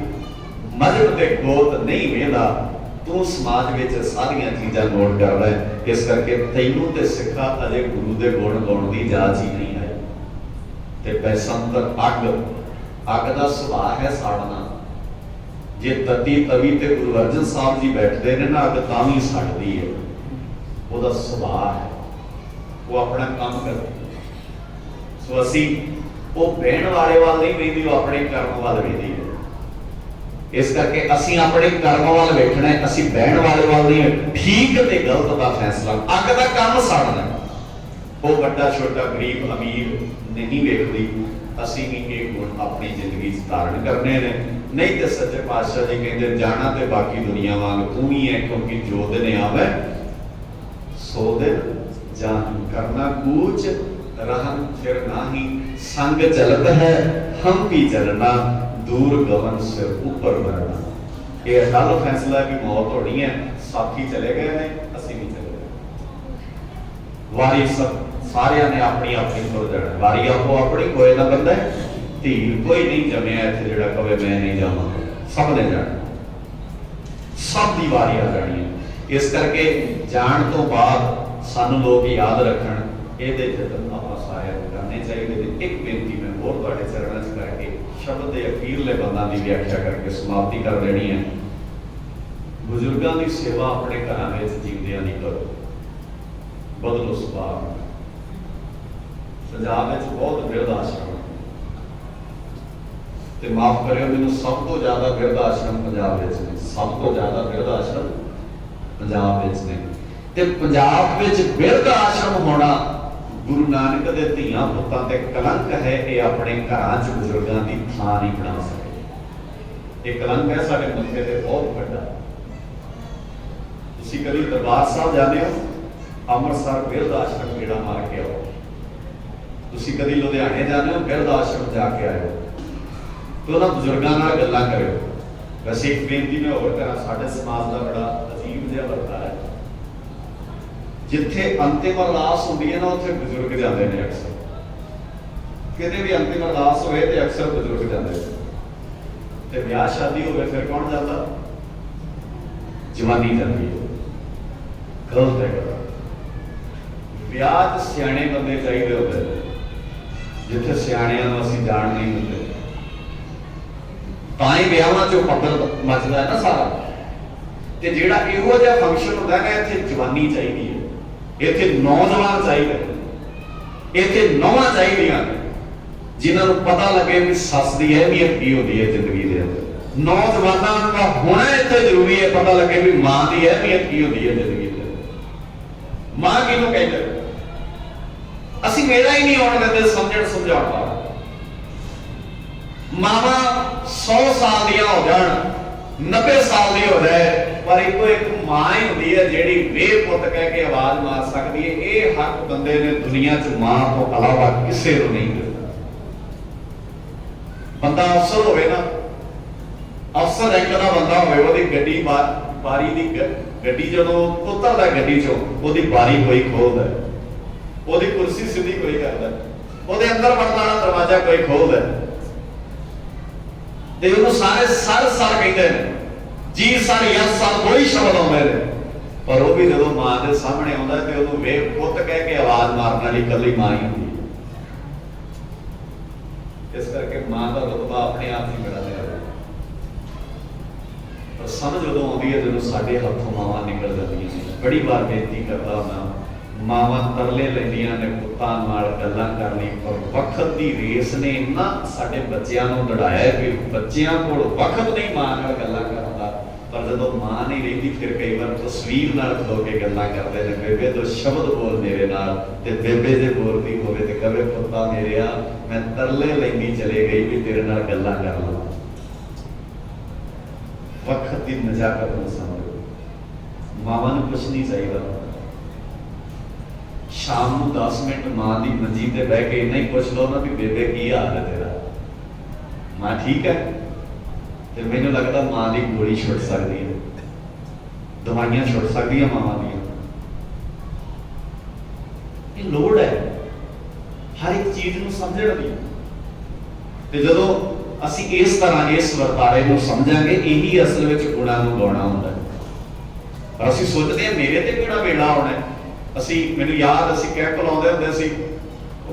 ਮਜ਼ਹਬ ਤੇ ਗੋਤ ਨਹੀਂ ਵੇਂਦਾ, ਤੂੰ ਸਮਾਜ ਵਿੱਚ ਸਾਰੀਆਂ ਚੀਜ਼ਾਂ ਨੋਟ ਕਰ ਲੈ। ਇਸ ਕਰਕੇ ਤੈਨੂੰ ਤੇ ਸਿੱਖਾ ਅਜੇ ਗੁਰੂ ਦੇ ਗੁਣ ਗਾਉਣ ਦੀ ਜਾਚ ਹੀ ਨਹੀਂ ਆਈ। ਤੇ ਬੈਸੰਤਰ ਅੱਗ, ਅੱਗ ਦਾ ਸੁਭਾਅ ਹੈ ਸਾੜਨਾ। ਜੇ ਤਤੀ ਤਵੀ ਤੇ ਗੁਰੂ ਅਰਜਨ ਸਾਹਿਬ ਜੀ ਬੈਠਦੇ ਨੇ ਨਾ, ਅੱਗ ਤਾਂ ਵੀ ਸੜਦੀ ਹੈ, ਉਹਦਾ ਸੁਭਾਅ ਹੈ, ਉਹ ਆਪਣਾ ਕੰਮ ਕਰਦੇ। ਸੋ ਅਸੀਂ ਉਹ ਬਹਿਣ ਵਾਲੇ ਵੱਲ ਨਹੀਂ ਵੇਖਦੀ, ਉਹ ਆਪਣੇ ਕਰਮ ਵੱਲ ਵੇਖਦੀ ਹੈ। ਇਸ ਕਰਕੇ ਅਸੀਂ ਆਪਣੇ ਕਰਮ ਵੱਲ ਵੇਖਣਾ ਹੈ, ਅਸੀਂ ਬਹਿਣ ਵਾਲੇ ਵੱਲ ਨਹੀਂ। ਠੀਕ ਤੇ ਗਲਤ ਦਾ ਫੈਸਲਾ, ਅੱਗ ਦਾ ਕੰਮ ਸਾੜਨਾ, ਉਹ ਵੱਡਾ ਛੋਟਾ ਗਰੀਬ ਅਮੀਰ ਨਹੀਂ ਵੇਖਦੀ। ਅਸੀਂ ਵੀ ਇਹ ਗੁਣ ਆਪਣੀ ਜ਼ਿੰਦਗੀ 'ਚ ਧਾਰਨ ਕਰਨੇ ਨੇ। ਨਹੀਂ ਤੇ ਸੱਚੇ ਪਾਤਸ਼ਾਹ ਜੀ ਕਹਿੰਦੇ ਜਾਣਾ ਤੇ ਬਾਕੀ ਦੁਨੀਆ ਵਾਂਗ ਤੂੰ ਹੀ ਹੈ, ਕਿਉਂਕਿ ਜੋ ਦਿਨ ਆਵੇ ਸੋ ਦਿਨ ਜਾਨ, ਕਰਨਾ ਕੂਚ रहन फिर नाही, संग चलत है हम भी चलना, दूर गवन से ऊपर बढ़ना। ये अटल फैसला कि मौत होनी है, साथी चले गए ने, असी भी चले गए। वारी सब सारिया ने अपनी अपनी तुर जाना, वारी आपो अपनी, कोई ना बंदा धीर कोई नहीं जमया इत्थे जिहड़ा कहे मैं नहीं जावांगा, सब ने जाना, सब दी वारी आ जानी है। इस करके जान तो बाद सानू लोग याद रखन, ਇਹਦੇ ਯਤਨ ਆਪਾਂ ਸਾਰਿਆਂ ਨੂੰ ਕਰਨੇ ਚਾਹੀਦੇ ਨੇ। ਇੱਕ ਬੇਨਤੀ ਮੈਂ ਹੋਰ ਤੁਹਾਡੇ ਚਰਨਾਂ 'ਚ ਕਰਕੇ ਸ਼ਬਦ ਦੇ ਅਖੀਰਲੇ ਬੰਦਾਂ ਦੀ ਵਿਆਖਿਆ ਕਰਕੇ ਸਮਾਪਤੀ ਕਰ ਦੇਣੀ ਹੈ। ਬਜ਼ੁਰਗਾਂ ਦੀ ਸੇਵਾ ਆਪਣੇ ਘਰਾਂ ਵਿੱਚ ਜੀਵਦਿਆਂ ਦੀ ਕਰੋ, ਬਦਲੋ ਸੁਭਾਅ। ਪੰਜਾਬ ਵਿੱਚ ਬਹੁਤ ਬਿਰਧ ਆਸ਼ਰਮ, ਤੇ ਮਾਫ ਕਰਿਓ ਮੈਨੂੰ, ਸਭ ਤੋਂ ਜ਼ਿਆਦਾ ਬਿਰਧ ਆਸ਼ਰਮ ਪੰਜਾਬ ਵਿੱਚ ਨੇ, ਸਭ ਤੋਂ ਜ਼ਿਆਦਾ ਬਿਰਧ ਆਸ਼ਰਮ ਪੰਜਾਬ ਵਿੱਚ ਨੇ। ਤੇ ਪੰਜਾਬ ਵਿੱਚ ਬਿਰਧ ਆਸ਼ਰਮ ਹੋਣਾ ਗੁਰੂ ਨਾਨਕ ਦੇ ਧੀਆਂ ਪੁੱਤਾਂ ਤੇ ਕਲੰਕ ਹੈ। ਇਹ ਆਪਣੇ ਘਰਾਂ 'ਚ ਬਜ਼ੁਰਗਾਂ ਦੀ ਥਾਂ ਨਹੀਂ ਬਣਾ ਸਕੇ। ਇਹ ਕਲੰਕ ਹੈ ਸਾਡੇ ਮੱਥੇ ਤੇ ਬਹੁਤ ਵੱਡਾ। ਤੁਸੀਂ ਕਦੀ ਦਰਬਾਰ ਸਾਹਿਬ ਜਾਂਦੇ ਹੋ, ਅੰਮ੍ਰਿਤਸਰ ਬਿਰਧ ਆਸ਼ਰਮ ਗੇੜਾ ਮਾਰ ਕੇ ਆਓ। ਤੁਸੀਂ ਕਦੀ ਲੁਧਿਆਣੇ ਜਾਂਦੇ ਹੋ, ਬਿਰਧ ਆਸ਼ਰਮ ਜਾ ਕੇ ਆਇਓ, ਤੇ ਉਹਨਾਂ ਬਜ਼ੁਰਗਾਂ ਨਾਲ ਗੱਲਾਂ ਕਰਿਓ। ਵੈਸੇ ਇੱਕ ਬੇਨਤੀ ਮੈਂ ਹੋਰ ਕਰਾਂ, ਸਾਡੇ ਸਮਾਜ ਦਾ ਬੜਾ ਅਜੀਬ ਜਿਹਾ ਵਰਤਾਰਾ ਹੈ। ਜਿੱਥੇ ਅੰਤਿਮ ਅਰਦਾਸ ਹੁੰਦੀ ਹੈ ਨਾ, ਉੱਥੇ ਬਜ਼ੁਰਗ ਜਾਂਦੇ ਨੇ ਅਕਸਰ। ਕਿਤੇ ਵੀ ਅੰਤਿਮ ਅਰਦਾਸ ਹੋਏ ਤੇ ਅਕਸਰ ਬਜ਼ੁਰਗ ਜਾਂਦੇ ਨੇ। ਤੇ ਵਿਆਹ ਸ਼ਾਦੀ ਹੋਵੇ ਫਿਰ ਕੌਣ ਜਾਂਦਾ? ਜਵਾਨੀ ਜਾਂਦੀ ਹੈ। ਗਲਤ ਹੈ। ਵਿਆਹ 'ਚ ਸਿਆਣੇ ਬੰਦੇ ਚਾਹੀਦੇ ਹੁੰਦੇ ਨੇ, ਜਿੱਥੇ ਸਿਆਣਿਆਂ ਨੂੰ ਅਸੀਂ ਜਾਣ ਨਹੀਂ ਦਿੰਦੇ। ਤਾਂ ਹੀ ਵਿਆਹਾਂ 'ਚੋਂ ਪੱਧਰ ਮੱਚਦਾ ਹੈ ਨਾ ਸਾਰਾ। ਤੇ ਜਿਹੜਾ ਇਹੋ ਜਿਹਾ ਫੰਕਸ਼ਨ ਹੁੰਦਾ ਨਾ, ਇੱਥੇ ਜਵਾਨੀ ਚਾਹੀਦੀ ਹੈ, ਇੱਥੇ ਨੌਜਵਾਨ ਚਾਹੀਦੇ, ਇੱਥੇ ਨੌਵਾਂ ਚਾਹੀਦੀਆਂ ਜਿਨ੍ਹਾਂ ਨੂੰ ਪਤਾ ਲੱਗੇ ਵੀ ਸੱਸ ਦੀ ਅਹਿਮੀਅਤ ਕੀ ਹੁੰਦੀ ਹੈ ਜ਼ਿੰਦਗੀ ਦੇ ਅੰਦਰ। ਨੌਜਵਾਨਾਂ ਦਾ ਹੋਣਾ ਇੱਥੇ ਜ਼ਰੂਰੀ ਹੈ, ਪਤਾ ਲੱਗੇ ਵੀ ਮਾਂ ਦੀ ਅਹਿਮੀਅਤ ਕੀ ਹੁੰਦੀ ਹੈ ਜ਼ਿੰਦਗੀ ਦੇ ਅੰਦਰ। ਮਾਂ ਕਿਹਨੂੰ ਕਹਿੰਦੇ? ਅਸੀਂ ਮੇਰਾ ਹੀ ਨਹੀਂ ਆਉਣ ਦਿੰਦੇ ਸਮਝਣ ਸਮਝਾਉਣ ਵਾਲਾ। ਮਾਵਾਂ 100 ਸਾਲ ਦੀਆਂ ਹੋ ਜਾਣ, 90 ਸਾਲ ਦੀ ਹੋ ਜਾਏ, ਪਰ ਇੱਕੋ ਇੱਕ ਮਾਂ ਹੀ ਹੁੰਦੀ ਹੈ ਜਿਹੜੀ ਵੇ ਪੁੱਤ ਕਹਿ ਕੇ ਆਵਾਜ਼ ਮਾਰ ਸਕਦੀ ਹੈ। ਇਹ ਹੱਕ ਬੰਦੇ ਨੇ ਦੁਨੀਆ 'ਚ ਮਾਂ ਤੋਂ ਇਲਾਵਾ ਕਿਸੇ ਨੂੰ ਨਹੀਂ ਦਿੱਤਾ। ਬੰਦਾ ਅਫਸਰ ਹੋਵੇ ਨਾ, ਅਫਸਰ ਰੈਂਕ ਦਾ ਬੰਦਾ ਹੋਵੇ, ਉਹਦੀ ਗੱਡੀ ਬਾਰੀ ਦੀ ਗੱਡੀ ਜਦੋਂ ਉਤਰਦਾ ਗੱਡੀ 'ਚੋਂ, ਉਹਦੀ ਬਾਰੀ ਕੋਈ ਖੋਲਦਾ, ਉਹਦੀ ਕੁਰਸੀ ਸਿੱਧੀ ਕੋਈ ਕਰਦਾ, ਉਹਦੇ ਅੰਦਰ ਵੜਨ ਵਾਲਾ ਦਰਵਾਜ਼ਾ ਕੋਈ ਖੋਲਦਾ, ਤੇ ਉਹਨੂੰ ਸਾਰੇ ਸਰ ਕਹਿੰਦੇ ਨੇ, ਜੀ ਸਰ ਯਸ ਸਰ ਕੋਈ ਸ਼ਬਦ ਆਉਂਦੇ ਨੇ। ਪਰ ਉਹ ਵੀ ਜਦੋਂ ਮਾਂ ਦੇ ਸਾਹਮਣੇ ਆਉਂਦਾ ਤੇ ਉਹਨੂੰ ਵੇ ਪੁੱਤ ਕਹਿ ਕੇ ਆਵਾਜ਼ ਮਾਰਨ ਵਾਲੀ ਇਕੱਲੀ ਮਾਂ ਹੀ ਹੁੰਦੀ ਹੈ। ਇਸ ਕਰਕੇ ਮਾਂ ਦਾ ਰੁਤਬਾ ਆਪਣੇ ਆਪ ਹੀ ਬੜਾ ਹੈ। ਪਰ ਸਮਝ ਉਦੋਂ ਆਉਂਦੀ ਹੈ ਜਦੋਂ ਸਾਡੇ ਹੱਥੋਂ ਮਾਵਾਂ ਨਿਕਲ ਜਾਂਦੀਆਂ ਨੇ। ਬੜੀ ਵਾਰ ਬੇਨਤੀ ਕਰਦਾ ਹੁੰਦਾ, ਮਾਵਾਂ ਤਰਲੇ ਲੈਂਦੀਆਂ ਨੇ ਪੁੱਤਾਂ ਨਾਲ ਗੱਲਾਂ ਕਰਨੀ, ਪਰ ਵਕਤ ਦੀ ਰੇਸ ਨੇ ਇੰਨਾ ਸਾਡੇ ਬੱਚਿਆਂ ਨੂੰ ਲੜਾਇਆ ਕਿ ਬੱਚਿਆਂ ਕੋਲ ਵਕਤ ਨਹੀਂ ਮਾਂ ਨਾਲ ਗੱਲਾਂ ਕਰਨ ਦਾ। ਪਰ ਜਦੋਂ ਮਾਂ ਨਹੀਂ ਰਹਿੰਦੀ, ਫਿਰ ਕਈ ਵਾਰ ਤਸਵੀਰ ਨਾਲ ਖਲੋ ਕੇ ਗੱਲਾਂ ਕਰਦੇ ਨੇ, ਬੇਬੇ ਤੋਂ ਸ਼ਬਦ ਬੋਲ ਮੇਰੇ ਨਾਲ, ਤੇ ਬੇਬੇ ਜੇ ਬੋਲਦੀ ਹੋਵੇ ਤੇ ਕਵੇ ਪੁੱਤਾਂ ਮੇਰਿਆ ਮੈਂ ਤਰਲੇ ਲੈਂਦੀ ਚਲੇ ਗਈ ਵੀ ਤੇਰੇ ਨਾਲ ਗੱਲਾਂ ਕਰ ਲਵਾਂ। ਵਕਤ ਦੀ ਨਜ਼ਾਕਤ ਨੂੰ ਸਮਝੋ। ਮਾਵਾਂ ਨੂੰ ਕੁਛ ਨਹੀਂ ਚਾਹੀਦਾ। ਸ਼ਾਮ ਨੂੰ 10 ਮਿੰਟ ਮਾਂ ਦੀ ਮੰਜੀ ਤੇ ਬਹਿ ਕੇ ਇੰਨਾ ਹੀ ਪੁੱਛ ਲਓ ਨਾ ਵੀ ਬੇਬੇ ਕੀ ਹਾਲ ਹੈ ਤੇਰਾ, ਮਾਂ ਠੀਕ ਹੈ, ਤੇ ਮੈਨੂੰ ਲੱਗਦਾ ਮਾਂ ਦੀ ਗੋਲੀ ਛੁੱਟ ਸਕਦੀ ਹੈ, ਦਵਾਈਆਂ ਛੁੱਟ ਸਕਦੀਆਂ ਮਾਵਾਂ ਦੀਆਂ। ਇਹ ਲੋੜ ਹੈ ਹਰ ਇੱਕ ਚੀਜ਼ ਨੂੰ ਸਮਝਣ ਦੀ। ਤੇ ਜਦੋਂ ਅਸੀਂ ਇਸ ਤਰ੍ਹਾਂ ਇਸ ਵਰਤਾਰੇ ਨੂੰ ਸਮਝਾਂਗੇ, ਇਹੀ ਅਸਲ ਵਿੱਚ ਗੁਣਾਂ ਨੂੰ ਗਾਉਣਾ ਹੁੰਦਾ ਹੈ। ਪਰ ਅਸੀਂ ਸੋਚਦੇ ਹਾਂ ਮੇਰੇ ਤੇ ਕਿਹੜਾ ਵੇਲਾ ਆਉਣਾ ਹੈ। ਮੈਨੂੰ ਯਾਦ, ਅਸੀਂ ਕੈਂਪ ਲਾਉਂਦੇ ਹੁੰਦੇ ਸੀ,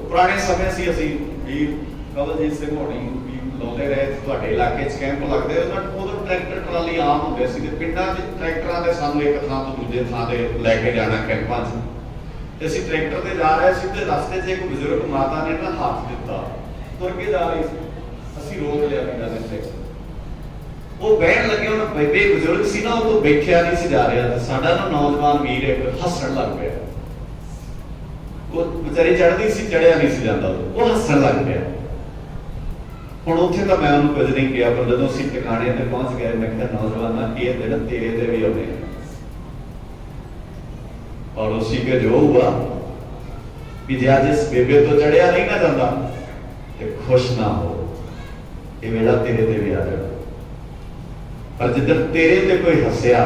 ਪੁਰਾਣੇ ਸਮੇਂ ਸੀ, ਅਸੀਂ ਵੀ ਕਵਲਜੀਤ ਸਿੰਘ ਹੋਣੀ ਵੀ ਲਾਉਂਦੇ ਰਹੇ। ਤੁਹਾਡੇ ਇਲਾਕੇ 'ਚ ਕੈਂਪ ਲੱਗਦੇ ਉਦੋਂ ਟਰੈਕਟਰ ਟਰਾਲੀ ਆਮ ਹੁੰਦੇ ਸੀ, ਪਿੰਡਾਂ 'ਚ ਟਰੈਕਟਰਾਂ ਦੇ ਸਾਨੂੰ ਇੱਕ ਥਾਂ ਤੋਂ ਦੂਜੇ ਥਾਂ ਤੇ ਲੈ ਕੇ ਜਾਣਾ ਕੈਂਪਾਂ 'ਚ। ਤੇ ਅਸੀਂ ਟਰੈਕਟਰ ਤੇ ਜਾ ਰਹੇ ਸੀ ਤੇ ਰਸਤੇ 'ਚ ਇੱਕ ਬਜ਼ੁਰਗ ਮਾਤਾ ਨੇ ਨਾ ਹੱਥ ਦਿੱਤਾ, ਤੁਰ ਕੇ ਜਾ ਰਹੀ ਸੀ, ਅਸੀਂ ਰੋਕ ਲਿਆ ਪਿੰਡਾਂ ਦੇ ਟਰੈਕਟਰ। ਉਹ ਬਹਿਣ ਲੱਗੇ, ਉਹਨਾਂ ਬੇਬੇ ਬਜ਼ੁਰਗ ਸੀ ਨਾ, ਉਹ ਤੋਂ ਬੈਠਿਆ ਨਹੀਂ ਸੀ ਜਾ ਰਿਹਾ। ਸਾਡਾ ਨਾ ਨੌਜਵਾਨ ਵੀਰ ਇੱਕ ਹੱਸਣ ਲੱਗ ਪਿਆ। ਉਹ ਵਿਚਾਰੀ ਚੜ੍ਹਦੀ ਸੀ, ਚੜਿਆ ਨਹੀਂ ਸੀ ਜਾਂਦਾ, ਉਹ ਹੱਸਣ ਲੱਗ ਪਿਆ। ਹੁਣ ਉੱਥੇ ਤਾਂ ਮੈਂ ਉਹਨੂੰ ਕੁਝ ਨਹੀਂ ਕਿਹਾ, ਪਰ ਜਦੋਂ ਅਸੀਂ ਟਿਕਾਣੇ ਤੇ ਪਹੁੰਚ ਗਏ, ਮੈਂ ਕਿਹਾ ਨੌਜਵਾਨਾ, ਇਹ ਦਿਨ ਤੇਰੇ ਤੇ ਵੀ ਆਉਣੇ और उसी के जो हुआ भी जे आज इस बेबे तो चढ़िया नहीं ना जाता तो खुश ना हो, ये वेला तेरे ते भी आ जाएगा। पर जिधर तेरे ते कोई हसया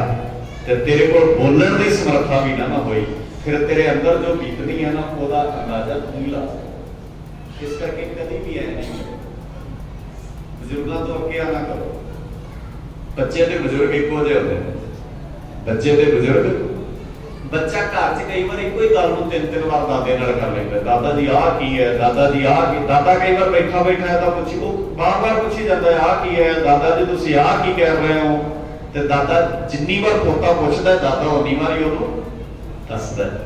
ते तेरे को बोलने की समर्था भी ना होई, फिर तेरे अंदर जो बीतनी है ना, ओदा अंदाजा तू ही ला सकदा। इस करके कभी भी ऐ नहीं बजुर्गों तो अगे ना करो। बच्चे ते बजुर्ग इको जिहे होंदे ने, बच्चे ते बुजुर्ग। बच्चा घर च कई बार एक ही गल नूं तीन तीन बार दादे नाल कर लैंदा, दादा जी आह की है, दादा जी आह की। दादा कई बार बैठा बैठा है पुछी, वो बार बार पूछी जाता है आह की है, दादा जी तुसीं आह की कह रहे हो। ते दादा जिन्नी बार पोता पुछदा है, दादा उन्नी बार ही उहनूं दसदा है।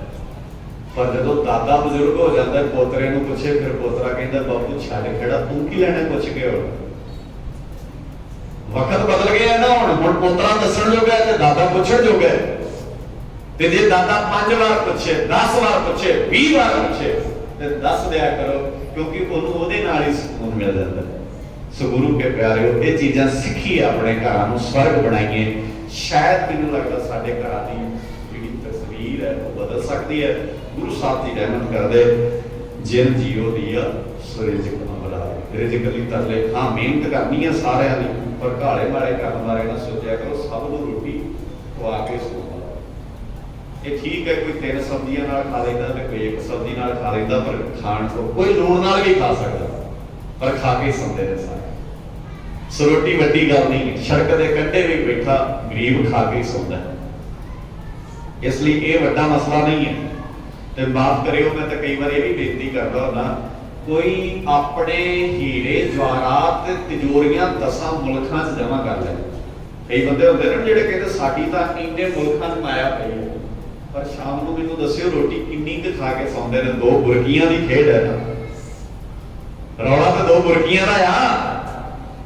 पर जदों दादा बजुर्ग हो जाता है, पोतरे नूं पुछे, फिर पोतरा कहंदा बापू छड्ड खड़ा, तू की लैणा पुछ के। हो वक्त बदल गया ना, हुण पोतरा दसण जोगा है ते दादा पुछण जोगा है। ते जे दादा 5 बार पूछे, 10 बार पूछे, 20 बार पूछे ते दस दिया करो, क्योंकि उन्होंने ओहदे नाल ही सुकून मिल जाता है। सो गुरु के प्यारे, ये चीज़ां सीखिए, अपने घरां नूं स्वर्ग बनाइए। शायद मैनूं लगदा साडे घरां दी जिहड़ी तस्वीर है वो बदल सकती है। गुरु साहब जी रहमत करदे, जिन जीओ दिया सो रिज़िक अमला, रिज़िक लई तरले। हाँ, मेहनत करनी है सारिਆਂ दी, पर घाले मारे करन बारे ना सोचिया करो। सब नूं रोटी खवा के सो ये ठीक है, कोई 3 सब्जियां नाल खा लेंदा ते कोई 1 सब्जी नाल खा लेंदा, पर खाण तो कोई लूण नाल भी खा सकदा, पर खा के सौंदे ने सारे। सो रोटी वड्डी गल नहीं, सड़क दे कंढे भी बैठा गरीब खा के सौंदा है, इसलिए ये वड्डा मसला नहीं है। ते माफ करियो, मैं तो कई बार ये भी बेनती करदा हुंदा, कोई अपने हीरे जवाहरात तिजोरियां 10 मुल्कां च जमा कर ले। कई बंदे होंदे ने जिहड़े कहंदे साडी तां इन्ने मुल्कां च माया पई है, पर शाम को मैनूं दस्सिओ रोटी किन्नी क खा के सौंदे ने। 2 बुरकियां दी खेड है ना, रौला तो 2 बुरकियां दा आ।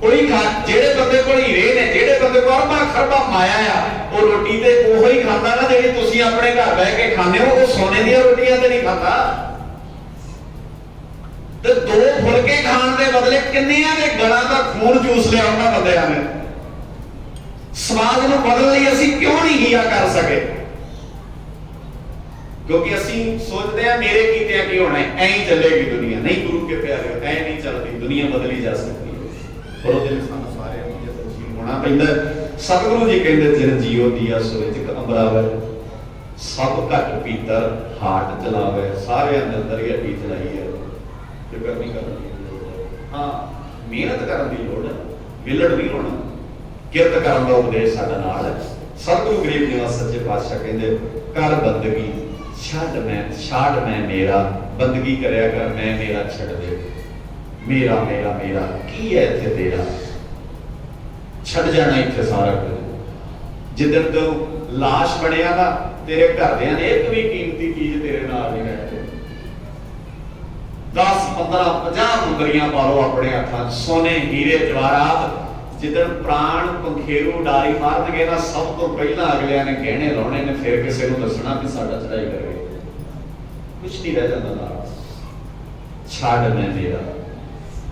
कोई खा, जेड़े बंदे कोल हीरे ने, जेड़े बंदे कोल अरबां खरबां माया आ, वो रोटी ते ओही ही खाता ना जेड़ी तुसीं अपने घर बैठ के खांदे हो। वो सोने दी रोटियां ते नहीं खाता। ते 2 फुलके खाण दे बदले किन्नियां दे गलां दा खून चूस लिया उन्हां बंदियां ने। समाज नूं बदलण लई असीं क्यों नहीं हिया कर सके? क्योंकि असी सोचते हैं मेरे कीतिया की होना है, ऐ ही चलेगी दुनिया। नहीं गुरु के प्यारे, ऐ नहीं चलती दुनिया, बदली जा सकती है। और ਉਹਦੇ ਲਈ ਸਾਨੂੰ ਸਾਰਿਆਂ ਨੂੰ ਯਤਨਸ਼ੀਲ ਹੋਣਾ ਪੈਂਦਾ। ਸਤਿਗੁਰੂ ਜੀ ਕਹਿੰਦੇ ਜਿਨ ਜੀਓ ਦੀਆ ਸੋ ਰਿਜ਼ਕ ਅੰਬਰਾਵੇ, ਸਭ ਘਟ ਪੀਤਰ ਹਾਟ ਚਲਾਵੇ। ਸਾਰਿਆਂ ਦੇ ਅੰਦਰ ਹੀ ਹੱਟੀ ਚਲਾਈ ਹੈ, ਫਿਕਰ ਨਹੀਂ ਕਰਨੀ। ਹਾਂ, ਮਿਹਨਤ ਕਰਨ ਦੀ ਲੋੜ ਹੈ, ਵਿਲੜ ਨਹੀਂ ਹੋਣਾ। ਕਿਰਤ ਕਰਨ ਦਾ ਉਪਦੇਸ਼ ਸਾਡਾ ਨਾਲ ਹੈ। ਸਤਿਗੁਰੂ ਗਰੀਬ ਨਿਵਾਸ ਸੱਚੇ ਪਾਤਸ਼ਾਹ ਕਹਿੰਦੇ ਕਰ ਬੰਦਗੀ छाड़ मैं मेरा, बंदगी करया कर मैं मेरा छड़ दे। मेरा मेरा मेरा की है इत्थे तेरा, छड़ जाना इत्थे सारा कुछ। जिदन तो लाश बनिया ना, तेरे घरदियां ने एक भी कीमती चीज तेरे नाल नहीं रखते। 10 15 50 मुंदरियां पा लो अपने हत्थां, सोने हीरे जवाहरात। जिदन प्राण पंखेरू डारी मारनगे ना, सब तो पहला अगलियां ने गहने लाने ने, फिर किसी को दसना कि साडा चढ़ाई करे, कुछ नहीं रह जाता नाल। छड़ मैं मेरा,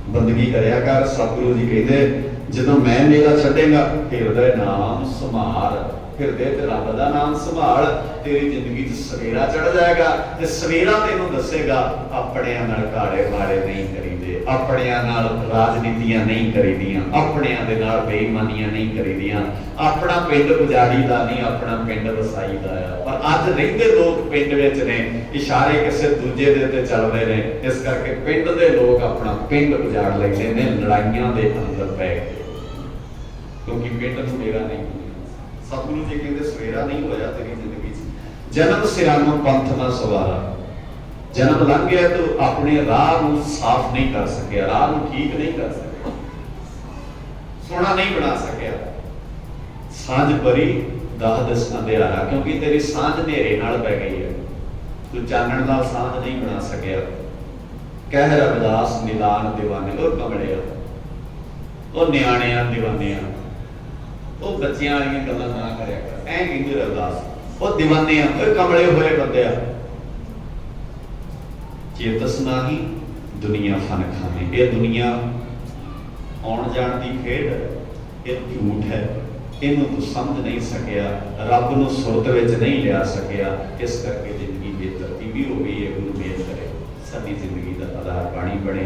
बंदगी करया कर। सतगुरु जी कहते जदों मैं मेरा छड्डेगा, हिरदे नाम संभाल, हिरदे ते रब दा नाम संभाल, तेरी जिंदगी च सवेरा चढ़ जाएगा। ते सवेरा तेनों दसेगा अपने नाल काड़े माड़े नहीं करीदे, ਆਪਣਿਆਂ ਨਾਲ ਰਾਜਨੀਤੀਆਂ ਨਹੀਂ ਕਰੀਦੀਆਂ, ਆਪਣਿਆਂ ਦੇ ਨਾਲ ਬੇਈਮਾਨੀਆਂ ਨਹੀਂ ਕਰੀਦੀਆਂ। ਆਪਣਾ ਪਿੰਡ ਪੁਜਾਰੀ ਦਾ ਨਹੀਂ, ਆਪਣਾ ਪਿੰਡ ਵਸਾਈ ਦਾ ਆ। ਪਰ ਅੱਜ ਰਹਿੰਦੇ ਲੋਕ ਪਿੰਡ ਵਿੱਚ ਨੇ, ਇਸ਼ਾਰੇ ਕਿਸੇ ਦੂਜੇ ਦੇ ਉੱਤੇ ਚੱਲਦੇ ਨੇ। ਇਸ ਕਰਕੇ ਪਿੰਡ ਦੇ ਲੋਕ ਆਪਣਾ ਪਿੰਡ ਉਜਾੜ ਲੈਂਦੇ ਨੇ ਲੜਾਈਆਂ ਦੇ ਅੰਦਰ ਪੈ ਕੇ, ਕਿਉਂਕਿ ਪਿੰਡ ਨੂੰ ਮੇਰਾ ਨਹੀਂ। ਸਤਿਗੁਰੂ ਜੀ ਕਹਿੰਦੇ ਸਵੇਰਾ ਨਹੀਂ ਹੋਇਆ ਤੇਰੀ ਜ਼ਿੰਦਗੀ 'ਚ, ਜਨਮ ਸਿਆਣੋ ਪੰਥ ਨਾ ਸਵਾਰਾ। ਜਨਮ ਲੰਘ ਗਿਆ ਤੂੰ ਆਪਣੇ ਰਾਹ ਨੂੰ ਸਾਫ਼ ਨਹੀਂ ਕਰ ਸਕਿਆ, ਰਾਹ ਨੂੰ ਠੀਕ ਨਹੀਂ ਕਰ ਸਕਿਆ, ਸੋਹਣਾ ਨਹੀਂ ਬਣਾ ਸਕਿਆ। ਸਾਂਝ ਭਰੀ ਦਾਹ ਦਿਸ ਅੰਧਿਆਰਾ, ਕਿਉਂਕਿ ਤੇਰੀ ਸਾਂਝ ਹਨੇਰੇ ਨਾਲ ਪੈ ਗਈ ਹੈ, ਤੂੰ ਚਾਨਣ ਨਾਲ ਸਾਂਝ ਨਹੀਂ ਬਣਾ ਸਕਿਆ। ਕਹਿ ਰਵਿਦਾਸ ਨਿਦਾਨ ਦੀਵਾਨੇ, ਉਹ ਕਮਲਿਆ, ਉਹ ਨਿਆਣਿਆਂ ਦੀਵਾਨਿਆਂ, ਉਹ ਬੱਚਿਆਂ ਵਾਲੀਆਂ ਗੱਲਾਂ ਨਾ ਕਰਿਆ ਕਰ। ਐਂ ਕਹਿੰਦੇ ਰਵਿਦਾਸ, ਉਹ ਦੀਵਾਨੇ ਆ, ਉਹ ਕਮਲੇ ਹੋਏ ਬੰਦੇ ਆ। ਚੇਤਸ ਨਾਹੀ ਦੁਨੀਆ ਫਨ ਖਾਨੇ, ਇਹ ਦੁਨੀਆ ਆਉਣ ਜਾਣ ਦੀ ਖੇਡ, ਇਹ ਝੂਠ ਹੈ, ਇਹਨੂੰ ਤੂੰ ਸਮਝ ਨਹੀਂ ਸਕਿਆ, ਰੱਬ ਨੂੰ ਸੁਰਤ ਵਿੱਚ ਨਹੀਂ ਲਿਆ ਸਕਿਆ। ਇਸ ਕਰਕੇ ਜ਼ਿੰਦਗੀ ਬੇਤਰਤੀ ਵੀ ਹੋ ਗਈ ਹੈ। ਗੁਰੂ ਮੇਰ ਕਰੇ ਸਾਡੀ ਜ਼ਿੰਦਗੀ ਦਾ ਆਧਾਰ ਬਾਣੀ ਬਣੇ।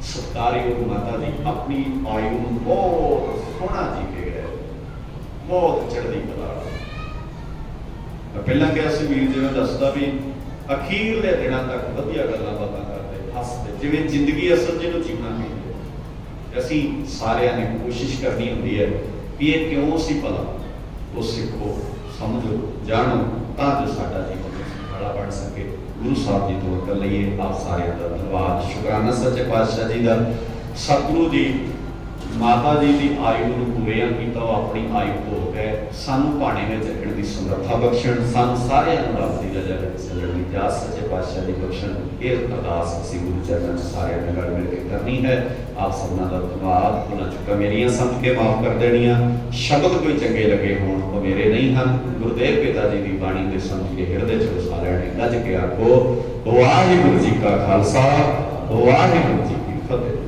ਸਤਿਕਾਰਯੋਗ ਮਾਤਾ ਦੀ ਆਪਣੀ ਆਯੂ ਨੂੰ ਬਹੁਤ ਸੋਹਣਾ ਜੀ ਕੇ ਗਏ, ਬਹੁਤ ਚੜ੍ਹਦੀ ਕਲਾ। ਮੈਂ ਪਹਿਲਾਂ ਕਿਹਾ ਸੀ ਵੀਰ ਜਿਵੇਂ ਦੱਸਦਾ ਵੀ ਅਖੀਰਲੇ ਦਿਨਾਂ ਤੱਕ ਵਧੀਆ ਗੱਲਾਂ ਬਾਤਾਂ ਕਰਦੇ, ਹੱਸਦੇ, ਜਿਵੇਂ ਜ਼ਿੰਦਗੀ ਅਸਲ ਜਿਹਨੂੰ ਜੀਣਾ ਚਾਹੀਦਾ। ਅਸੀਂ ਸਾਰਿਆਂ ਨੇ ਕੋਸ਼ਿਸ਼ ਕਰਨੀ ਹੁੰਦੀ ਹੈ ਵੀ ਇਹ ਕਿਉਂ ਸੀ ਭਲਾ, ਉਹ ਸਿੱਖੋ, ਸਮਝੋ, ਜਾਣੋ, ਤਾਂ ਜੋ ਸਾਡਾ ਜੀਵਨ ਸੁਖਾਲਾ ਬਣ ਸਕੇ। ਗੁਰੂ ਸਾਹਿਬ ਜੀ ਤੋਂ ਕਰ ਲਈਏ ਆਪ ਸਾਰਿਆਂ ਦਾ ਧੰਨਵਾਦ, ਸ਼ੁਕਰਾਨਾ ਸੱਚੇ ਪਾਤਸ਼ਾਹ ਜੀ ਦਾ। ਸਤਿਗੁਰੂ ਜੀ ਮਾਤਾ ਜੀ ਦੀ ਆਯੂ ਨੂੰ ਪੂਰਿਆਂ ਕੀਤਾ, ਉਹ ਆਪਣੀ ਆਯੂ ਭੋਗ ਗਏ। ਸਾਨੂੰ ਭਾਣੇ ਵਿੱਚ ਰੱਖਣ ਦੀ ਸਮਰੱਥਾ ਬਖਸ਼ਣ, ਸਾਨੂੰ ਸਾਰਿਆਂ ਨੂੰ ਰੱਬ ਦੀ ਰਜ਼ਾ ਵਿੱਚ ਚੱਲਣ ਦੀ ਜਾਚ ਸੱਚੇ ਪਾਤਸ਼ਾਹ ਦੀ ਬਖਸ਼ਣ। ਇਹ ਅਰਦਾਸ ਅਸੀਂ ਗੁਰੂ ਚਰਨਾਂ 'ਚ ਸਾਰਿਆਂ ਨੇ ਰਲ ਮਿਲ ਕੇ ਕਰਨੀ ਹੈ। ਆਪ ਸਭਨਾਂ ਦਾ ਧੰਨਵਾਦ। ਉਹਨਾਂ ਚੁੱਕਾ ਮੇਰੀਆਂ ਸਮਝ ਕੇ ਮਾਫ ਕਰ ਦੇਣੀਆਂ। ਸ਼ਬਦ ਕੋਈ ਚੰਗੇ ਲੱਗੇ ਹੋਣ ਉਹ ਮੇਰੇ ਨਹੀਂ ਹਨ। ਗੁਰਦੇਵ ਪਿਤਾ ਜੀ ਦੀ ਬਾਣੀ ਦੇ ਸਮਝ ਕੇ ਹਿਰਦੇ 'ਚ ਵਸਾ ਲੈਣੇ। ਗੱਜ ਕੇ ਆਖੋ ਵਾਹਿਗੁਰੂ ਜੀ ਕਾ ਖਾਲਸਾ, ਵਾਹਿਗੁਰੂ ਜੀ ਕੀ ਫਤਿਹ।